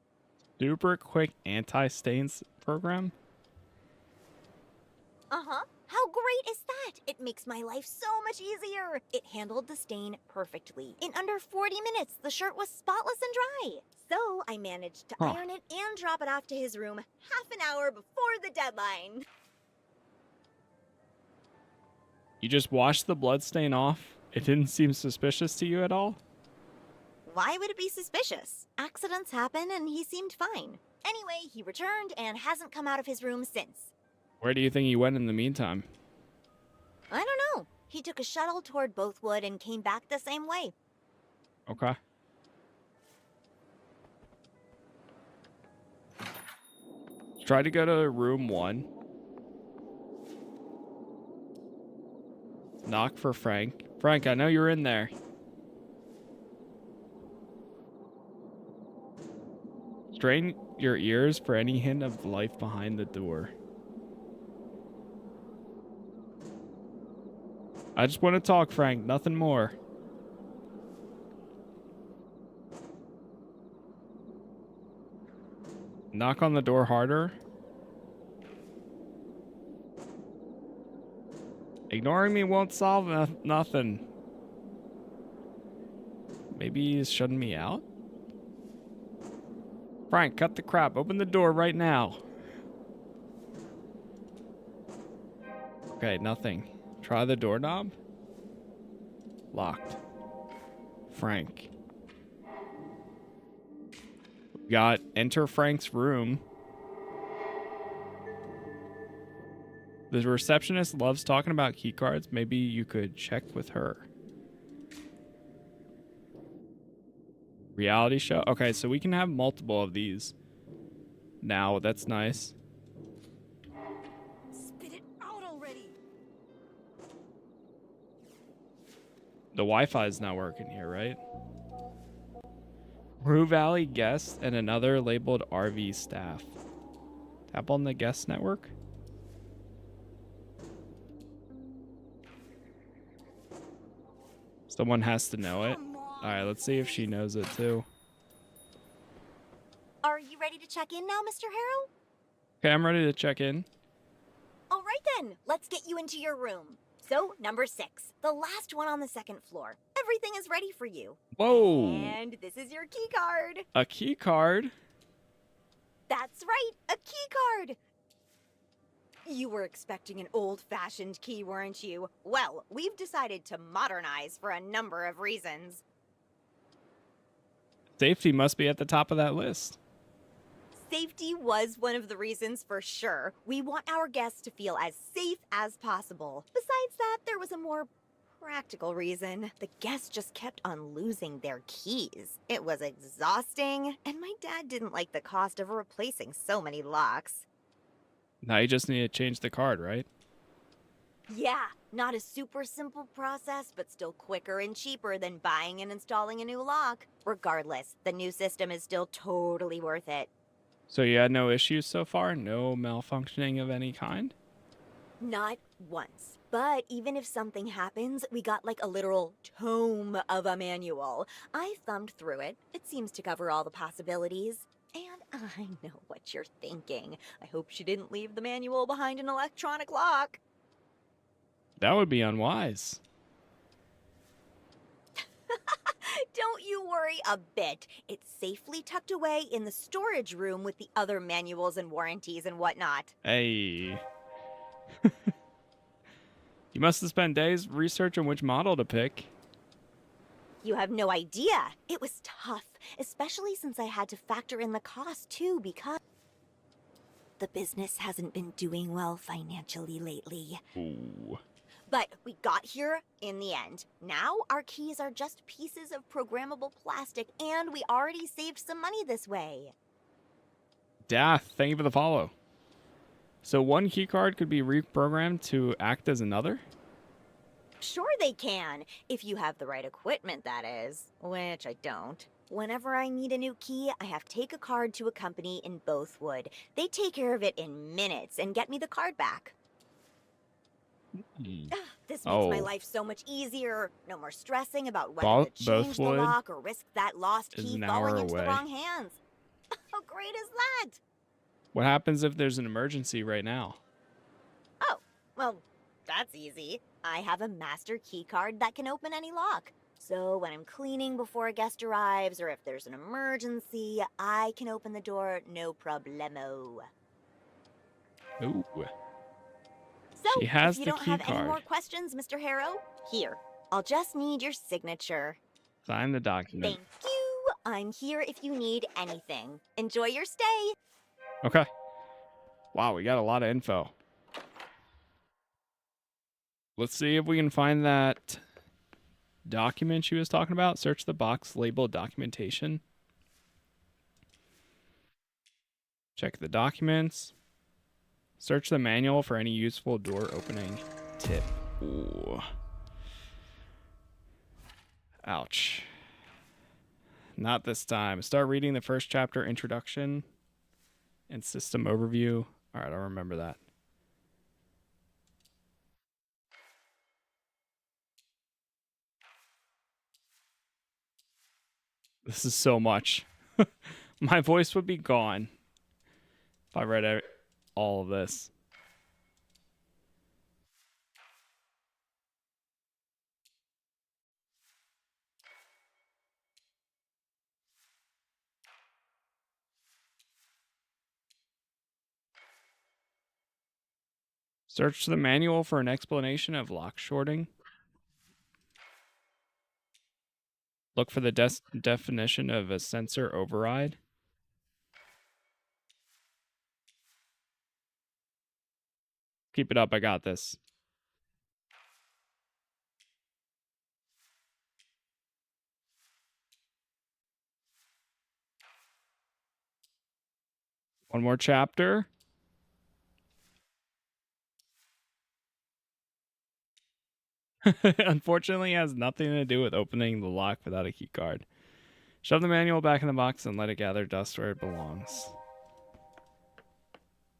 Super quick anti-stains program? Uh-huh. How great is that? It makes my life so much easier. It handled the stain perfectly. In under 40 minutes, the shirt was spotless and dry. So I managed to iron it and drop it off to his room half an hour before the deadline. You just washed the bloodstain off? It didn't seem suspicious to you at all? Why would it be suspicious? Accidents happen and he seemed fine. Anyway, he returned and hasn't come out of his room since. Where do you think he went in the meantime? I don't know. He took a shuttle toward Bothwood and came back the same way. Okay. Try to go to room 1. Knock for Frank. Frank, I know you're in there. Strain your ears for any hint of life behind the door. I just want to talk, Frank. Nothing more. Knock on the door harder. Ignoring me won't solve nothing. Maybe he's shutting me out? Frank, cut the crap. Open the door right now. Okay, nothing. Try the doorknob. Locked. Frank. We got enter Frank's room. The receptionist loves talking about key cards. Maybe you could check with her. Reality show. Okay, so we can have multiple of these. Now, that's nice. Spit it out already. The Wi-Fi is not working here, right? Rue Valley guest and another labeled RV staff. Tap on the guest network. Someone has to know it. All right, let's see if she knows it too. Are you ready to check in now, Mr. Harrow? Okay, I'm ready to check in. All right then, let's get you into your room. So, number 6, the last one on the second floor. Everything is ready for you. Whoa. And this is your key card. A key card? That's right, a key card. You were expecting an old-fashioned key, weren't you? Well, we've decided to modernize for a number of reasons. Safety must be at the top of that list. Safety was one of the reasons for sure. We want our guests to feel as safe as possible. Besides that, there was a more practical reason. The guests just kept on losing their keys. It was exhausting, and my dad didn't like the cost of replacing so many locks. Now you just need to change the card, right? Yeah, not a super simple process, but still quicker and cheaper than buying and installing a new lock. Regardless, the new system is still totally worth it. So you had no issues so far? No malfunctioning of any kind? Not once. But even if something happens, we got like a literal tome of a manual. I thumbed through it. It seems to cover all the possibilities. And I know what you're thinking. I hope she didn't leave the manual behind an electronic lock. That would be unwise. Don't you worry a bit. It's safely tucked away in the storage room with the other manuals and warranties and whatnot. Hey. You must have spent days researching which model to pick. You have no idea. It was tough, especially since I had to factor in the cost too, because the business hasn't been doing well financially lately. Ooh. But we got here in the end. Now our keys are just pieces of programmable plastic, and we already saved some money this way. Dath, thank you for the follow. So one key card could be reprogrammed to act as another? Sure they can, if you have the right equipment, that is, which I don't. Whenever I need a new key, I have to take a card to a company in Bothwood. They take care of it in minutes and get me the card back. This makes my life so much easier. No more stressing about whether to change the Bothwood lock or risk that lost is key an falling hour into the away. wrong hands. How great is that? What happens if there's an emergency right now? Oh, well, that's easy. I have a master key card that can open any lock. So when I'm cleaning before a guest arrives, or if there's an emergency, I can open the door no problemo. Ooh. So, She has if you the don't key have any more card. questions, Mr. Harrow, here. I'll just need your signature. Sign the document. Thank you. I'm here if you need anything. Enjoy your stay. Okay. Wow, we got a lot of info. Let's see if we can find that document she was talking about. Search the box labeled documentation. Check the documents. Search the manual for any useful door opening tip. Ooh. Ouch. Not this time. Start reading the first chapter introduction and system overview. All right, I'll remember that. This is so much. My voice would be gone if I read all of this. Search the manual for an explanation of lock shorting. Look for the definition of a sensor override. Keep it up. I got this. One more chapter. Unfortunately, it has nothing to do with opening the lock without a key card. Shove the manual back in the box and let it gather dust where it belongs.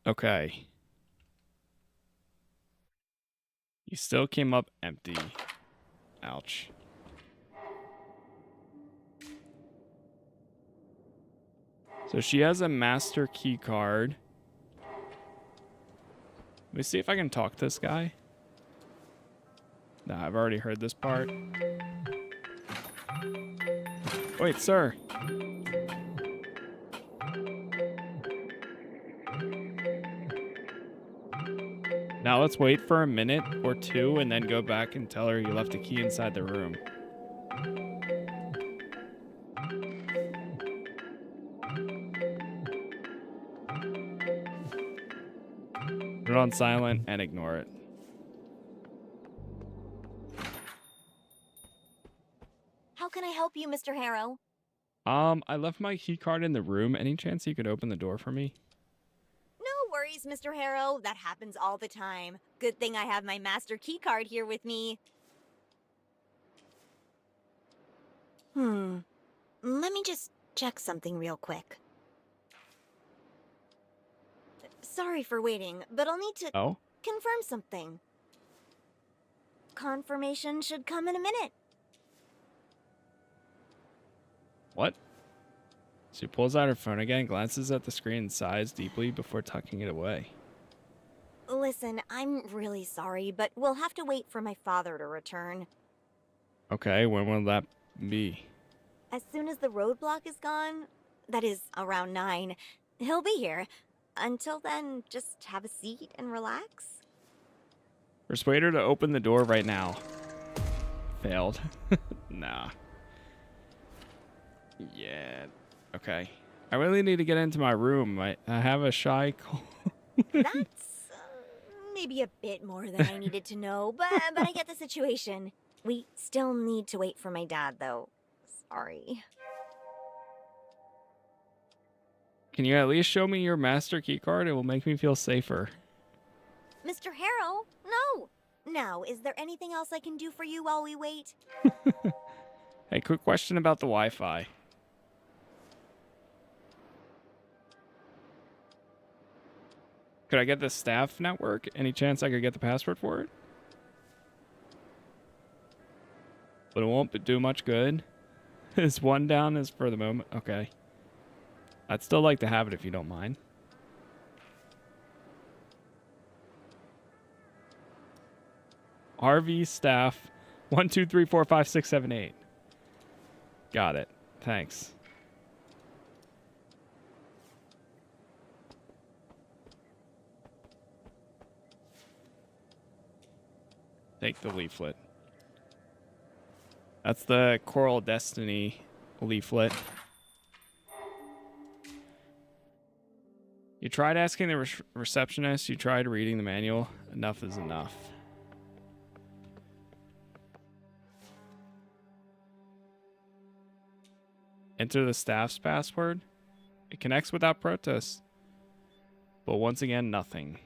Okay. You still came up empty. Ouch. So she has a master key card. Let me see if I can talk to this guy. Nah, I've already heard this part. Wait, sir. Now let's wait for a minute or two and then go back and tell her you left a key inside the room. Put it on silent and ignore it. How can I help you, Mr. Harrow? I left my key card in the room. Any chance you could open the door for me? No worries, Mr. Harrow. That happens all the time. Good thing I have my master key card here with me. Let me just check something real quick. Sorry for waiting, but I'll need to confirm something. Confirmation should come in a minute. What? She pulls out her phone again, glances at the screen, and sighs deeply before tucking it away. Listen, I'm really sorry, but we'll have to wait for my father to return. Okay, when will that be? As soon as the roadblock is gone, that is around 9, he'll be here. Until then, just have a seat and relax. Persuade her to open the door right now. Failed. Nah. Yeah. Okay. I really need to get into my room. I have a shy cold. That's maybe a bit more than I needed to know, but I get the situation. We still need to wait for my dad, though. Sorry. Can you at least show me your master key card? It will make me feel safer. Mr. Harrow? No! Now, is there anything else I can do for you while we wait? Hey, quick question about the Wi-Fi. Could I get the staff network? Any chance I could get the password for it? But it won't do much good. Is one down is for the moment? Okay. I'd still like to have it if you don't mind. RV staff 1 2 3 4 5 6 7 8. Got it. Thanks. Take the leaflet. That's the Coral Destiny leaflet. You tried asking the receptionist. You tried reading the manual. Enough is enough. Enter the staff's password. It connects without protest. But once again, nothing.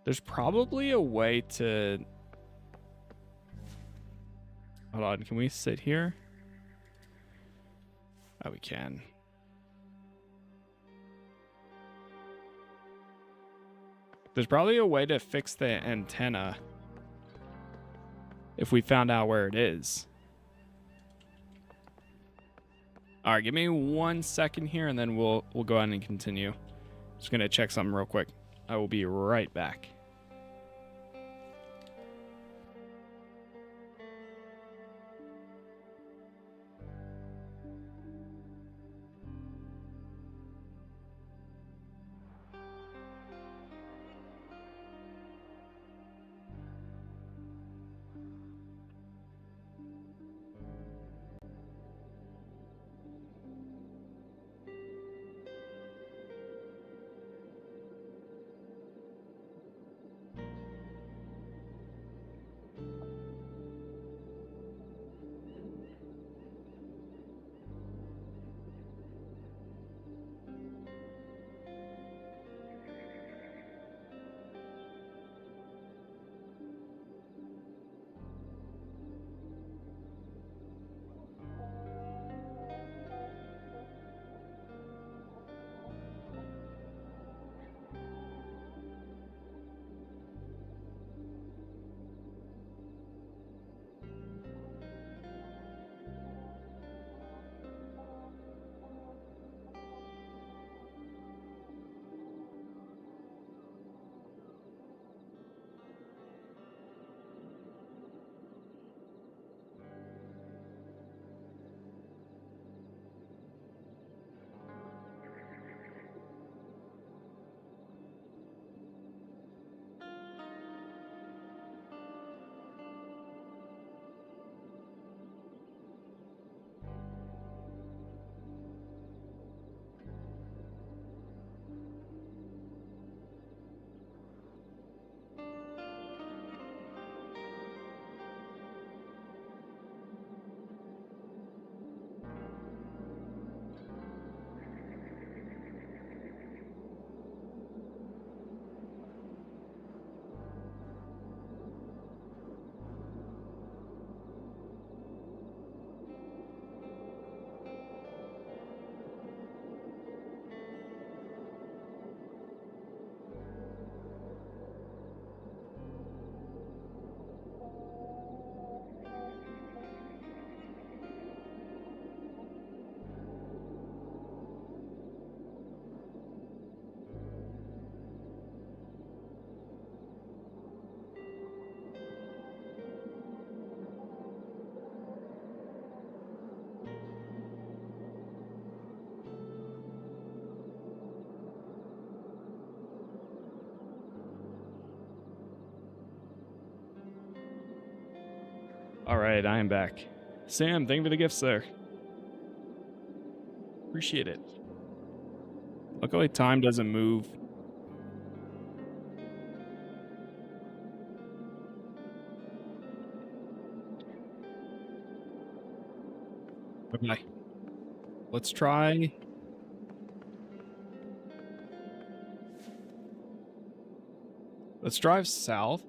There's probably a way to... Hold on, can we sit here? Oh, we can. There's probably a way to fix the antenna if we found out where it is. All right, give me 1 second here, and then we'll go ahead and continue. Just gonna check something real quick. I will be right back. All right, I am back. Sam, thank you for the gift, sir. Appreciate it. Luckily, time doesn't move. Okay. Let's try. Let's drive south.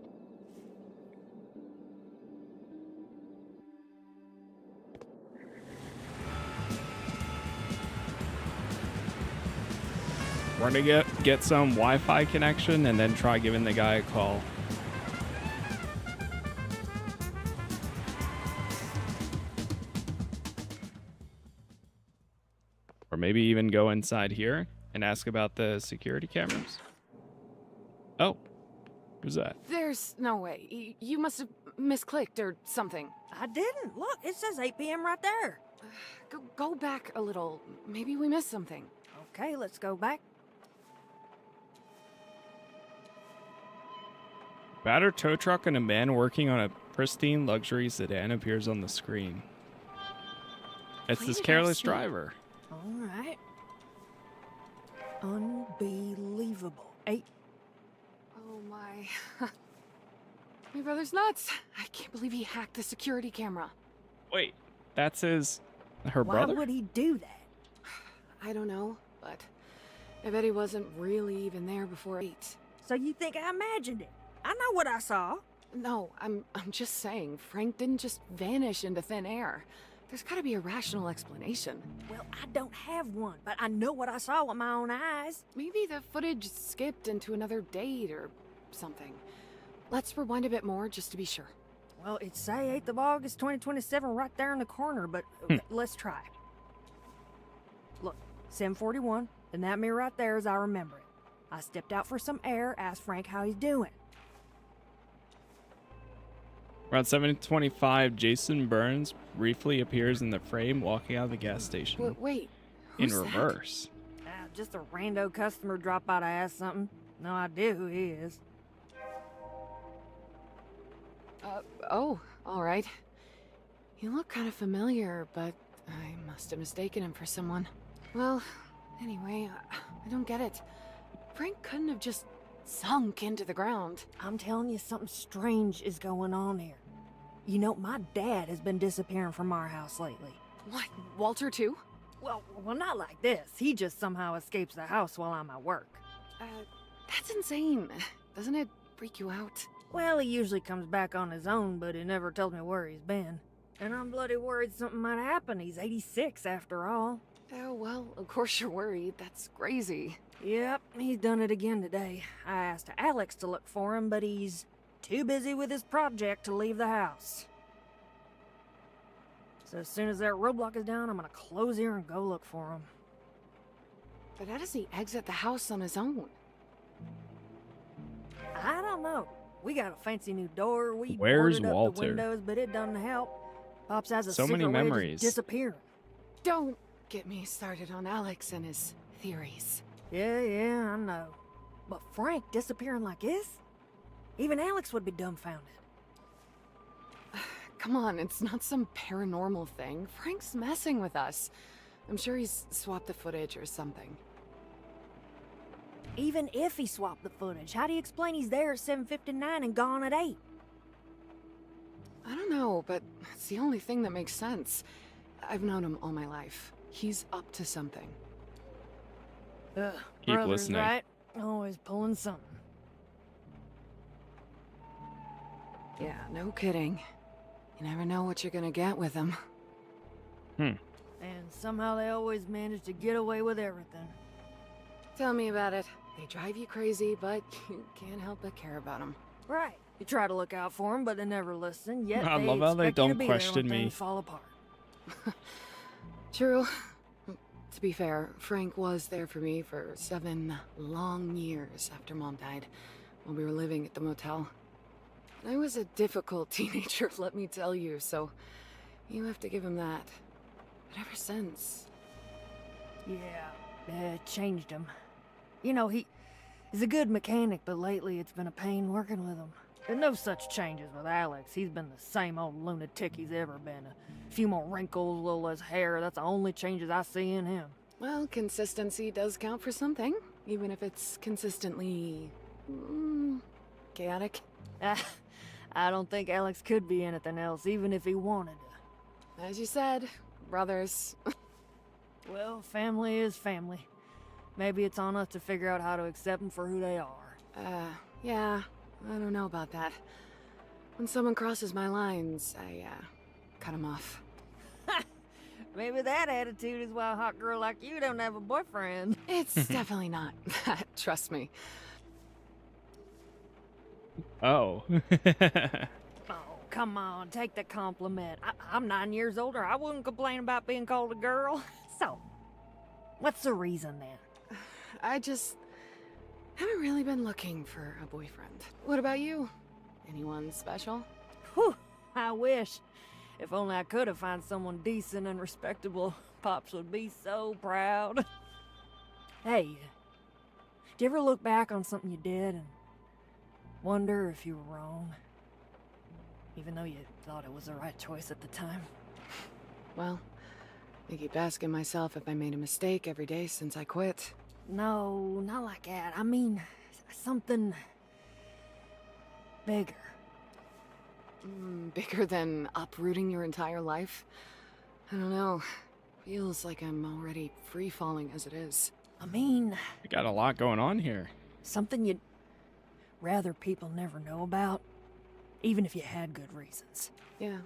We're gonna get some Wi-Fi connection and then try giving the guy a call. Or maybe even go inside here and ask about the security cameras. Oh, who's that? There's no way. You must have misclicked or something. I didn't. Look, it says 8 p.m. right there. Go back a little. Maybe we missed something. Okay, let's go back. Battered tow truck and a man working on a pristine luxury sedan appears on the screen. It's Why this did I careless see- driver. All right. Unbelievable. 8. Oh my. My brother's nuts. I can't believe he hacked the security camera. Wait, that's her Why brother? would he do that? I don't know, but I bet he wasn't really even there before 8. So you think I imagined it? I know what I saw. No, I'm just saying, Frank didn't just vanish into thin air. There's gotta be a rational explanation. Well, I don't have one, but I know what I saw with my own eyes. Maybe the footage skipped into another date or something. Let's rewind a bit more just to be sure. Well, it's say 8th of August, 2027 right there in the corner, but let's try. Look, 7:41, and that mirror right there as I remember it. I stepped out for some air, asked Frank how he's doing. Around 7:25, Jason Burns briefly appears in the frame walking out of the gas station Wait, in who's that? reverse. Just a rando customer dropped by to ask something. No idea who he is. Oh, all right. You look kind of familiar, but I must have mistaken him for someone. Well, anyway, I don't get it. Frank couldn't have just sunk into the ground. I'm telling you, something strange is going on here. You know, my dad has been disappearing from our house lately. What, Walter too? Well, not like this. He just somehow escapes the house while I'm at work. That's insane. Doesn't it freak you out? Well, he usually comes back on his own, but he never tells me where he's been. And I'm bloody worried something might happen. He's 86 after all. Oh, well, of course you're worried. That's crazy. Yep, he's done it again today. I asked Alex to look for him, but he's too busy with his project to leave the house. So as soon as that roadblock is down, I'm gonna close here and go look for him. But how does he exit the house on his own? I don't know. We got a fancy new door. We Where's boarded up Walter? the windows, but it doesn't help. Pops has a So many secret way of just memories. disappearing. Don't get me started on Alex and his theories. Yeah, I know. But Frank disappearing like this? Even Alex would be dumbfounded. Come on, it's not some paranormal thing. Frank's messing with us. I'm sure he's swapped the footage or something. Even if he swapped the footage, how do you explain he's there at 7:59 and gone at 8? I don't know, but it's the only thing that makes sense. I've known him all my life. He's up to something. Keep Brother's listening. right. Always pulling something. Yeah, no kidding. You never know what you're gonna get with him. And somehow they always manage to get away with everything. Tell me about it. They drive you crazy, but you can't help but care about them. Right. You try to look out for them, but they never listen. Yet I they love how they expect you to don't be there question when me. things fall apart. True. To be fair, Frank was there for me for 7 long years after Mom died, while we were living at the motel. I was a difficult teenager, let me tell you, so you have to give him that. But ever since... Yeah, it changed him. You know, he's a good mechanic, but lately it's been a pain working with him. There's no such changes with Alex. He's been the same old lunatic he's ever been. A few more wrinkles, a little less hair. That's the only changes I see in him. Well, consistency does count for something, even if it's consistently... chaotic. I don't think Alex could be anything else, even if he wanted to. As you said, brothers. Well, family is family. Maybe it's on us to figure out how to accept them for who they are. Yeah, I don't know about that. When someone crosses my lines, I, cut them off. Maybe that attitude is why a hot girl like you don't have a boyfriend. It's definitely not that, trust me. Oh. Oh, come on, take the compliment. I'm 9 years older. I wouldn't complain about being called a girl. So, what's the reason then? I just haven't really been looking for a boyfriend. What about you? Anyone special? Whew, I wish. If only I could have found someone decent and respectable. Pops would be so proud. Hey, did you ever look back on something you did and wonder if you were wrong? Even though you thought it was the right choice at the time? Well, I keep asking myself if I made a mistake every day since I quit. No, not like that. I mean, something bigger. Bigger than uprooting your entire life? I don't know. Feels like I'm already free-falling as it is. I mean... You got a lot going on here. Something you'd rather people never know about, even if you had good reasons. Yeah.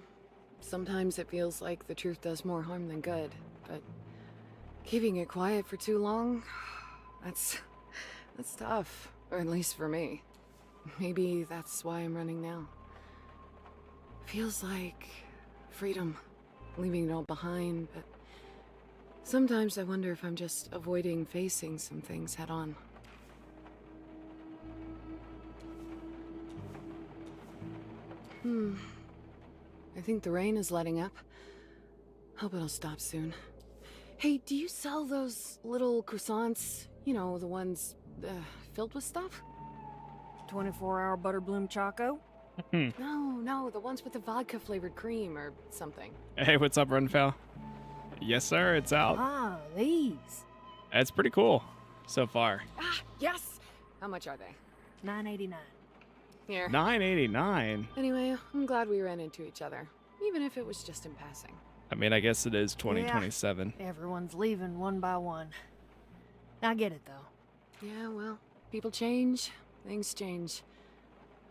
Sometimes it feels like the truth does more harm than good, but keeping it quiet for too long, that's tough. Or at least for me. Maybe that's why I'm running now. Feels like freedom, leaving it all behind, but sometimes I wonder if I'm just avoiding facing some things head on. I think the rain is letting up. Hope it'll stop soon. Hey, do you sell those little croissants? You know, the ones filled with stuff? 24-hour Butterbloom Choco? No, the ones with the vodka-flavored cream or something. Hey, what's up, Renfell? Yes, sir, it's out. Ah, these. It's pretty cool so far. Ah, yes! How much are they? $9.89. Here. $9.89. Anyway, I'm glad we ran into each other, even if it was just in passing. I mean, I guess it is 2027. Yeah, everyone's leaving one by one. I get it, though. Yeah, well, people change, things change.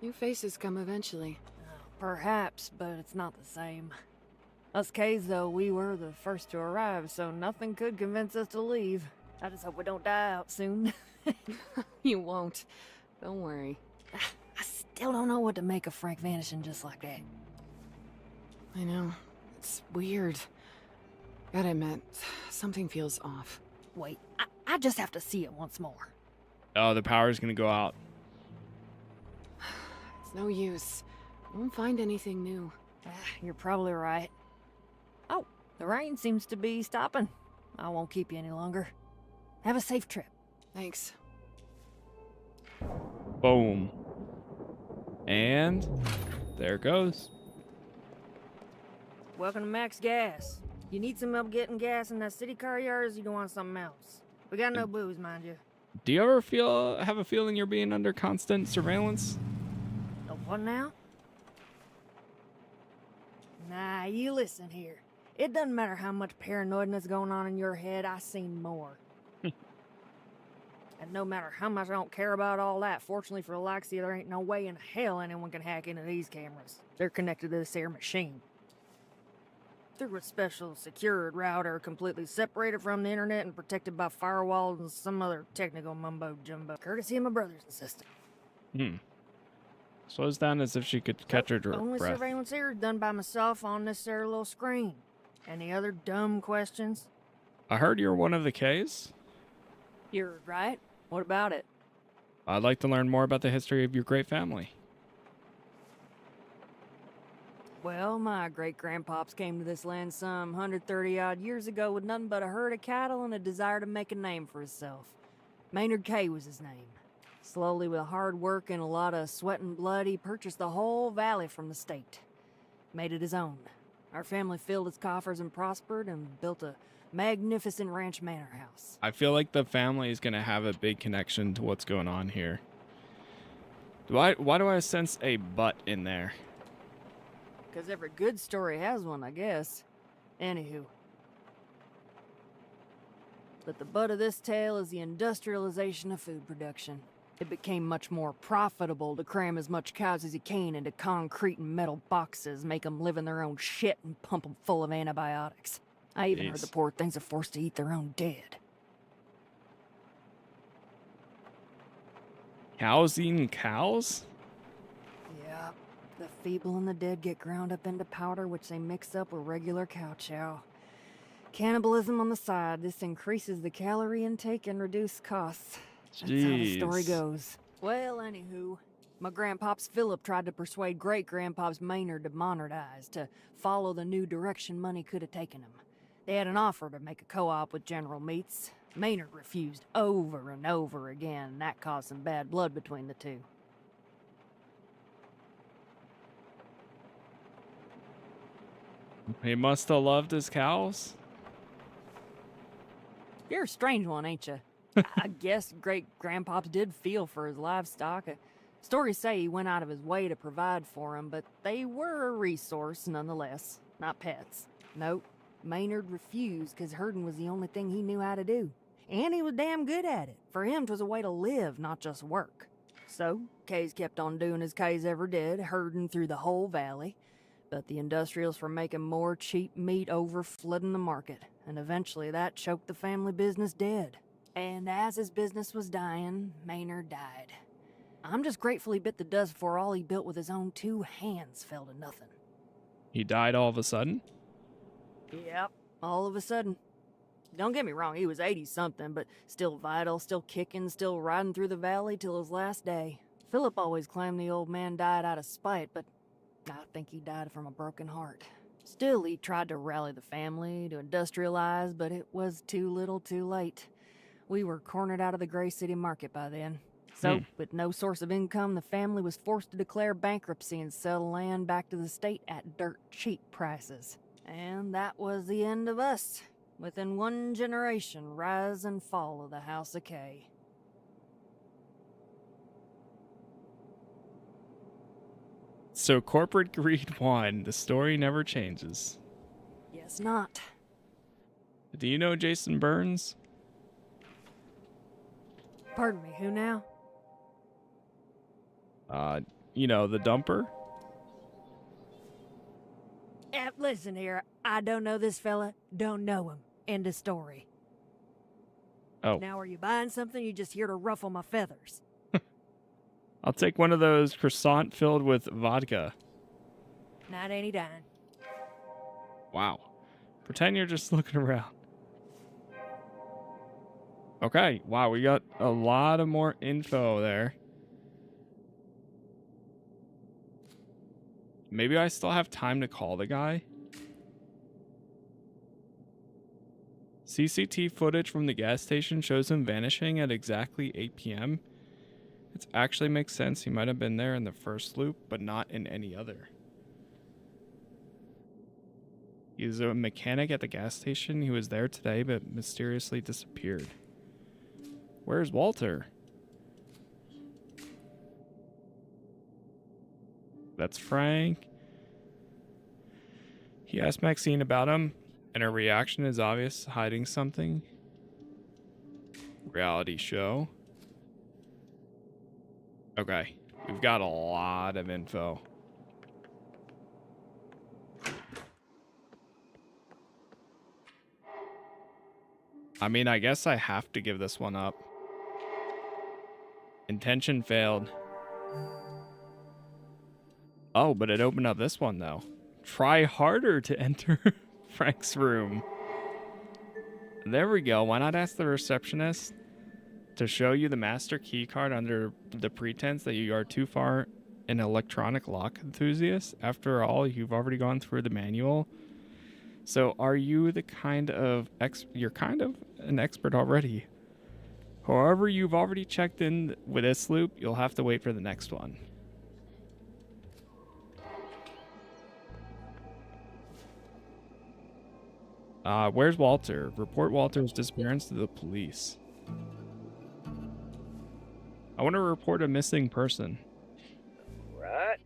New faces come eventually. Perhaps, but it's not the same. Us K's, though, we were the first to arrive, so nothing could convince us to leave. I just hope we don't die out soon. You won't. Don't worry. I still don't know what to make of Frank vanishing just like that. I know. It's weird. Gotta admit, something feels off. Wait, I just have to see it once more. Oh, the power's gonna go out. It's no use. I won't find anything new. You're probably right. Oh, the rain seems to be stopping. I won't keep you any longer. Have a safe trip. Thanks. Boom. And there it goes. Welcome to Max Gas. You need some help getting gas in that city car yard, or you want something else? We got no booze, mind you. Do you ever have a feeling you're being under constant surveillance? Oh, what now? Nah, you listen here. It doesn't matter how much paranoidness going on in your head, I seen more. And no matter how much I don't care about all that, fortunately for Alexia, there ain't no way in hell anyone can hack into these cameras. They're connected to this here machine. Through a special secured router completely separated from the internet and protected by firewalls and some other technical mumbo-jumbo. Courtesy of my brothers and sister. Slows down as if she could catch her Only breath. surveillance here is done by myself on this there little screen. Any other dumb questions? I heard you're one of the K's. You're right. What about it? I'd like to learn more about the history of your great family. Well, my great-grandpops came to this land some 130-odd years ago with nothing but a herd of cattle and a desire to make a name for himself. Maynard K was his name. Slowly, with hard work and a lot of sweat and blood, he purchased the whole valley from the state. Made it his own. Our family filled its coffers and prospered and built a magnificent ranch manor house. I feel like the family is going to have a big connection to what's going on here. Why do I sense a butt in there? Because every good story has one, I guess. Anywho. But the butt of this tale is the industrialization of food production. It became much more profitable to cram as much cows as you can into concrete and metal boxes, make them live in their own shit, and pump them full of antibiotics. I even heard the poor things are forced to eat their own dead. Cows eating cows? Yeah, the feeble and the dead get ground up into powder, which they mix up with regular cow chow. Cannibalism on the side. This increases the calorie intake and reduces costs. That's how the story goes. Well, anywho, my grandpops Philip tried to persuade great-grandpops Maynard to modernize, to follow the new direction money could have taken him. They had an offer to make a co-op with General Meats. Maynard refused over and over again, and that caused some bad blood between the two. He must have loved his cows. You're a strange one, ain't you? I guess great-grandpops did feel for his livestock. Stories say he went out of his way to provide for them, but they were a resource nonetheless, not pets. Nope, Maynard refused because herding was the only thing he knew how to do. And he was damn good at it. For him, 'twas a way to live, not just work. So, Kays kept on doing as Kays ever did, herding through the whole valley. But the industrials were making more cheap meat over flooding the market, and eventually that choked the family business dead. And as his business was dying, Maynard died. I'm just grateful he bit the dust before all he built with his own 2 hands fell to nothing. He died all of a sudden? Yep, all of a sudden. Don't get me wrong, he was 80-something, but still vital, still kicking, still riding through the valley till his last day. Philip always claimed the old man died out of spite, but I think he died from a broken heart. Still, he tried to rally the family, to industrialize, but it was too little too late. We were cornered out of the Gray City market by then. So, with no source of income, the family was forced to declare bankruptcy and sell the land back to the state at dirt cheap prices. And that was the end of us. Within 1 generation, rise and fall of the House of K. So corporate greed won. The story never changes. Guess not. Do you know Jason Burns? Pardon me, who now? You know, the dumper? Listen here, I don't know this fella, don't know him. End of story. Oh. Now, are you buying something, or you just here to ruffle my feathers? I'll take one of those croissant filled with vodka. Not any dime. Wow. Pretend you're just looking around. Okay, wow, we got a lot of more info there. Maybe I still have time to call the guy. CCTV footage from the gas station shows him vanishing at exactly 8 p.m. It actually makes sense. He might have been there in the first loop, but not in any other. He's a mechanic at the gas station. He was there today, but mysteriously disappeared. Where's Walter? That's Frank. He asked Maxine about him, and her reaction is obvious, hiding something. Reality show. Okay, we've got a lot of info. I mean, I guess I have to give this one up. Intention failed. Oh, but it opened up this one, though. Try harder to enter Frank's room. There we go. Why not ask the receptionist to show you the master key card under the pretense that you are too far an electronic lock enthusiast? After all, you've already gone through the manual. So are you the kind of you're kind of an expert already. However, you've already checked in with this loop, you'll have to wait for the next one. Where's Walter? Report Walter's disappearance to the police. I want to report a missing person. Right.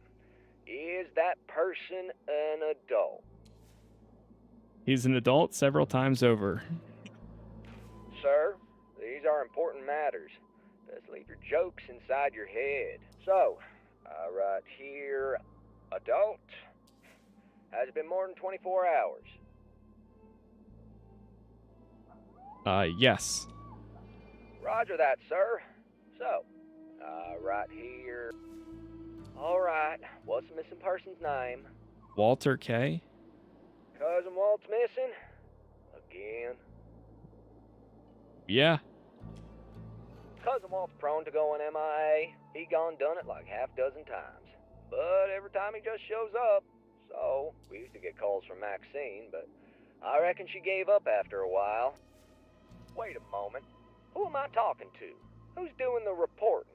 Is that person an adult? He's an adult several times over. Sir, these are important matters. Just leave your jokes inside your head. So, right here, adult. Has it been more than 24 hours? Yes. Roger that, sir. So, right here. Alright, what's the missing person's name? Walter K. Cousin Walt's missing? Again? Yeah. Cousin Walt's prone to going MIA. He gone done it like half dozen times. But every time he just shows up. So, we used to get calls from Maxine, but I reckon she gave up after a while. Wait a moment. Who am I talking to? Who's doing the reporting?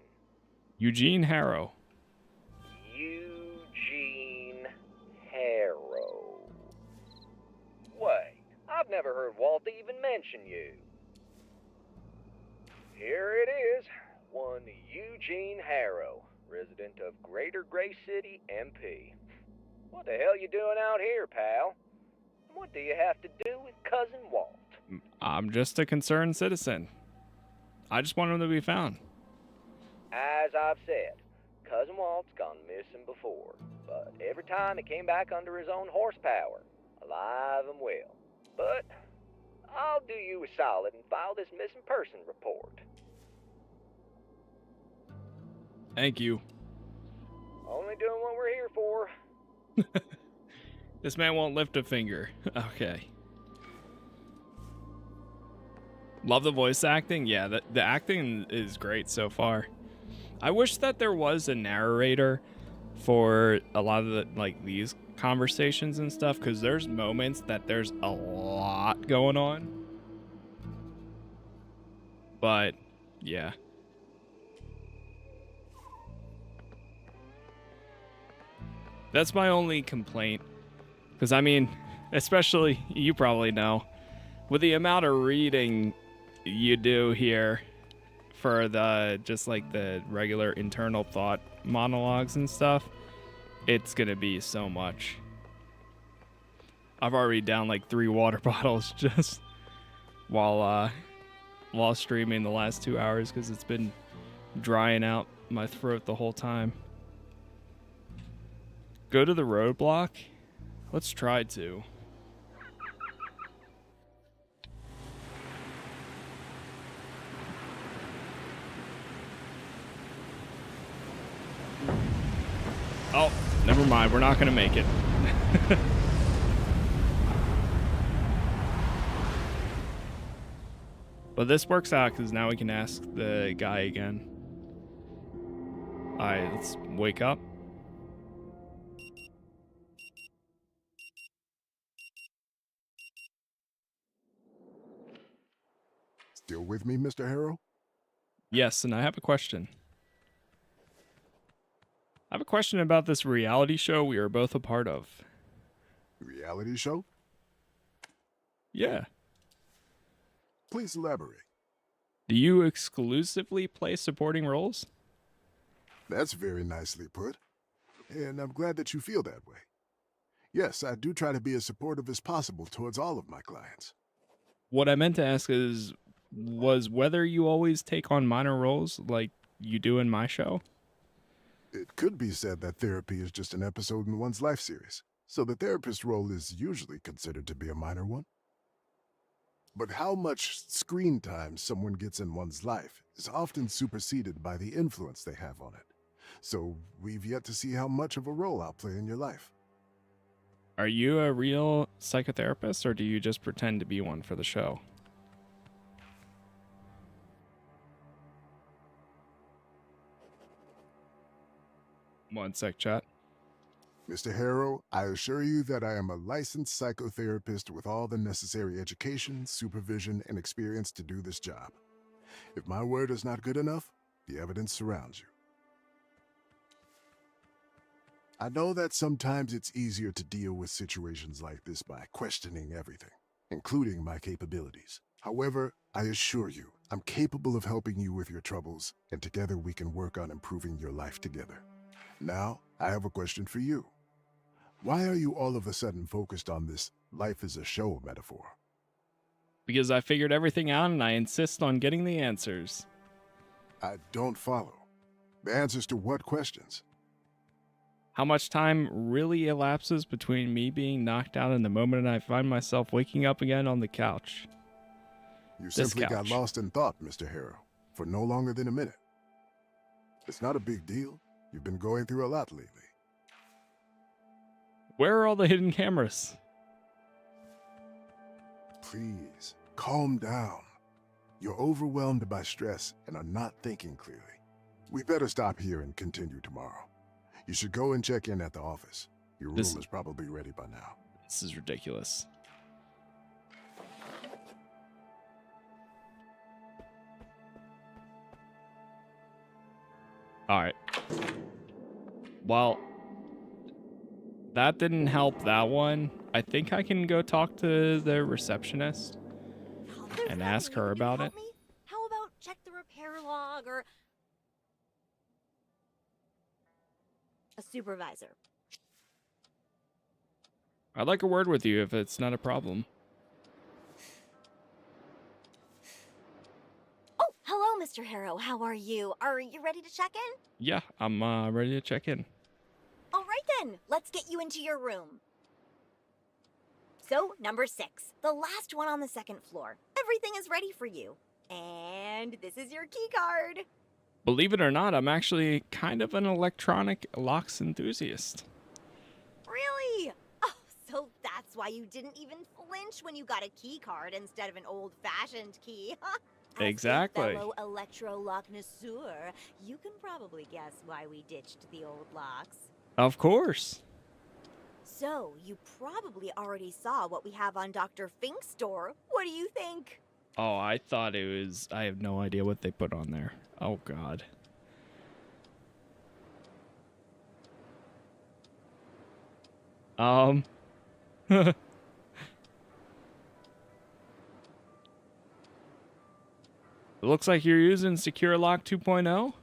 Eugene Harrow. Eugene Harrow. Wait, I've never heard Walt even mention you. Here it is. One Eugene Harrow, resident of Greater Gray City, MP. What the hell you doing out here, pal? What do you have to do with Cousin Walt? I'm just a concerned citizen. I just want him to be found. As I've said, Cousin Walt's gone missing before, but every time he came back under his own horsepower, alive and well. But I'll do you a solid and file this missing person report. Thank you. Only doing what we're here for. This man won't lift a finger. Okay. Love the voice acting. Yeah, the acting is great so far. I wish that there was a narrator for a lot of these conversations and stuff, because there's moments that there's a lot going on. But yeah. That's my only complaint. Because, I mean, especially, you probably know, with the amount of reading you do here for the regular internal thought monologues and stuff, it's going to be so much. I've already down 3 water bottles just while streaming the last 2 hours because it's been drying out my throat the whole time. Go to the roadblock? Let's try to. Oh, never mind. We're not going to make it. But this works out because now we can ask the guy again. Alright, let's wake up. Still with me, Mr. Harrow? Yes, and I have a question. I have a question about this reality show we are both a part of. Reality show? Yeah. Please elaborate. Do you exclusively play supporting roles? That's very nicely put. And I'm glad that you feel that way. Yes, I do try to be as supportive as possible towards all of my clients. What I meant to ask was whether you always take on minor roles like you do in my show? It could be said that therapy is just an episode in one's life series, so the therapist role is usually considered to be a minor one. But how much screen time someone gets in one's life is often superseded by the influence they have on it. So we've yet to see how much of a role I'll play in your life. Are you a real psychotherapist, or do you just pretend to be one for the show? One sec, chat. Mr. Harrow, I assure you that I am a licensed psychotherapist with all the necessary education, supervision, and experience to do this job. If my word is not good enough, the evidence surrounds you. I know that sometimes it's easier to deal with situations like this by questioning everything, including my capabilities. However, I assure you, I'm capable of helping you with your troubles, and together we can work on improving your life together. Now, I have a question for you. Why are you all of a sudden focused on this life is a show metaphor? Because I figured everything out and I insist on getting the answers. I don't follow. The answers to what questions? How much time really elapses between me being knocked out and the moment I find myself waking up again on the couch? You simply got lost in thought, Mr. Harrow, for no longer than a minute. It's not a big deal. You've been going through a lot lately. Where are all the hidden cameras? Please, calm down. You're overwhelmed by stress and are not thinking clearly. We better stop here and continue tomorrow. You should go and check in at the office. Your room is probably ready by now. This is ridiculous. All right. Well, that didn't help that one. I think I can go talk to the receptionist and ask her about it. How about check the repair log or a supervisor? I'd like a word with you if it's not a problem. Oh, hello, Mr. Harrow. How are you? Are you ready to check in? Yeah, I'm ready to check in. All right then, let's get you into your room. So, number 6, the last one on the second floor. Everything is ready for you. And this is your key card. Believe it or not, I'm actually kind of an electronic locks enthusiast. Really? Oh, so that's why you didn't even flinch when you got a key card instead of an old-fashioned key. Exactly. As a fellow electro-lock connoisseur, you can probably guess why we ditched the old locks. Of course. So, you probably already saw what we have on Dr. Fink's store. What do you think? Oh, I thought it was... I have no idea what they put on there. Oh, God. It looks like you're using Secure Lock 2.0?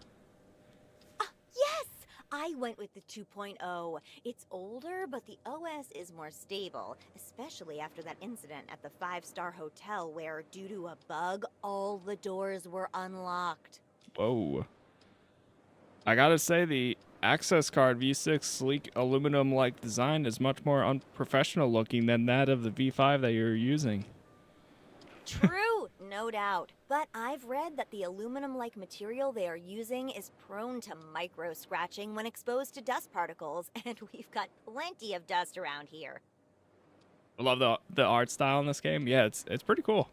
Yes! I went with the 2.0. It's older, but the OS is more stable, especially after that incident at the 5-star hotel where, due to a bug, all the doors were unlocked. Whoa. I gotta say, the access card V6 sleek aluminum-like design is much more unprofessional looking than that of the V5 that you're using. True, no doubt. But I've read that the aluminum-like material they are using is prone to micro-scratching when exposed to dust particles, and we've got plenty of dust around here. I love the art style in this game. Yeah, it's pretty cool.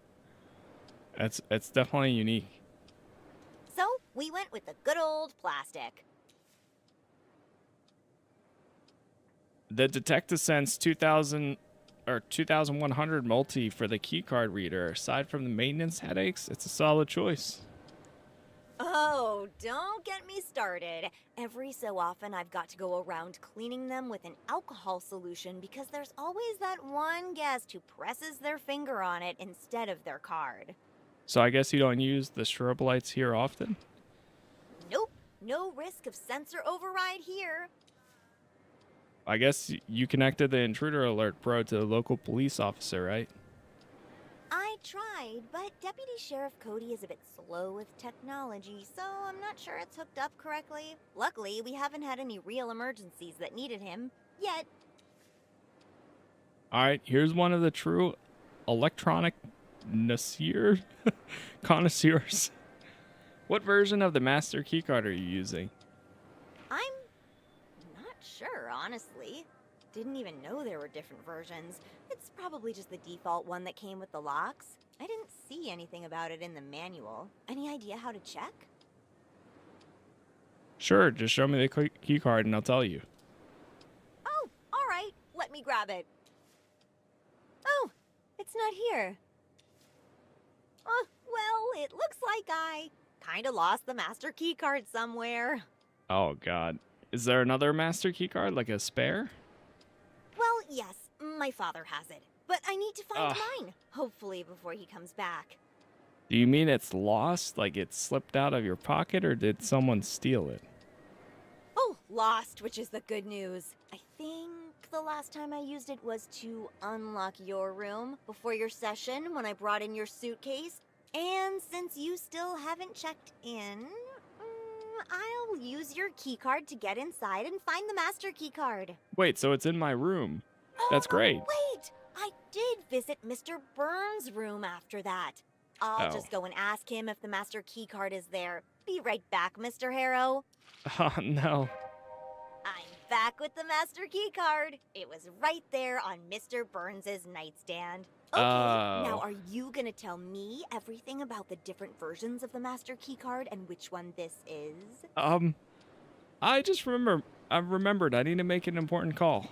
It's definitely unique. So, we went with the good old plastic. The DetectaSense 2100 multi for the keycard reader. Aside from the maintenance headaches, it's a solid choice. Oh, don't get me started. Every so often I've got to go around cleaning them with an alcohol solution because there's always that one guest who presses their finger on it instead of their card. So I guess you don't use the strobe lights here often? Nope, no risk of sensor override here. I guess you connected the Intruder Alert Pro to the local police officer, right? I tried, but Deputy Sheriff Cody is a bit slow with technology, so I'm not sure it's hooked up correctly. Luckily, we haven't had any real emergencies that needed him, yet. Alright, here's one of the true electronic connoisseurs. What version of the master keycard are you using? I'm not sure, honestly. Didn't even know there were different versions. It's probably just the default one that came with the locks. I didn't see anything about it in the manual. Any idea how to check? Sure, just show me the keycard and I'll tell you. Oh, all right. Let me grab it. Oh, it's not here. Oh, Well, it looks like I kinda lost the master key card somewhere. Oh, God. Is there another master key card, like a spare? Well, yes, my father has it. But I need to find Ugh. mine, hopefully before he comes back. Do you mean it's lost, like it slipped out of your pocket, or did someone steal it? Oh, lost, which is the good news. I think the last time I used it was to unlock your room before your session when I brought in your suitcase. And since you still haven't checked in, I'll use your keycard to get inside and find the master keycard. Wait, so it's in my room. That's great. Wait, I did visit Mr. Burns' room after that. I'll just go and ask him if the master keycard is there. Be right back, Mr. Harrow. Oh, no. I'm back with the master keycard. It was right there on Mr. Burns' nightstand. Okay, now are you gonna tell me everything about the different versions of the master keycard and which one this is? I remembered I need to make an important call.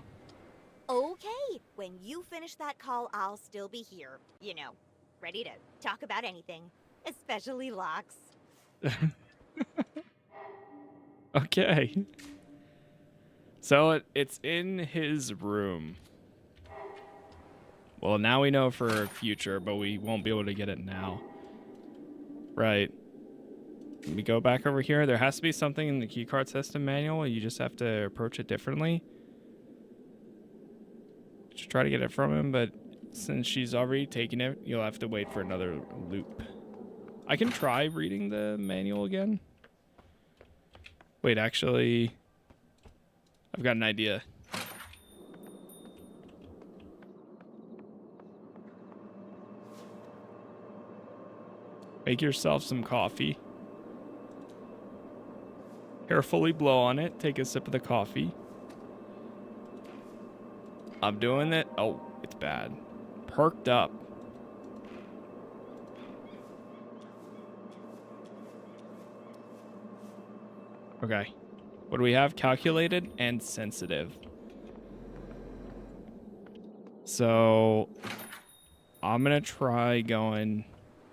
Okay, when you finish that call, I'll still be here. You know, ready to talk about anything, especially locks. Okay. So it's in his room. Well, now we know for future, but we won't be able to get it now. Right. Let me go back over here. There has to be something in the keycard system manual. You just have to approach it differently. Just try to get it from him, but since she's already taken it, you'll have to wait for another loop. I can try reading the manual again. Wait, actually, I've got an idea. Make yourself some coffee. Carefully blow on it. Take a sip of the coffee. I'm doing it. Oh, it's bad. Perked up. Okay. What do we have? Calculated and sensitive. So I'm going to try going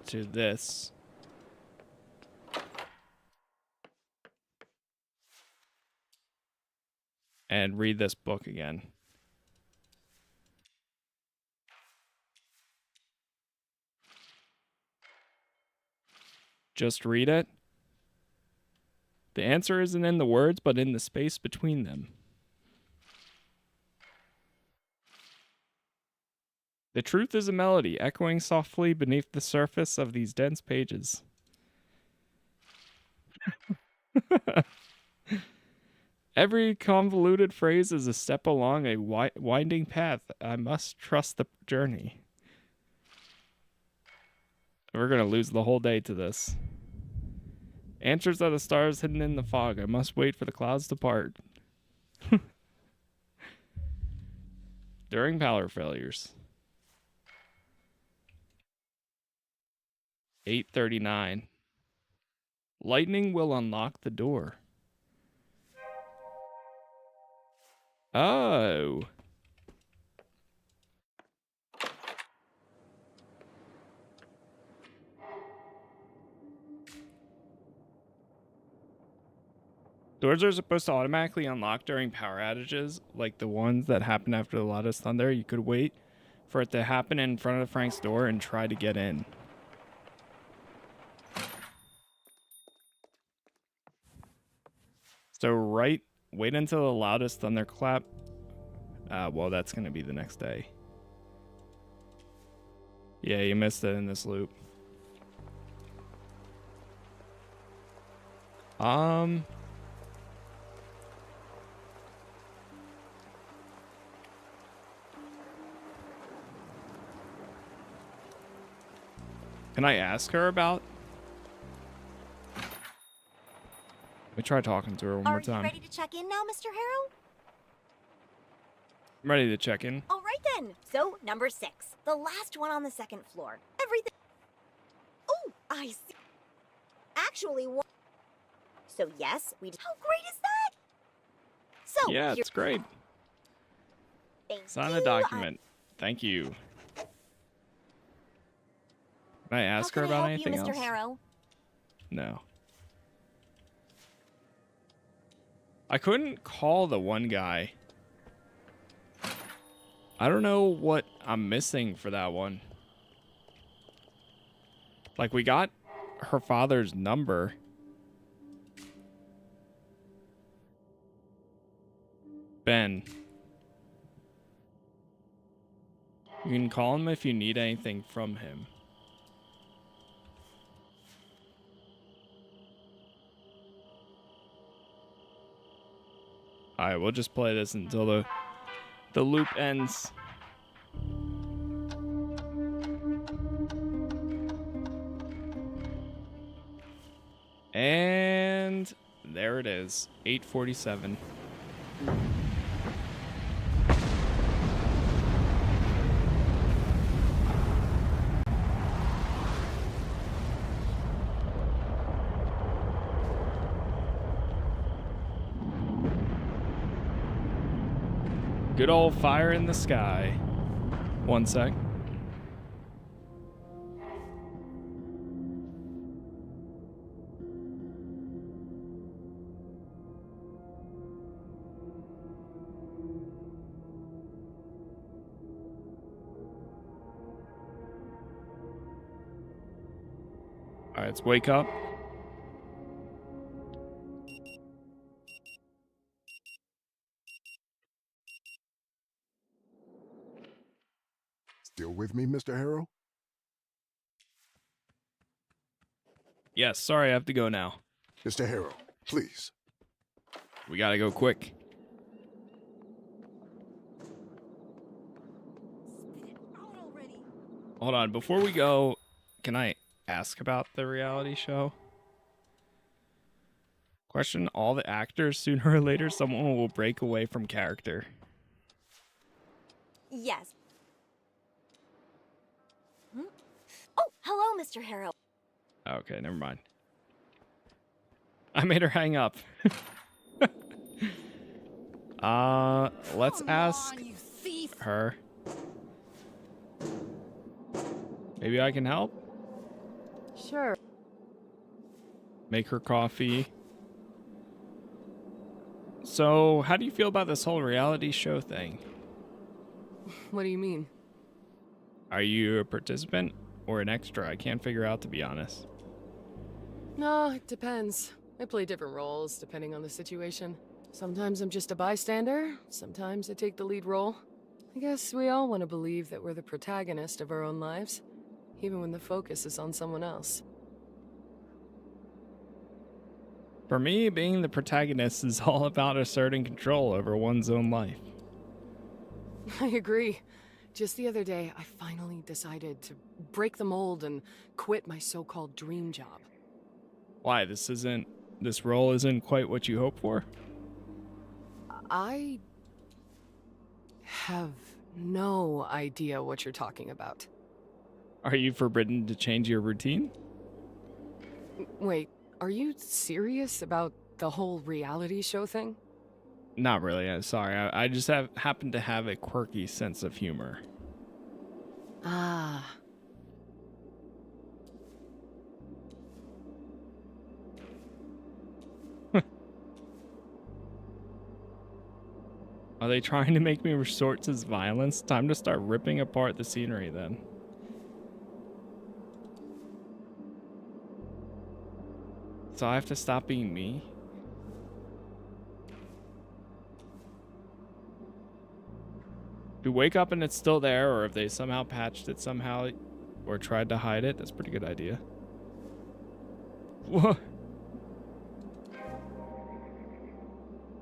to this. And read this book again. Just read it. The answer isn't in the words, but in the space between them. The truth is a melody echoing softly beneath the surface of these dense pages. Every convoluted phrase is a step along a winding path. I must trust the journey. We're going to lose the whole day to this. Answers are the stars hidden in the fog. I must wait for the clouds to part. During power failures. 8:39. Lightning will unlock the door. Oh. Doors are supposed to automatically unlock during power outages, like the ones that happen after the loudest thunder. You could wait for it to happen in front of Frank's door and try to get in. So wait until the loudest thunderclap. Well, that's going to be the next day. Yeah, you missed it in this loop. Can I ask her about? Let me try talking to her one more time. Are you ready to check in now, Mr. Harrow? I'm ready to check in. All right then. So, number 6, the last one on the second floor. Everything. Oh, I see. Actually, what? So yes, we. How great is that? So yeah, it's great. Thank Sign you. the document. Thank you. Can I ask her How can I about help you, anything Mr. else? Harrow? No. I couldn't call the one guy. I don't know what I'm missing for that one. Like, we got her father's number. Ben. You can call him if you need anything from him. Alright, we'll just play this until the loop ends. And there it is, 8:47. Good old fire in the sky. One sec. All right, let's wake up. Still with me, Mr. Harrow? Yes, sorry, I have to go now. Mr. Harrow, please. We gotta go quick. Hold on, before we go, can I ask about the reality show? Question all the actors, sooner or later someone will break away from character. Yes. Oh, hello, Mr. Harrow. Okay, never mind. I made her hang up. Let's ask her. Maybe I can help? Sure. Make her coffee. So, how do you feel about this whole reality show thing? What do you mean? Are you a participant or an extra? I can't figure out, to be honest. No, it depends. I play different roles depending on the situation. Sometimes I'm just a bystander, sometimes I take the lead role. I guess we all want to believe that we're the protagonist of our own lives, even when the focus is on someone else. For me, being the protagonist is all about asserting control over one's own life. I agree. Just the other day, I finally decided to break the mold and quit my so-called dream job. Why, this role isn't quite what you hoped for? I have no idea what you're talking about. Are you forbidden to change your routine? Wait, are you serious about the whole reality show thing? Not really, I'm sorry. I just happen to have a quirky sense of humor. Ah. Are they trying to make me resort to violence? Time to start ripping apart the scenery then. So I have to stop being me? Do we wake up and it's still there, or if they somehow patched it somehow or tried to hide it? That's a pretty good idea. What?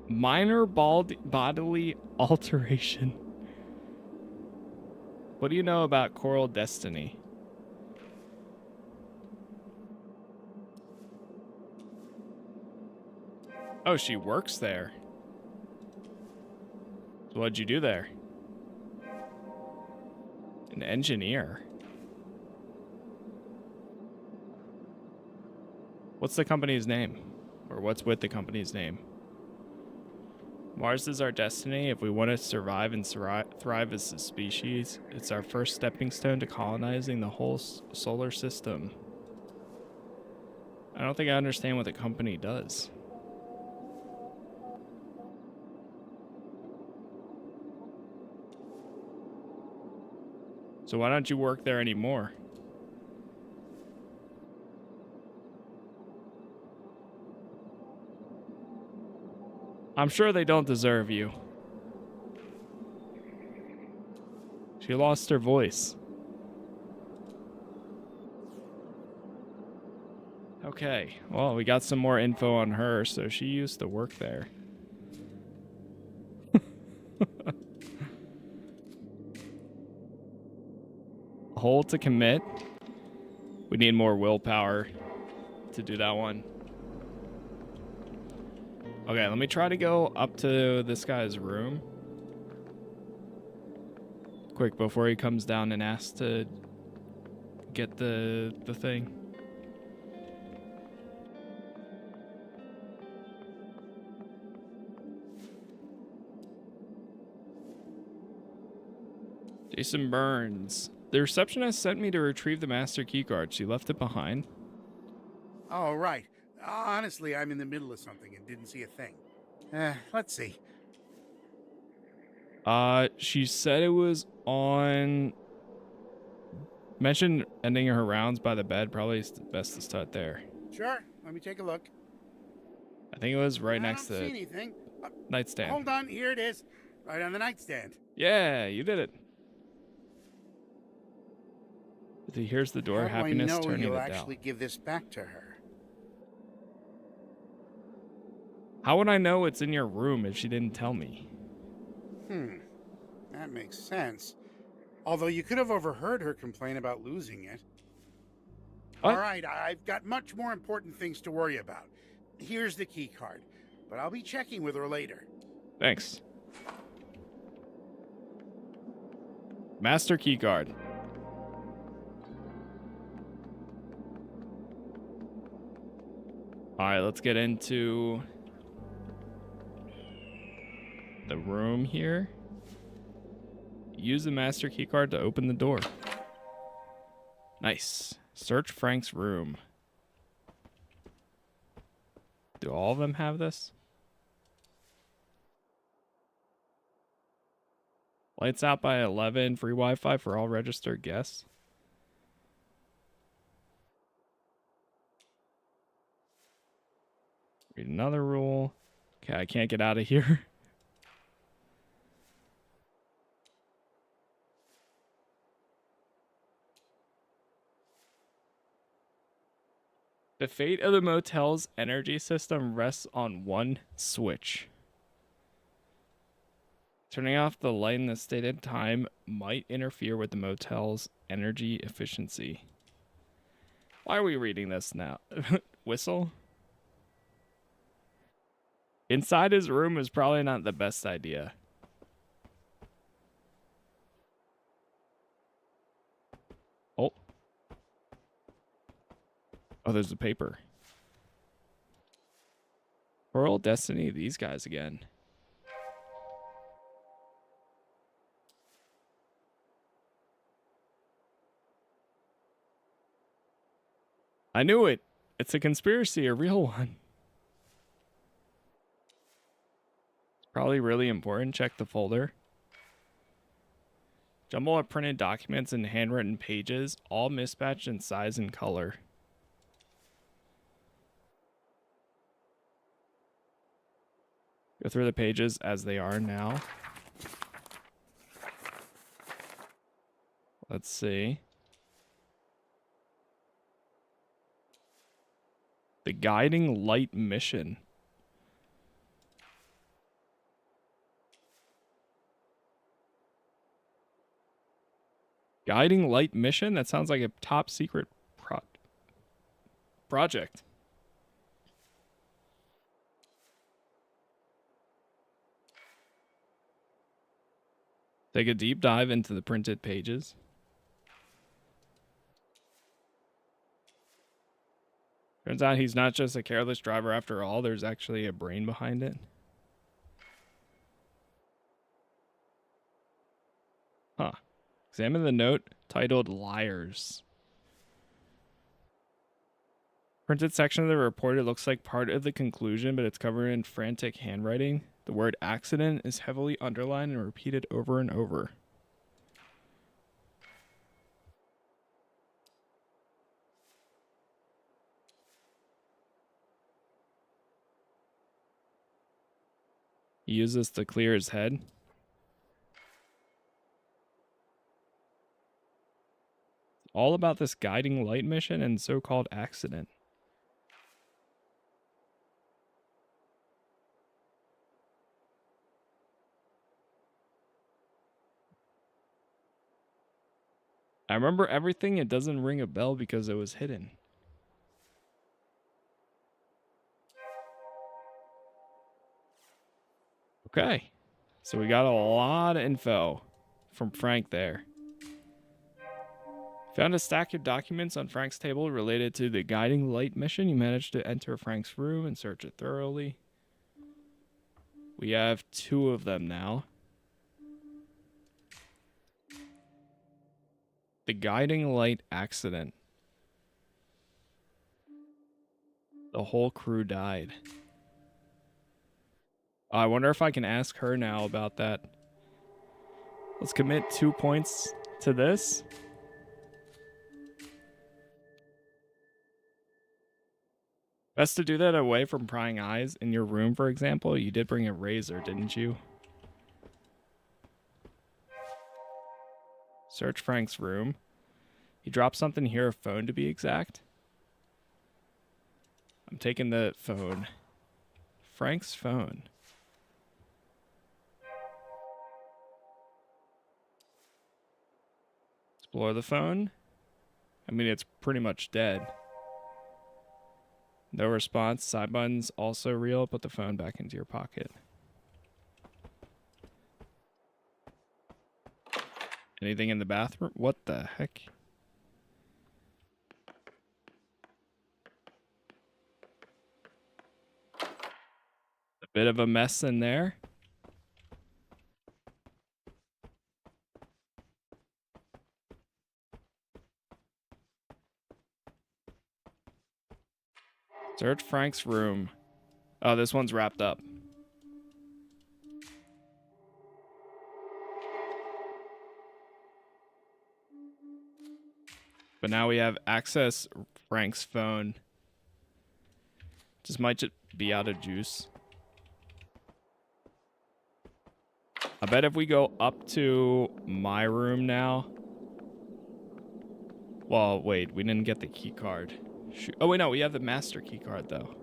Minor bodily alteration. What do you know about Coral Destiny? Oh, she works there. So what'd you do there? An engineer. What's the company's name? Or what's with the company's name? Mars is our destiny. If we want to survive and thrive as a species, it's our first stepping stone to colonizing the whole solar system. I don't think I understand what the company does. So why don't you work there anymore? I'm sure they don't deserve you. She lost her voice. Okay, well, we got some more info on her, so she used to work there. Hold to commit. We need more willpower to do that one. Okay, let me try to go up to this guy's room. Quick, before he comes down and asks to get the thing. Jason Burns. The receptionist sent me to retrieve the master keycard. She left it behind. Oh, right. Honestly, I'm in the middle of something and didn't see a thing. Let's see. She said it was on... Mentioned ending her rounds by the bed. Probably best to start there. Sure. Let me take a look. I think it was right next to I don't see anything. nightstand. Hold on. Here it is. Right on the nightstand. Yeah, you did it. Here's the door. How Happiness do I know turning you'll the actually dial. give this back to her? How would I know it's in your room if she didn't tell me? That makes sense. Although you could have overheard her complain about losing it. What? All right, I've got much more important things to worry about. Here's the key card, but I'll be checking with her later. Thanks. Master keycard. All right, let's get into the room here. Use the master keycard to open the door. Nice. Search Frank's room. Do all of them have this? Lights out by 11. Free Wi-Fi for all registered guests. Read another rule. Okay, I can't get out of here. The fate of the motel's energy system rests on one switch. Turning off the light in the stated time might interfere with the motel's energy efficiency. Why are we reading this now? Whistle? Inside his room is probably not the best idea. Oh. Oh, there's a paper. Royal Destiny, these guys again. I knew it. It's a conspiracy, a real one. It's probably really important. Check the folder. Jumble of printed documents and handwritten pages, all mismatched in size and color. Go through the pages as they are now. Let's see. The Guiding Light Mission. Guiding Light Mission? That sounds like a top secret project. Take a deep dive into the printed pages. Turns out he's not just a careless driver after all. There's actually a brain behind it. Huh. Examine the note titled Liars. Printed section of the report, it looks like part of the conclusion, but it's covered in frantic handwriting. The word accident is heavily underlined and repeated over and over. He used this to clear his head. All about this guiding light mission and so-called accident. I remember everything. It doesn't ring a bell because it was hidden. Okay. So we got a lot of info from Frank there. Found a stack of documents on Frank's table related to the guiding light mission. You managed to enter Frank's room and search it thoroughly. We have 2 of them now. The guiding light accident. The whole crew died. I wonder if I can ask her now about that. Let's commit 2 points to this. Best to do that away from prying eyes. In your room, for example, you did bring a razor, didn't you? Search Frank's room. He dropped something here, a phone to be exact. I'm taking the phone. Frank's phone. Explore the phone. I mean, it's pretty much dead. No response. Side button's also real. Put the phone back into your pocket. Anything in the bathroom? What the heck? A bit of a mess in there. Search Frank's room. Oh, this one's wrapped up. But now we have access Frank's phone. Just might just be out of juice. I bet if we go up to my room now. Well, wait, we didn't get the key card. Shoot. Oh, wait, no, we have the master key card, though.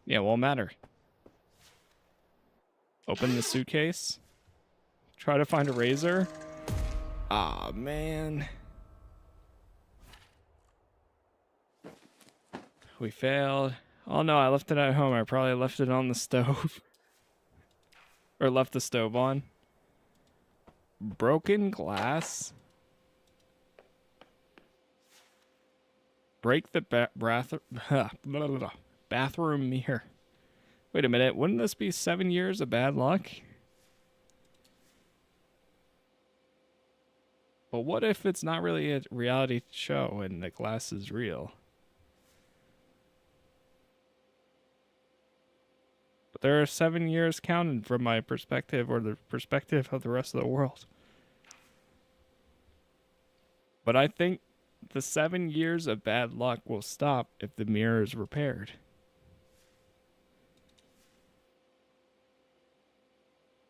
Yeah, won't matter. Open the suitcase. Try to find a razor. Aw, man. We failed. Oh no, I left it at home. I probably left it on the stove. Or left the stove on. Broken glass. Break the bathroom mirror. Wait a minute, wouldn't this be 7 years of bad luck? But what if it's not really a reality show and the glass is real? But there are 7 years counted from my perspective or the perspective of the rest of the world. But I think the 7 years of bad luck will stop if the mirror is repaired.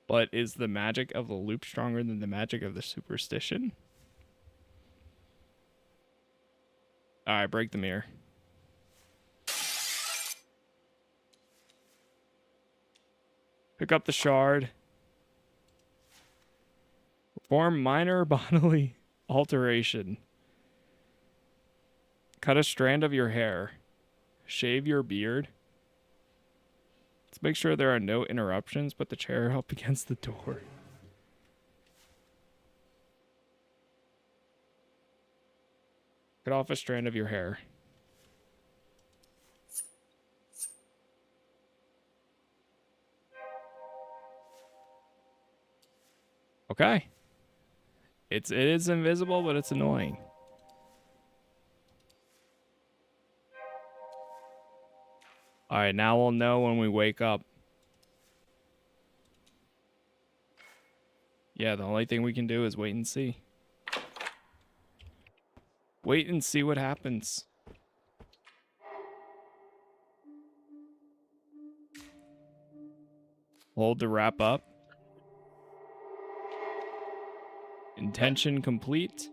But is the magic of the loop stronger than the magic of the superstition? Alright, break the mirror. Pick up the shard. Perform minor bodily alteration. Cut a strand of your hair. Shave your beard. Let's make sure there are no interruptions. Put the chair up against the door. Cut off a strand of your hair. Okay. It is invisible, but it's annoying. All right, now we'll know when we wake up. Yeah, the only thing we can do is wait and see. Wait and see what happens. Hold to wrap up. Intention complete.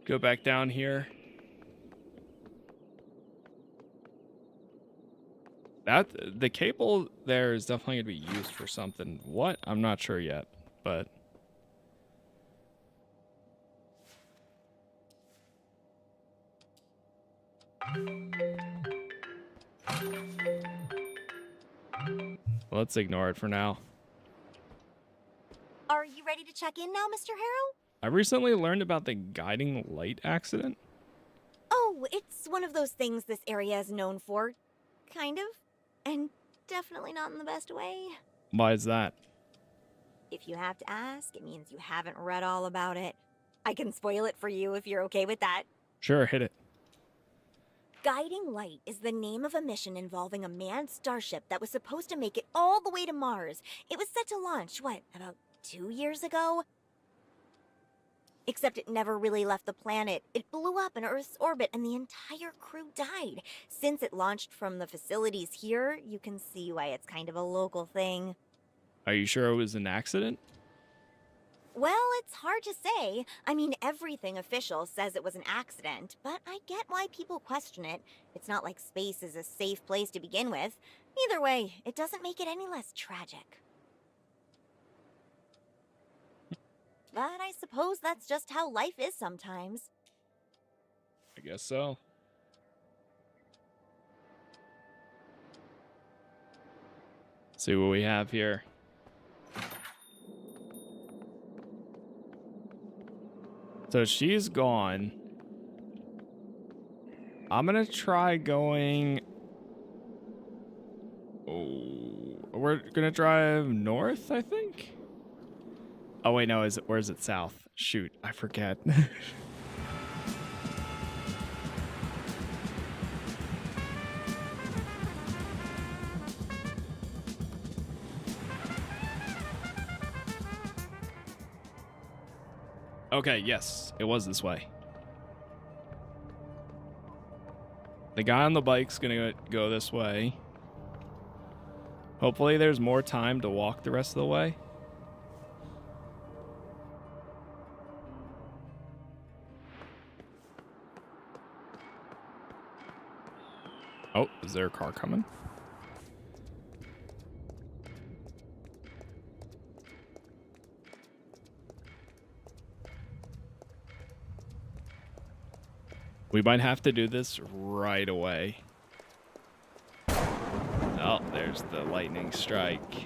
Go back down here. The cable there is definitely going to be used for something. What? I'm not sure yet, but... let's ignore it for now. Are you ready to check in now, Mr. Harrow? I recently learned about the guiding light accident. Oh, it's one of those things this area is known for. Kind of. And definitely not in the best way. Why is that? If you have to ask, it means you haven't read all about it. I can spoil it for you if you're okay with that. Sure, hit it. Guiding Light is the name of a mission involving a manned starship that was supposed to make it all the way to Mars. It was set to launch, about 2 years ago? Except it never really left the planet. It blew up in Earth's orbit and the entire crew died. Since it launched from the facilities here, you can see why it's kind of a local thing. Are you sure it was an accident? Well, it's hard to say. I mean, everything official says it was an accident, but I get why people question it. It's not like space is a safe place to begin with. Either way, it doesn't make it any less tragic. But I suppose that's just how life is sometimes. I guess so. See what we have here. So she's gone. I'm gonna try going... oh, we're gonna drive north, I think? Oh wait, no, or is it south? Shoot, I forget. Okay, yes, it was this way. The guy on the bike's gonna go this way. Hopefully there's more time to walk the rest of the way. Oh, is there a car coming? We might have to do this right away. Oh, there's the lightning strike.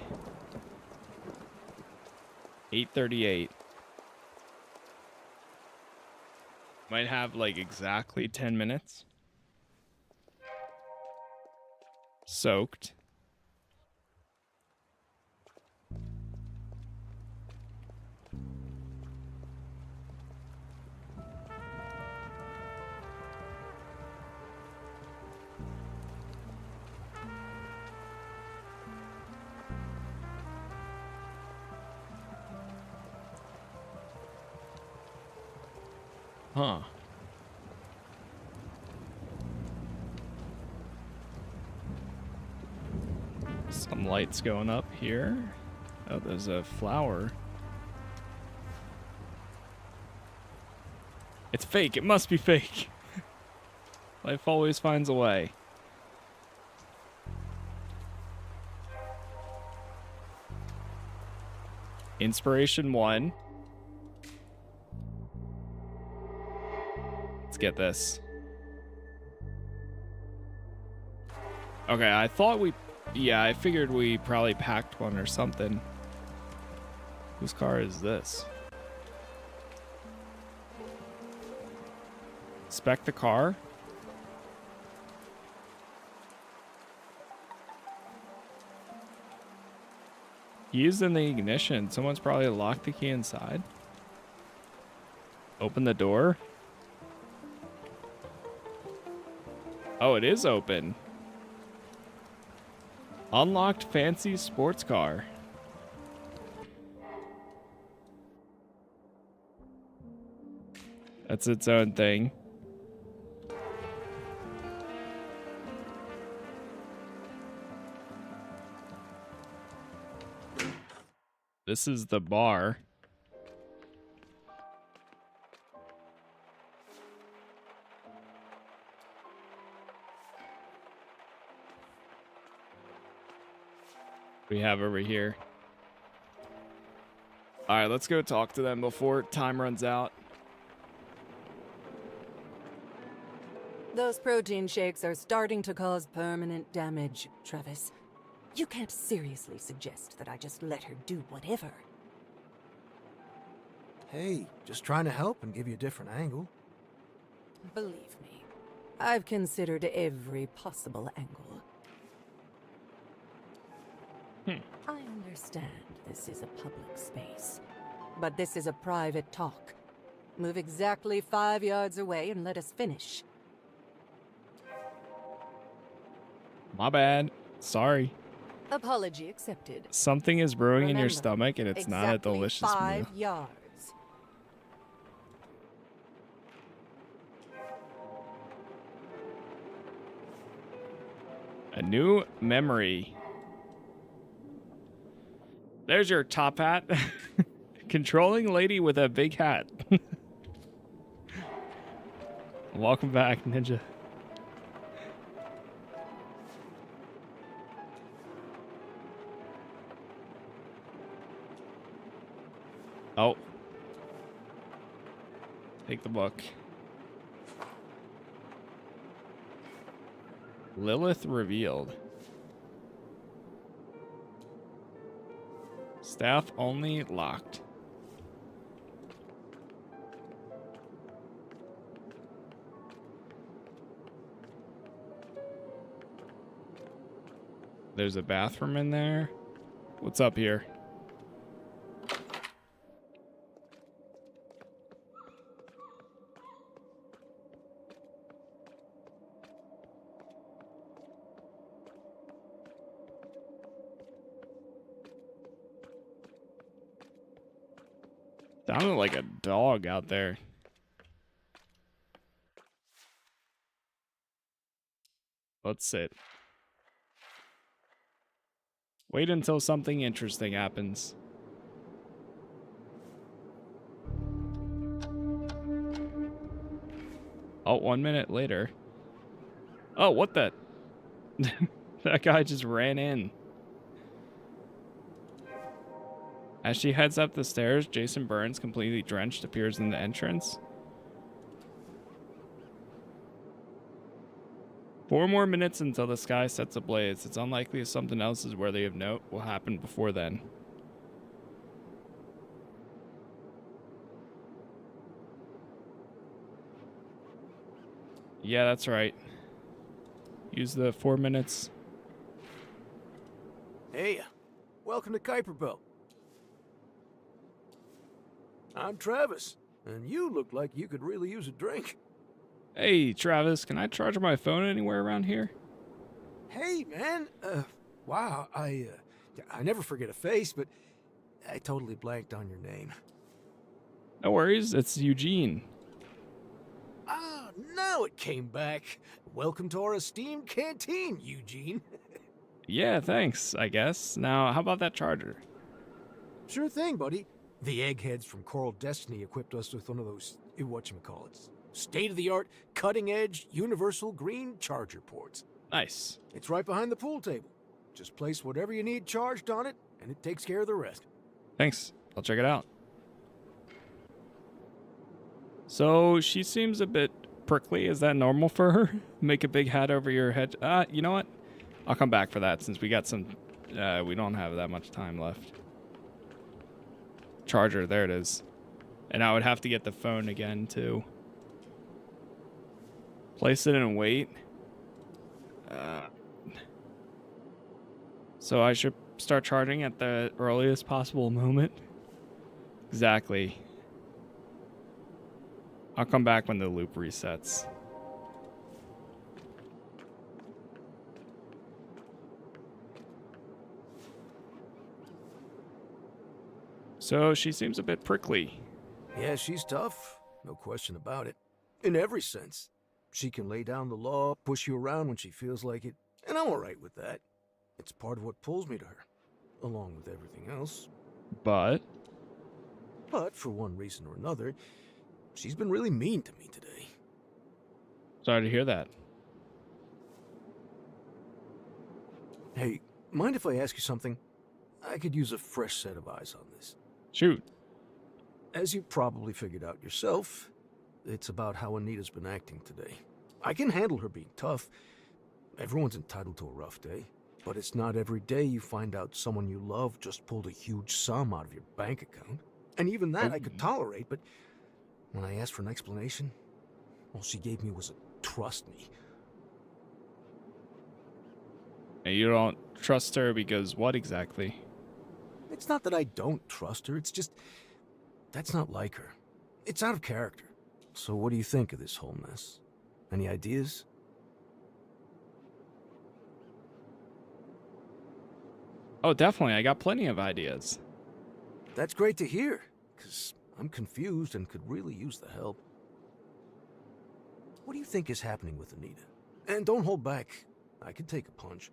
8:38. Might have like exactly 10 minutes. Soaked. Huh. Some lights going up here. Oh, there's a flower. It's fake. It must be fake. Life always finds a way. Inspiration 1. Let's get this. Okay, I thought we... yeah, I figured we probably packed one or something. Whose car is this? Inspect the car. Keys in the ignition. Someone's probably locked the key inside. Open the door. Oh, it is open. Unlocked fancy sports car. That's its own thing. This is the bar. We have over here. All right, let's go talk to them before time runs out. Those protein shakes are starting to cause permanent damage, Travis. You can't seriously suggest that I just let her do whatever. Hey, just trying to help and give you a different angle. Believe me, I've considered every possible angle. I understand this is a public space, but this is a private talk. Move exactly 5 yards away and let us finish. My bad. Sorry. Apology accepted. Something is brewing in your Remember, stomach, and it's not a exactly delicious 5 meal. yards. A new memory. There's your top hat. Controlling lady with a big hat. Welcome back, Ninja. Oh. Take the book. Lilith revealed. Staff only locked. There's a bathroom in there. What's up here? Sounded like a dog out there. Let's sit. Wait until something interesting happens. Oh, 1 minute later. Oh, what the? That guy just ran in. As she heads up the stairs, Jason Burns, completely drenched, appears in the entrance. 4 more minutes until the sky sets ablaze. It's unlikely something else is worthy of note will happen before then. Yeah, that's right. Use the 4 minutes. Hey, welcome to Kiper Belt. I'm Travis, and you look like you could really use a drink. Hey, Travis, can I charge my phone anywhere around here? Hey, man. Wow, I never forget a face, but I totally blanked on your name. No worries, it's Eugene. Ah, now it came back. Welcome to our esteemed canteen, Eugene. Yeah, thanks, I guess. Now, how about that charger? Sure thing, buddy. The eggheads from Coral Destiny equipped us with one of those, whatchamacallits, state-of-the-art, cutting-edge, universal green charger ports. Nice. It's right behind the pool table. Just place whatever you need charged on it, and it takes care of the rest. Thanks. I'll check it out. So, she seems a bit prickly. Is that normal for her? Make a big hat over your head. You know what? I'll come back for that since we got some... we don't have that much time left. Charger, there it is. And I would have to get the phone again, too. Place it and wait. So I should start charging at the earliest possible moment? Exactly. I'll come back when the loop resets. So she seems a bit prickly. Yeah, she's tough. No question about it. In every sense. She can lay down the law, push you around when she feels like it, and I'm alright with that. It's part of what pulls me to her, along with everything else. But for one reason or another, she's been really mean to me today. Sorry to hear that. Hey, mind if I ask you something? I could use a fresh set of eyes on this. Shoot. As you probably figured out yourself, it's about how Anita's been acting today. I can handle her being tough. Everyone's entitled to a rough day. But it's not every day you find out someone you love just pulled a huge sum out of your bank account. And even that I could tolerate, but when I asked for an explanation, all she gave me was a trust me. And you don't trust her because what exactly? It's not that I don't trust her, it's just that's not like her. It's out of character. So what do you think of this whole mess? Any ideas? Oh, definitely. I got plenty of ideas. That's great to hear, because I'm confused and could really use the help. What do you think is happening with Anita? And don't hold back. I could take a punch.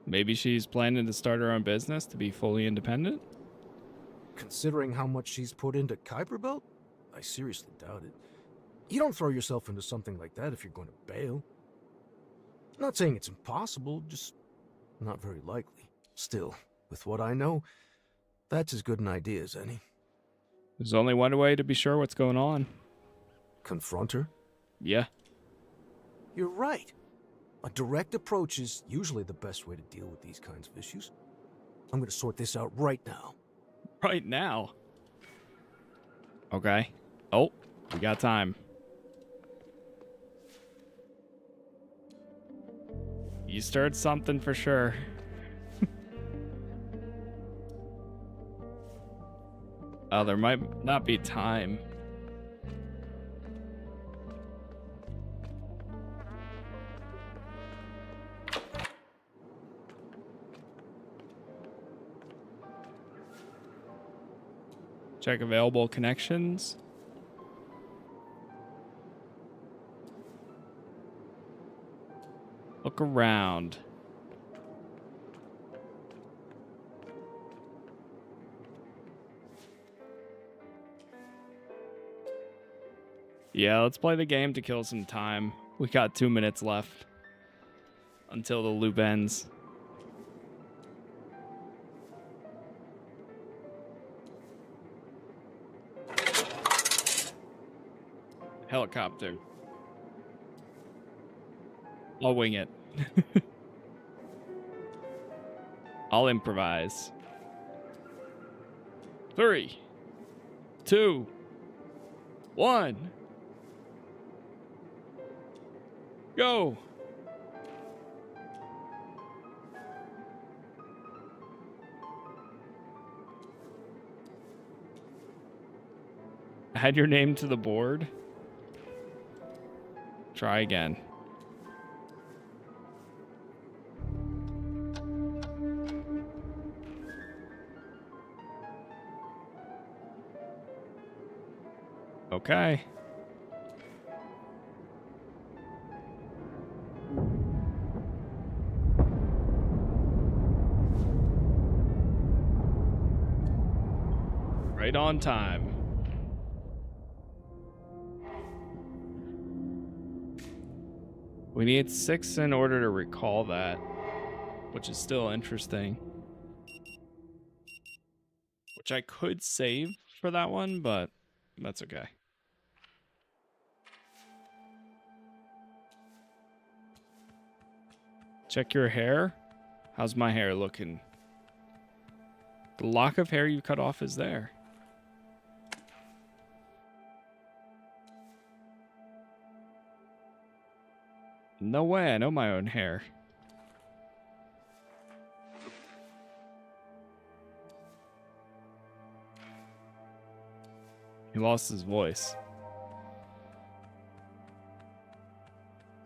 Maybe she's planning to start her own business to be fully independent? Considering how much she's put into Kiper Belt, I seriously doubt it. You don't throw yourself into something like that if you're going to bail. Not saying it's impossible, just not very likely. Still, with what I know, that's as good an idea as any. There's only one way to be sure what's going on. Confront her? Yeah. You're right. A direct approach is usually the best way to deal with these kinds of issues. I'm going to sort this out right now. Right now? Okay. Oh, we got time. You stirred something for sure. Oh, there might not be time. Check available connections. Look around. Yeah, let's play the game to kill some time. We got 2 minutes left until the loop ends. Helicopter. I'll wing it. I'll improvise. 3, 2, 1. Go. Add your name to the board. Try again. Okay. Right on time. We need 6 in order to recall that, which is still interesting. Which I could save for that one, but that's okay. Check your hair. How's my hair looking? The lock of hair you cut off is there. No way, I know my own hair. He lost his voice.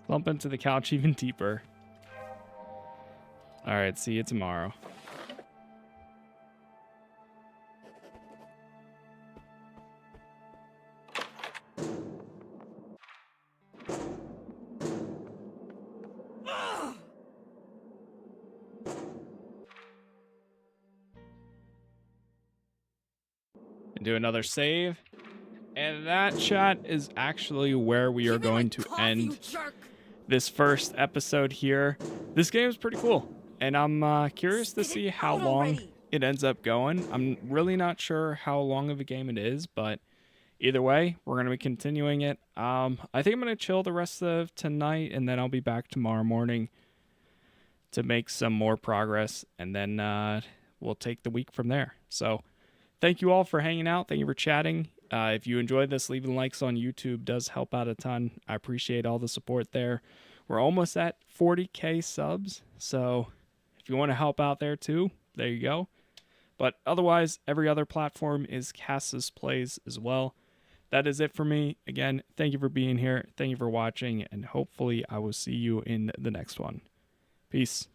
Slump into the couch even deeper. Alright, see you tomorrow. And do another save. And that, chat, is actually where we are going to end this first episode here. This game is pretty cool, and I'm curious to see how long it ends up going. I'm really not sure how long of a game it is, but either way, we're going to be continuing it. I think I'm going to chill the rest of tonight, and then I'll be back tomorrow morning to make some more progress, and then we'll take the week from there. So thank you all for hanging out. Thank you for chatting. If you enjoyed this, leaving likes on YouTube does help out a ton. I appreciate all the support there. We're almost at 40K subs, so if you want to help out there too, there you go. But otherwise, every other platform is Casas Plays as well. That is it for me. Again, thank you for being here. Thank you for watching, and hopefully I will see you in the next one. Peace.